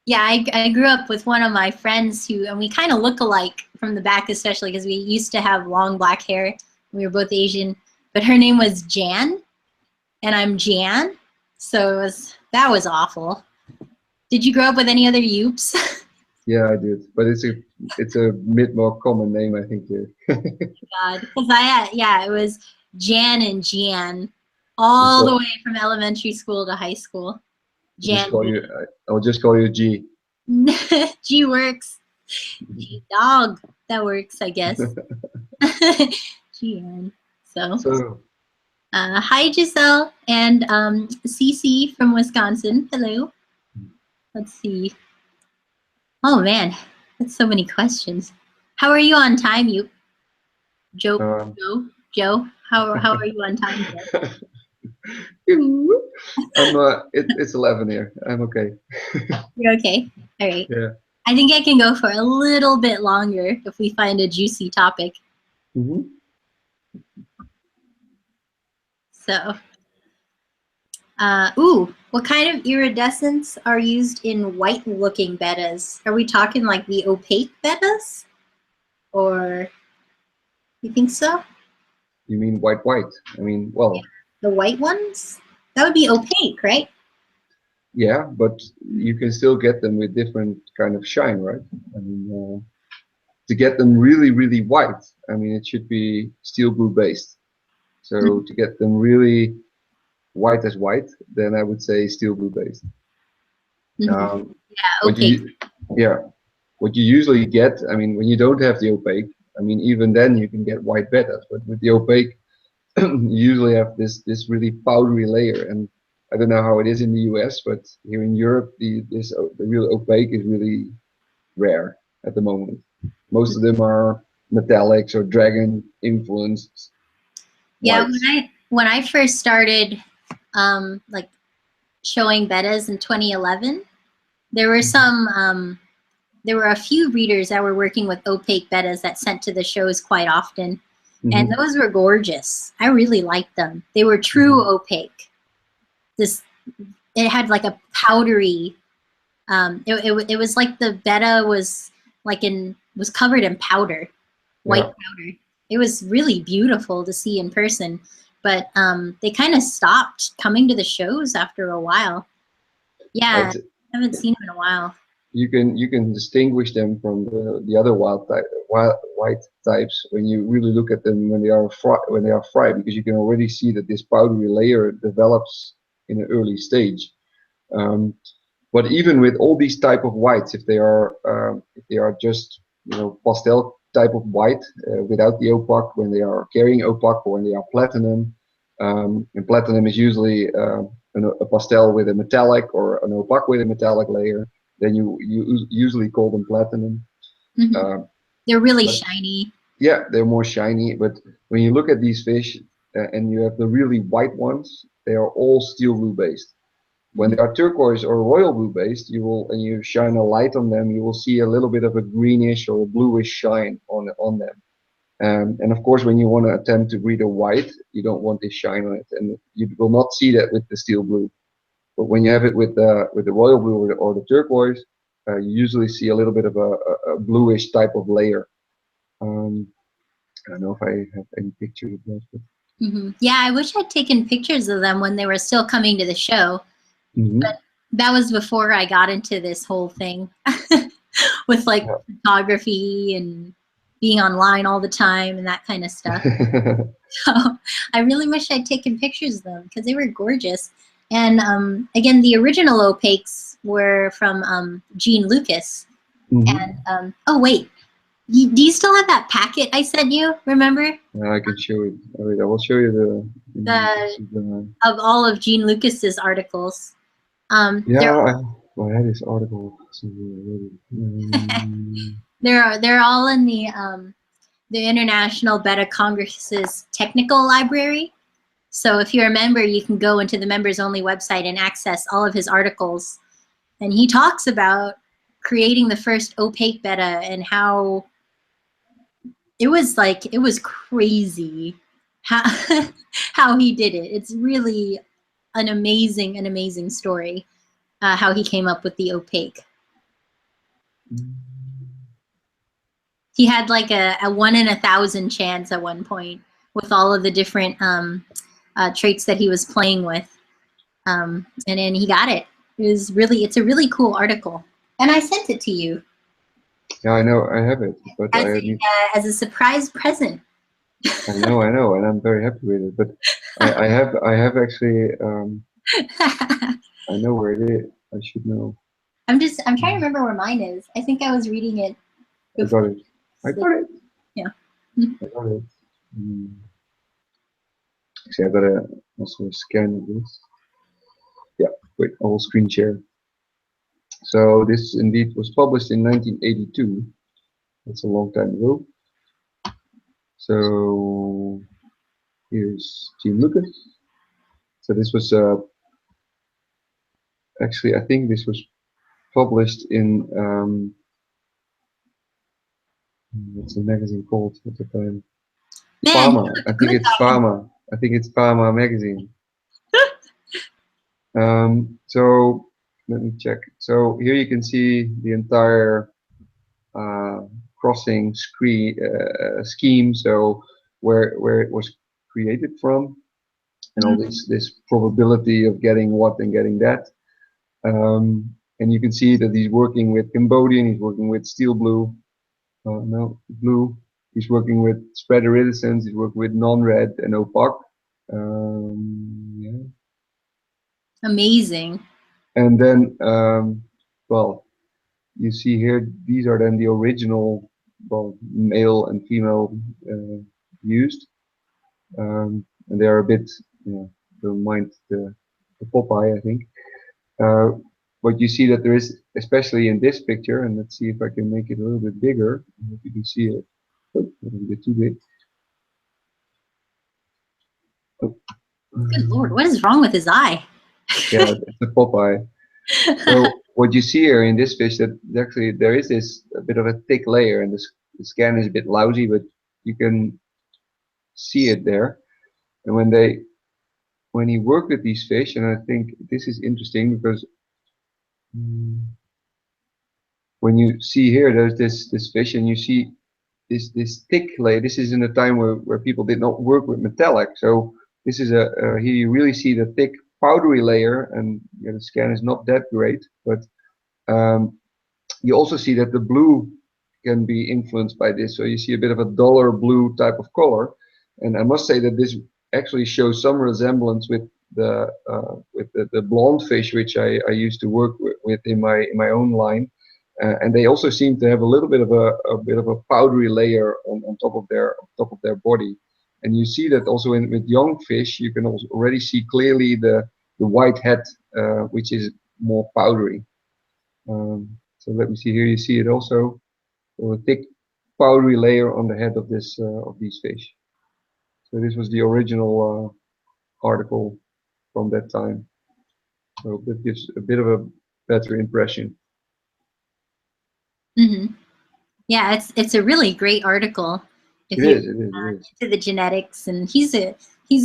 Yeah, I grew up with one of my friends who, and we kind of look alike from the back, especially because we used to have long black hair. We were both Asian, but her name was Jan, and I'm Gianne, so that was awful. Did you grow up with any other Yoops? Yeah, I did, but it's a bit more common name, I think, here. God, because it was Jan and Gian, all the way from elementary school to high school. Jan. I'll just call you G. G works. G dog. That works, I guess. Gian. So hi Giselle and Cece from Wisconsin. Hello. Let's see. Oh man, that's so many questions. How are you on time, you? Joe. How are you on time? It's 11 here. I'm okay. You're okay. All right. Yeah. I think I can go for a little bit longer if we find a juicy topic. Mm-hmm. So, what kind of iridescents are used in white-looking bettas? Are we talking like the opaque bettas? Or you think so? You mean white? I mean, well. Yeah. The white ones? That would be opaque, right? Yeah, but you can still get them with different kind of shine, right? I mean, to get them really, really white, I mean, it should be steel blue based. So to get them really white as white, then I would say steel blue based. Yeah, opaque. What you usually get, I mean, when you don't have the opaque, I mean, even then you can get white bettas, but with the opaque, you usually have this really powdery layer. And I don't know how it is in the US, but here in Europe, the real opaque is really rare at the moment. Most of them are metallics or dragon influenced. Yeah, Whites. when I first started like showing bettas in 2011, there were there were a few breeders that were working with opaque bettas that sent to the shows quite often. And those were gorgeous. I really liked them. They were true opaque. It had like a powdery, it was like the betta was covered in powder, white powder. it was really beautiful to see in person. But they kind of stopped coming to the shows after a while. Yeah, I haven't seen them in a while. You can distinguish them from the other white types when you really look at them when they are fried, because you can already see that this powdery layer develops in an early stage. But even with all these type of whites, if they are just pastel type of white without the opaque, when they are carrying opaque, or when they are platinum, and platinum is usually a pastel with a metallic or an opaque with a metallic layer, then you usually call them platinum. Mm-hmm. They're really shiny. Yeah, they're more shiny. But when you look at these fish and you have the really white ones, they are all steel blue based. When they are turquoise or royal blue based, and you shine a light on them, you will see a little bit of a greenish or a bluish shine on them. And of course, when you want to attempt to breed a white, you don't want this shine on it, and you will not see that with the steel blue. But when you have it with the royal blue or the turquoise, you usually see a little bit of a bluish type of layer. I don't know if I have any pictures of that. But... Mm-hmm. Yeah, I wish I'd taken pictures of them when they were still coming to the show. Mm-hmm. But that was before I got into this whole thing with like photography and being online all the time and that kind of stuff. So I really wish I'd taken pictures of them because they were gorgeous. And again, the original opaques were from Jean Lucas. Mm-hmm. And oh wait, do you still have that packet I sent you? Remember? I can show it. Wait, I will show you the of all of Jean Lucas's articles. Yeah, I had this article. They're all in the International Betta Congress's technical library. So if you're a member, you can go into the members only website and access all of his articles. And he talks about creating the first opaque betta and how it was crazy how, how he did it. It's really an amazing story, how he came up with the opaque. He had like a 1 in 1,000 chance at one point with all of the different traits that he was playing with. And then he got it. It's a really cool article. And I sent it to you. Yeah, I know, I have it. But as a surprise present. I know, and I'm very happy with it. But I have actually, I know where it is. I should know. I'm trying to remember where mine is. I think I was reading it before. I got it. Yeah. I got it. Actually, I gotta also scan this. Yeah, wait, I will screen share. So this indeed was published in 1982. That's a long time ago. So here's Jean Lucas. So this was actually, I think this was published in what's the magazine called at the time? Pharma. I think it's Pharma. I think it's Pharma magazine. So let me check. So here you can see the entire crossing scheme. So where it was created from, and all this probability of getting what and getting that. And you can see that he's working with Cambodian. He's working with steel blue. No, blue. He's working with spread iridescence. He's working with non-red and opaque. Yeah. Amazing. And then, well, you see here, these are then the original, well, male and female used. And they are a bit, don't mind the Popeye, I think. But you see that there is, especially in this picture, and let's see if I can make it a little bit bigger. I hope you can see it. Oh, a little bit too big. Oh. Good Lord, what is wrong with his eye? Yeah, it's a Popeye. So what you see here in this fish, that actually there is this a bit of a thick layer, and the scan is a bit lousy, but you can see it there. And when he worked with these fish, and I think this is interesting because when you see here, there's this fish, and you see this thick layer. This is in a time where people did not work with metallic, so this is here you really see the thick powdery layer, and the scan is not that great, but you also see that the blue can be influenced by this. So you see a bit of a duller blue type of color, and I must say that this actually shows some resemblance with the blonde fish which I used to work with in my own line, and they also seem to have a little bit of a powdery layer on top of their body, and you see that also with young fish. You can also already see clearly the white head, which is more powdery. So let me see here. You see it also, a thick powdery layer on the head of these fish. So this was the original article from that time. So that gives a bit of a better impression. Mm-hmm. Yeah, it's a really great article. If It you're is. It is. It is. into the genetics, and he's a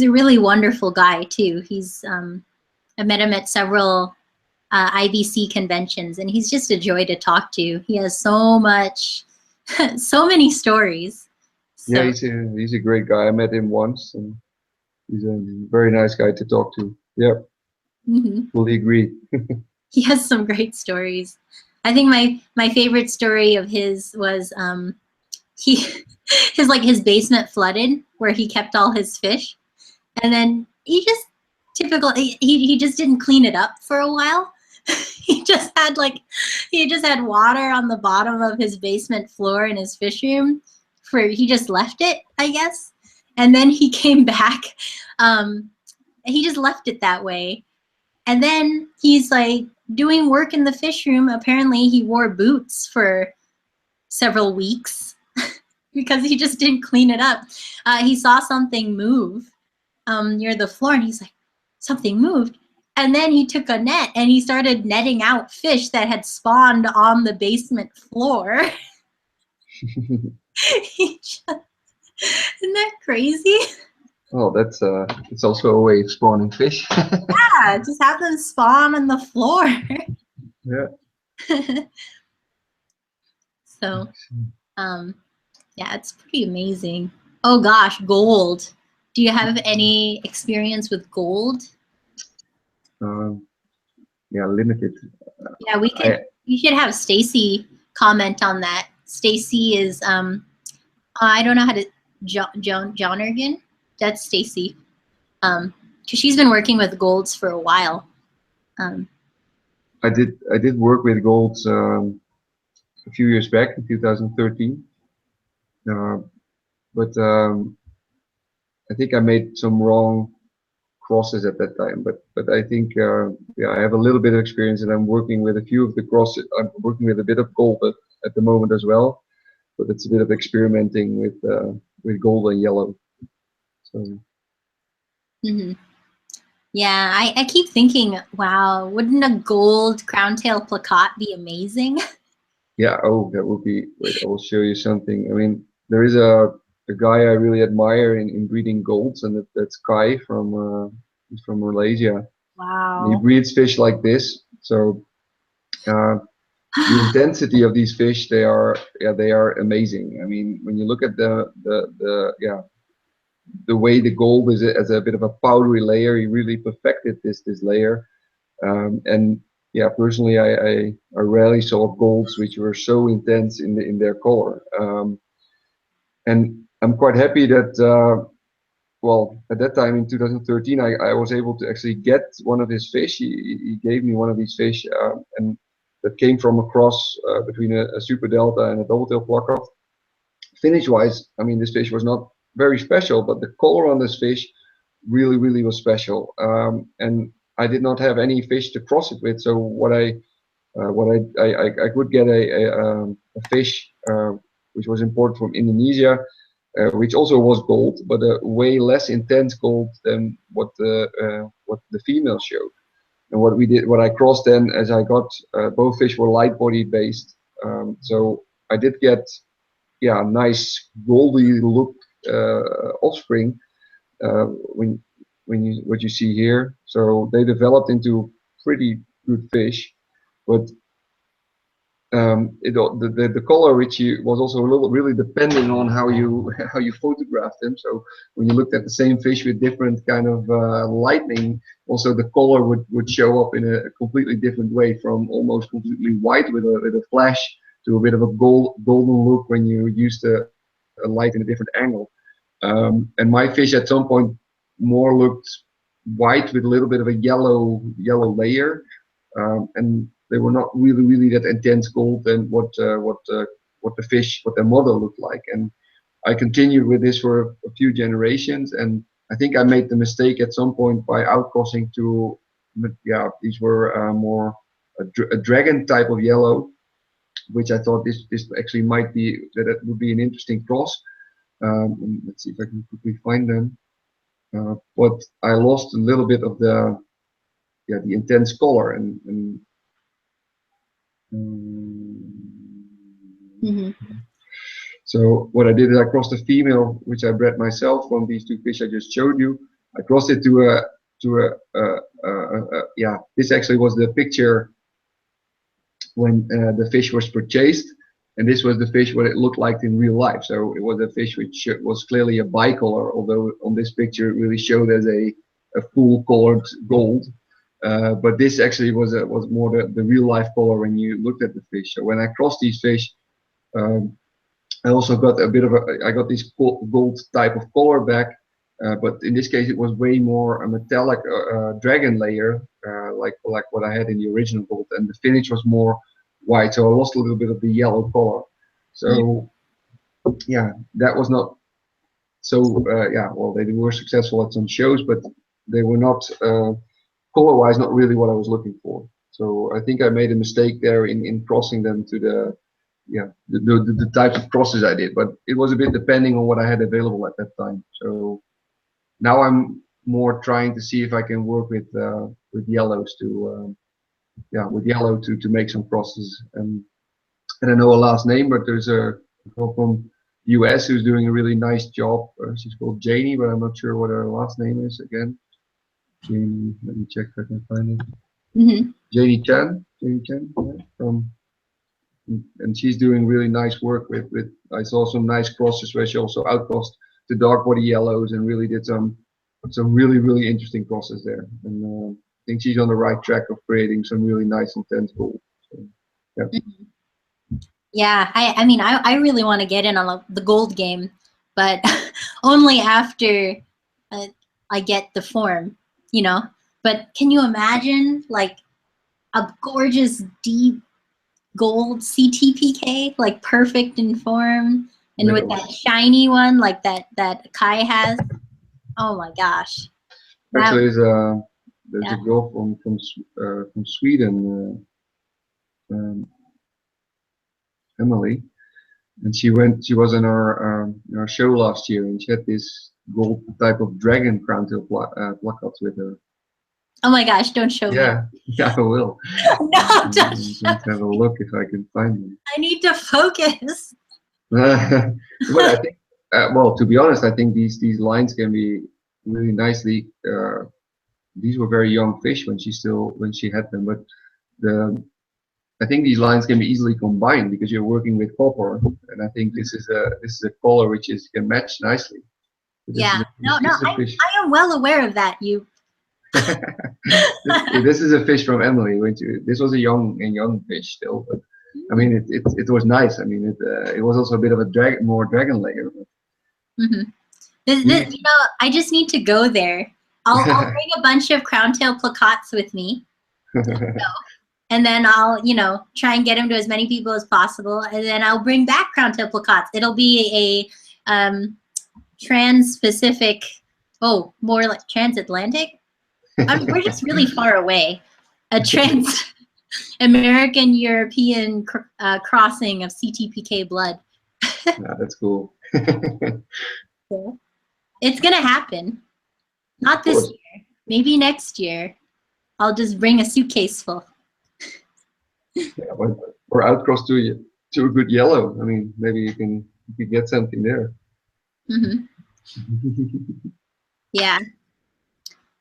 really wonderful guy too. He's I met him at several IBC conventions, and he's just a joy to talk to. He has so much, so many stories. Yeah, So he's a great guy. I met him once, and he's a very nice guy to talk to. Yeah, fully agree. he has some great stories. I think my favorite story of his was he his basement flooded where he kept all his fish, and then he just he just didn't clean it up for a while. he just had water on the bottom of his basement floor in his fish room. He just left it, I guess, and then he came back. He just left it that way, and then he's like doing work in the fish room. Apparently, he wore boots for several weeks because he just didn't clean it up. He saw something move near the floor, and he's like, something moved. And then he took a net and he started netting out fish that had spawned on the basement floor. Isn't that crazy? Oh, it's also a way of spawning fish. Yeah, just have them spawn on the floor. Yeah. So, yeah, it's pretty amazing. Oh gosh, gold. Do you have any experience with gold? Yeah, limited. Yeah, you should have Stacy comment on that. Stacy is I don't know how to John Ergen. That's Stacy. Because she's been working with golds for a while. I did work with golds a few years back in 2013, but I think I made some wrong crosses at that time. But I think yeah, I have a little bit of experience, and I'm working with a few of the crosses. I'm working with a bit of gold at the moment as well, but it's a bit of experimenting with gold and yellow. So. Yeah, I keep thinking, wow, wouldn't a gold crown tail plakat be amazing? Yeah, oh, that would be, wait, I will show you something. I mean, there is a guy I really admire in breeding golds, and that's Kai he's from Malaysia. And he Wow. breeds fish like this. So the intensity of these fish, they are amazing. I mean, when you look at the way the gold is as a bit of a powdery layer, he really perfected this layer. And yeah, personally, I rarely saw golds which were so intense in their color. And I'm quite happy that, well, at that time in 2013, I was able to actually get one of his fish. He gave me one of these fish, and that came from a cross between a Super Delta and a double tail plakat. Finish wise, I mean, this fish was not very special, but the color on this fish really was special. And I did not have any fish to cross it with, so I could get a fish which was imported from Indonesia, which also was gold, but a way less intense gold than what the female showed. And what I crossed then, as I got both fish were light body based, so I did get nice goldy look offspring when what you see here. So they developed into pretty good fish, but the color which was also a little really depending on how you how you photographed them. So when you looked at the same fish with different kind of lighting, also the color would show up in a completely different way, from almost completely white with a flash to a bit of a golden look when you used a light in a different angle. And my fish at some point more looked white with a little bit of a yellow layer, and they were not really that intense gold than what their mother looked like. And I continued with this for a few generations, and I think I made the mistake at some point by outcrossing to, yeah, these were more a dragon type of yellow, which I thought this actually might be that it would be an interesting cross. And let's see if I can quickly find them. But I lost a little bit of the intense color, and so what I did is I crossed a female, which I bred myself from these two fish I just showed you. I crossed it to a this actually was the picture when the fish was purchased, and this was the fish what it looked like in real life. So it was a fish which was clearly a bicolor, although on this picture it really showed as a full colored gold. But this actually was more the real life color when you looked at the fish. So when I crossed these fish, I also got a bit of I got this gold type of color back, but in this case it was way more a metallic dragon layer, like what I had in the original gold, and the finish was more white. So I lost a little bit of the yellow color. So yeah, that was not so. Yeah, well, they were successful at some shows, but they were not color-wise not really what I was looking for. So I think I made a mistake there in crossing them to the types of crosses I did, but it was a bit depending on what I had available at that time. So now I'm more trying to see if I can work with yellows to to make some crosses. And I know a last name, but there's a girl from US who's doing a really nice job. She's called Janie, but I'm not sure what her last name is again. Janie, let me check if I can find it. Janie Chan, yeah, from. And she's doing really nice work with I saw some nice crosses where she also outcrossed the dark body yellows and really did some really interesting crosses there. And I think she's on the right track of creating some really nice intense gold. So, yeah. Yeah, I mean, I really want to get in on the gold game, but only after I get the form, you know. But can you imagine like a gorgeous deep gold CTPK, like perfect in form, and with that shiny one like that Kai has? Oh my gosh! Actually, there's a girl from Sweden, Emily, and she was in our show last year, and she had this gold type of dragon crown tail placards with her. Oh my gosh, don't show me. Yeah, I will. No, don't show have a look if I can find them. I need to focus. But I think, well, to be honest, I think these lines can be really nicely. These were very young fish when she had them, but I think these lines can be easily combined because you're working with copper, and I think this is a color which can match nicely. Yeah, I am well aware of that. This is a fish from Emily. This was a young fish still, but I mean it was nice. I mean it was also a bit of a more dragon layer. You know, I just need to go there. I'll bring a bunch of crown tail placats with me, and then I'll try and get them to as many people as possible, and then I'll bring back crown tail placats. It'll be a trans-Pacific, more like transatlantic. I mean, we're just really far away. A trans-American European crossing of CTPK blood. Yeah, that's cool. Cool. It's gonna happen. Not this year. Maybe next year. I'll just bring a suitcase full. Yeah, or outcross to a good yellow. I mean, maybe you can get something there. Yeah.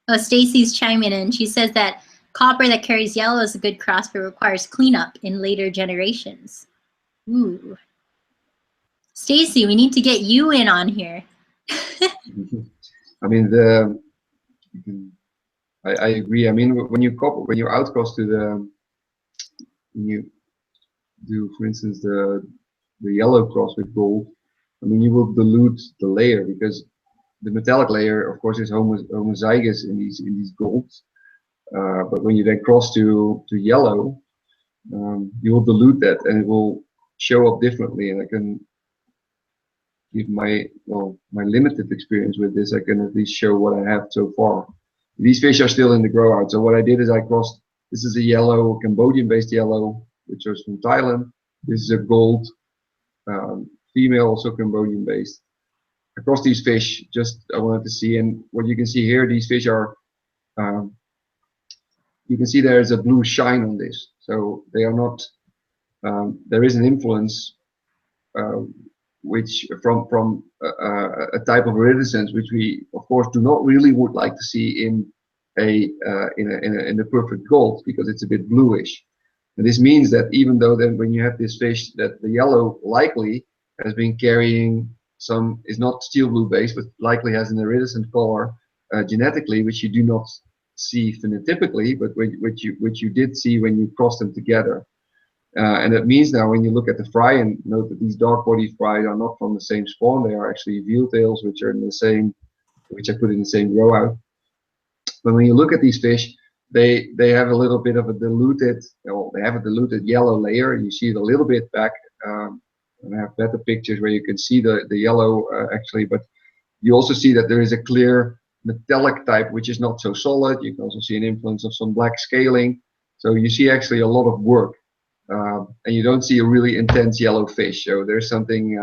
Oh, Stacy's chiming in. She says that Copper that carries yellow is a good cross, but requires cleanup in later generations. Ooh. Stacy, we need to get you in on here. I mean, I agree. I mean, when you outcross to when you do, for instance, the yellow cross with gold, I mean, you will dilute the layer because the metallic layer, of course, is homozygous in these golds. But when you then cross to yellow, you will dilute that, and it will show up differently. And I can give my limited experience with this. I can at least show what I have so far. These fish are still in the grow out. So what I did is I crossed. This is a yellow, Cambodian-based yellow, which was from Thailand. This is a gold, female, also Cambodian-based. Across these fish, I wanted to see, and what you can see here, these fish are. You can see there is a blue shine on this, so they are not. There is an influence, which from a type of iridescence, which we of course do not really would like to see in a perfect gold, because it's a bit bluish. And this means that even though then when you have this fish, that the yellow likely has been carrying some, is not steel blue based, but likely has an iridescent color genetically, which you do not see phenotypically, but which you did see when you cross them together. And that means now when you look at the fry, and note that these dark bodied fries are not from the same spawn, they are actually veal tails, which are in the same, which I put in the same grow out. But when you look at these fish, they have a little bit of a diluted, well, they have a diluted yellow layer. You see it a little bit back, and I have better pictures where you can see the yellow actually, but you also see that there is a clear metallic type, which is not so solid. You can also see an influence of some black scaling. So you see actually a lot of work, and you don't see a really intense yellow fish. So there's something,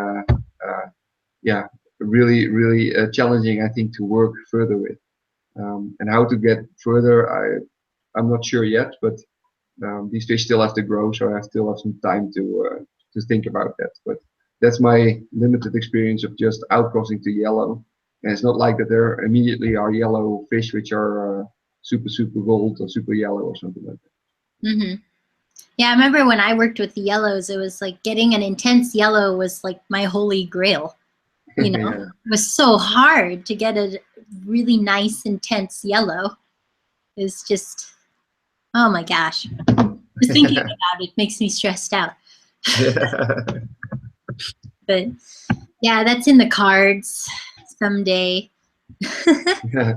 yeah, really challenging, I think, to work further with. And how to get further, I'm not sure yet, but these fish still have to grow, so I still have some time to think about that. But that's my limited experience of just outcrossing to yellow. And it's not like that there immediately are yellow fish which are super gold or super yellow or something like that. Mm-hmm. Yeah, I remember when I worked with the yellows, it was like getting an intense yellow was like my holy grail. You know, Yeah. It was so hard to get a really nice, intense yellow. It's just, oh my gosh. Just thinking about it makes me stressed out. But yeah, that's in the cards someday. Yeah.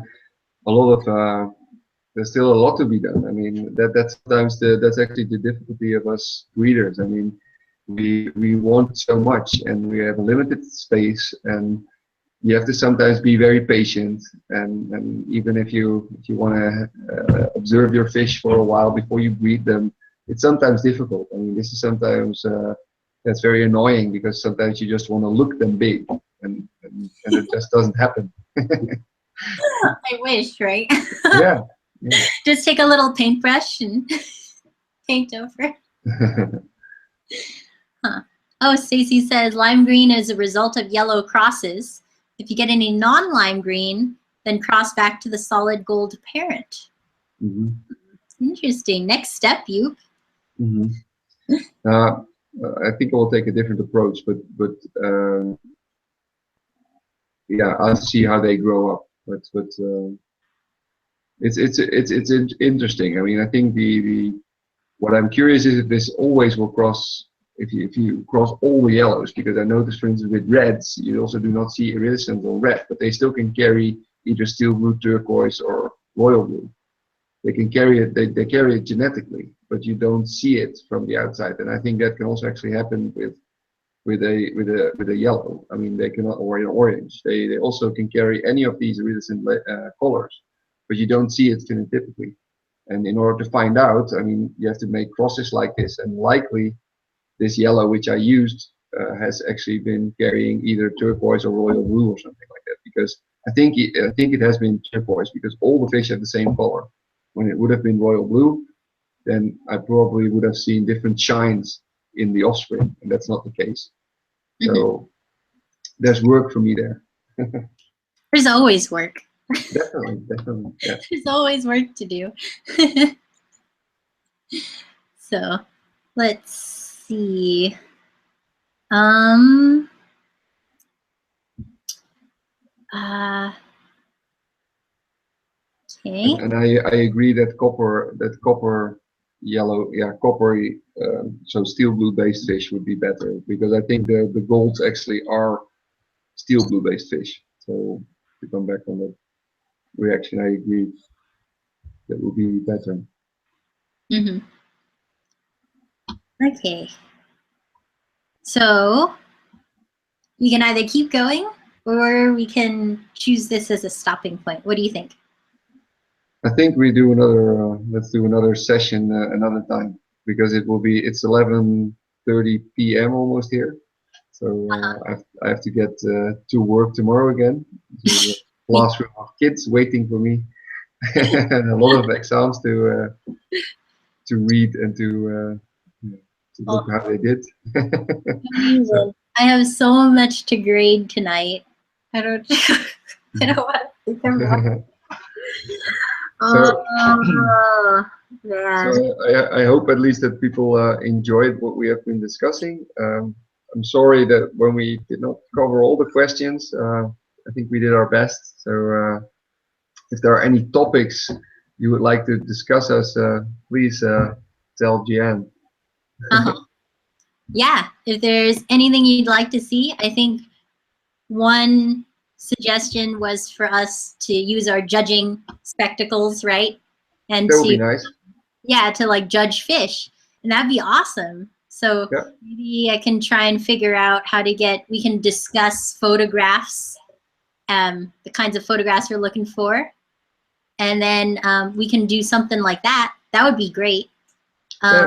A lot of there's still a lot to be done. I mean, that's sometimes that's actually the difficulty of us breeders. I mean, we want so much, and we have a limited space, and you have to sometimes be very patient. And even if you want to observe your fish for a while before you breed them, it's sometimes difficult. I mean, this is sometimes that's very annoying, because sometimes you just want to look them big, and it just doesn't happen. I wish, right? Yeah. Just take a little paintbrush and paint over. Huh. Oh, Stacy says lime green is a result of yellow crosses. If you get any non-lime green, then cross back to the solid gold parent. Mm-hmm. Interesting. Next step, you. Mm-hmm. I think I will take a different approach, but yeah, I'll see how they grow up. But it's interesting. I mean, I think what I'm curious is if this always will cross, if you cross all the yellows, because I noticed, for instance, with reds, you also do not see iridescent on red, but they still can carry either steel blue, turquoise, or royal blue. They can carry it. They carry it genetically, but you don't see it from the outside. And I think that can also actually happen with a yellow. I mean, they cannot, or an orange. They also can carry any of these iridescent colors, but you don't see it phenotypically. And in order to find out, I mean, you have to make crosses like this, and likely this yellow which I used has actually been carrying either turquoise or royal blue or something like that. Because I think it has been turquoise, because all the fish have the same color. When it would have been royal blue, then I probably would have seen different shines in the offspring, and that's not the case. Mm-hmm. So there's work for me there. There's always work. Definitely, yeah. There's always work to do. So let's see. Okay. And I agree that copper yellow, yeah, copper, so steel blue based fish would be better, because I think the golds actually are steel blue based fish. So to come back on that reaction, I agree that would be better. Mm-hmm. Okay. So you can either keep going or we can choose this as a stopping point. What do you think? I think we do another, let's do another session another time, because it's 11:30 p.m. almost here. So I have to get to work tomorrow again. There's a classroom of kids waiting for me, and a lot of exams to read and to look how they did. So, I have so much to grade tonight. I don't want to think about so, man. so I hope at least that people enjoyed what we have been discussing. I'm sorry that when we did not cover all the questions, I think we did our best. So if there are any topics you would like to discuss us, please tell Gianne. Yeah, if there's anything you'd like to see, I think one suggestion was for us to use our judging spectacles, right? And That would be to, nice. yeah, to like judge fish. And that'd be awesome. So Yeah. maybe I can try and figure out how to we can discuss photographs, the kinds of photographs we're looking for. And then we can do something like that. That would be great. Yeah,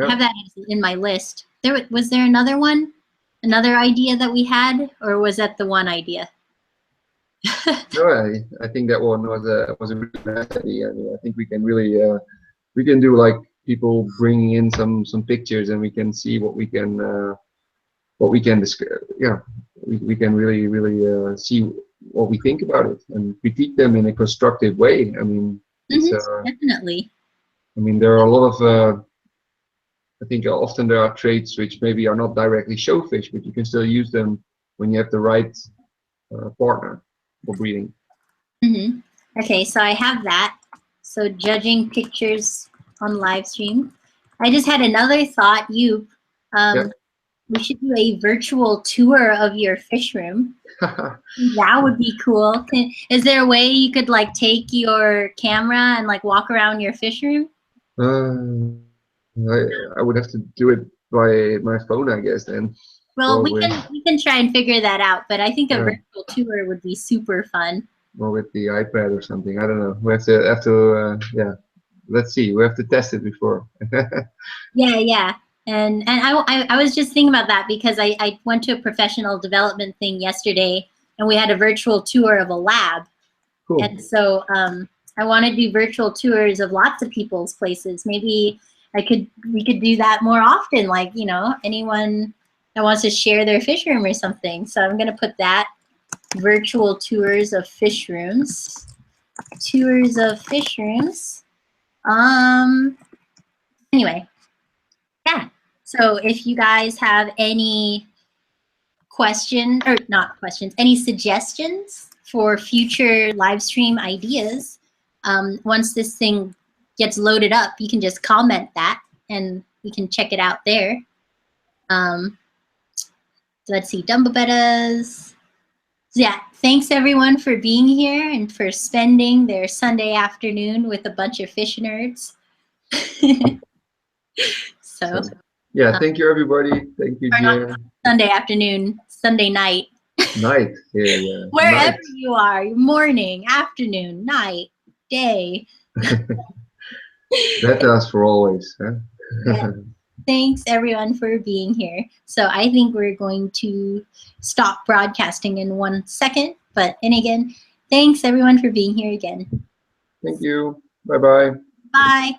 I have that in my list. Was there another one? Another idea that we had? Or was that the one idea? No, I think that one was a really nice idea. I mean, I think we can really we can do like people bringing in some pictures, and we can see what we can yeah, we can really see what we think about it and critique them in a constructive way. I mean, definitely. I mean, there are a lot of I think often there are traits which maybe are not directly showfish, but you can still use them when you have the right partner for breeding. Mm-hmm. Okay, so I have that. So judging pictures on live stream. I just had another thought, Joep. We should do a virtual tour of your fish room. That would be cool. Is there a way you could like take your camera and like walk around your fish room? I would have to do it by my phone, I guess, then. Well, we can try and figure that out, but I think a virtual tour would be super fun. Or with the iPad or something. I don't know. We have to yeah. Let's see. We have to test it before. Yeah. And I was just thinking about that because I went to a professional development thing yesterday, and we had a virtual tour of a lab. Cool. And so I want to do virtual tours of lots of people's places. Maybe we could do that more often, like, you know, anyone that wants to share their fish room or something. So I'm going to put that, virtual tours of fish rooms. Tours of fish rooms. Anyway, yeah. So if you guys have any any suggestions for future live stream ideas, once this thing gets loaded up, you can just comment that and we can check it out there. Let's see, Dumbo Bettas. Yeah, thanks everyone for being here and for spending their Sunday afternoon with a bunch of fish nerds. So yeah, thank you everybody. Thank you, Gianne. Sunday afternoon, Sunday night. Night, yeah. Wherever you are, morning, afternoon, night, day. Bettas for always, huh? Yeah. Thanks everyone for being here. So I think we're going to stop broadcasting in 1 second. And again, thanks everyone for being here again. Thank you. Bye-bye. Bye.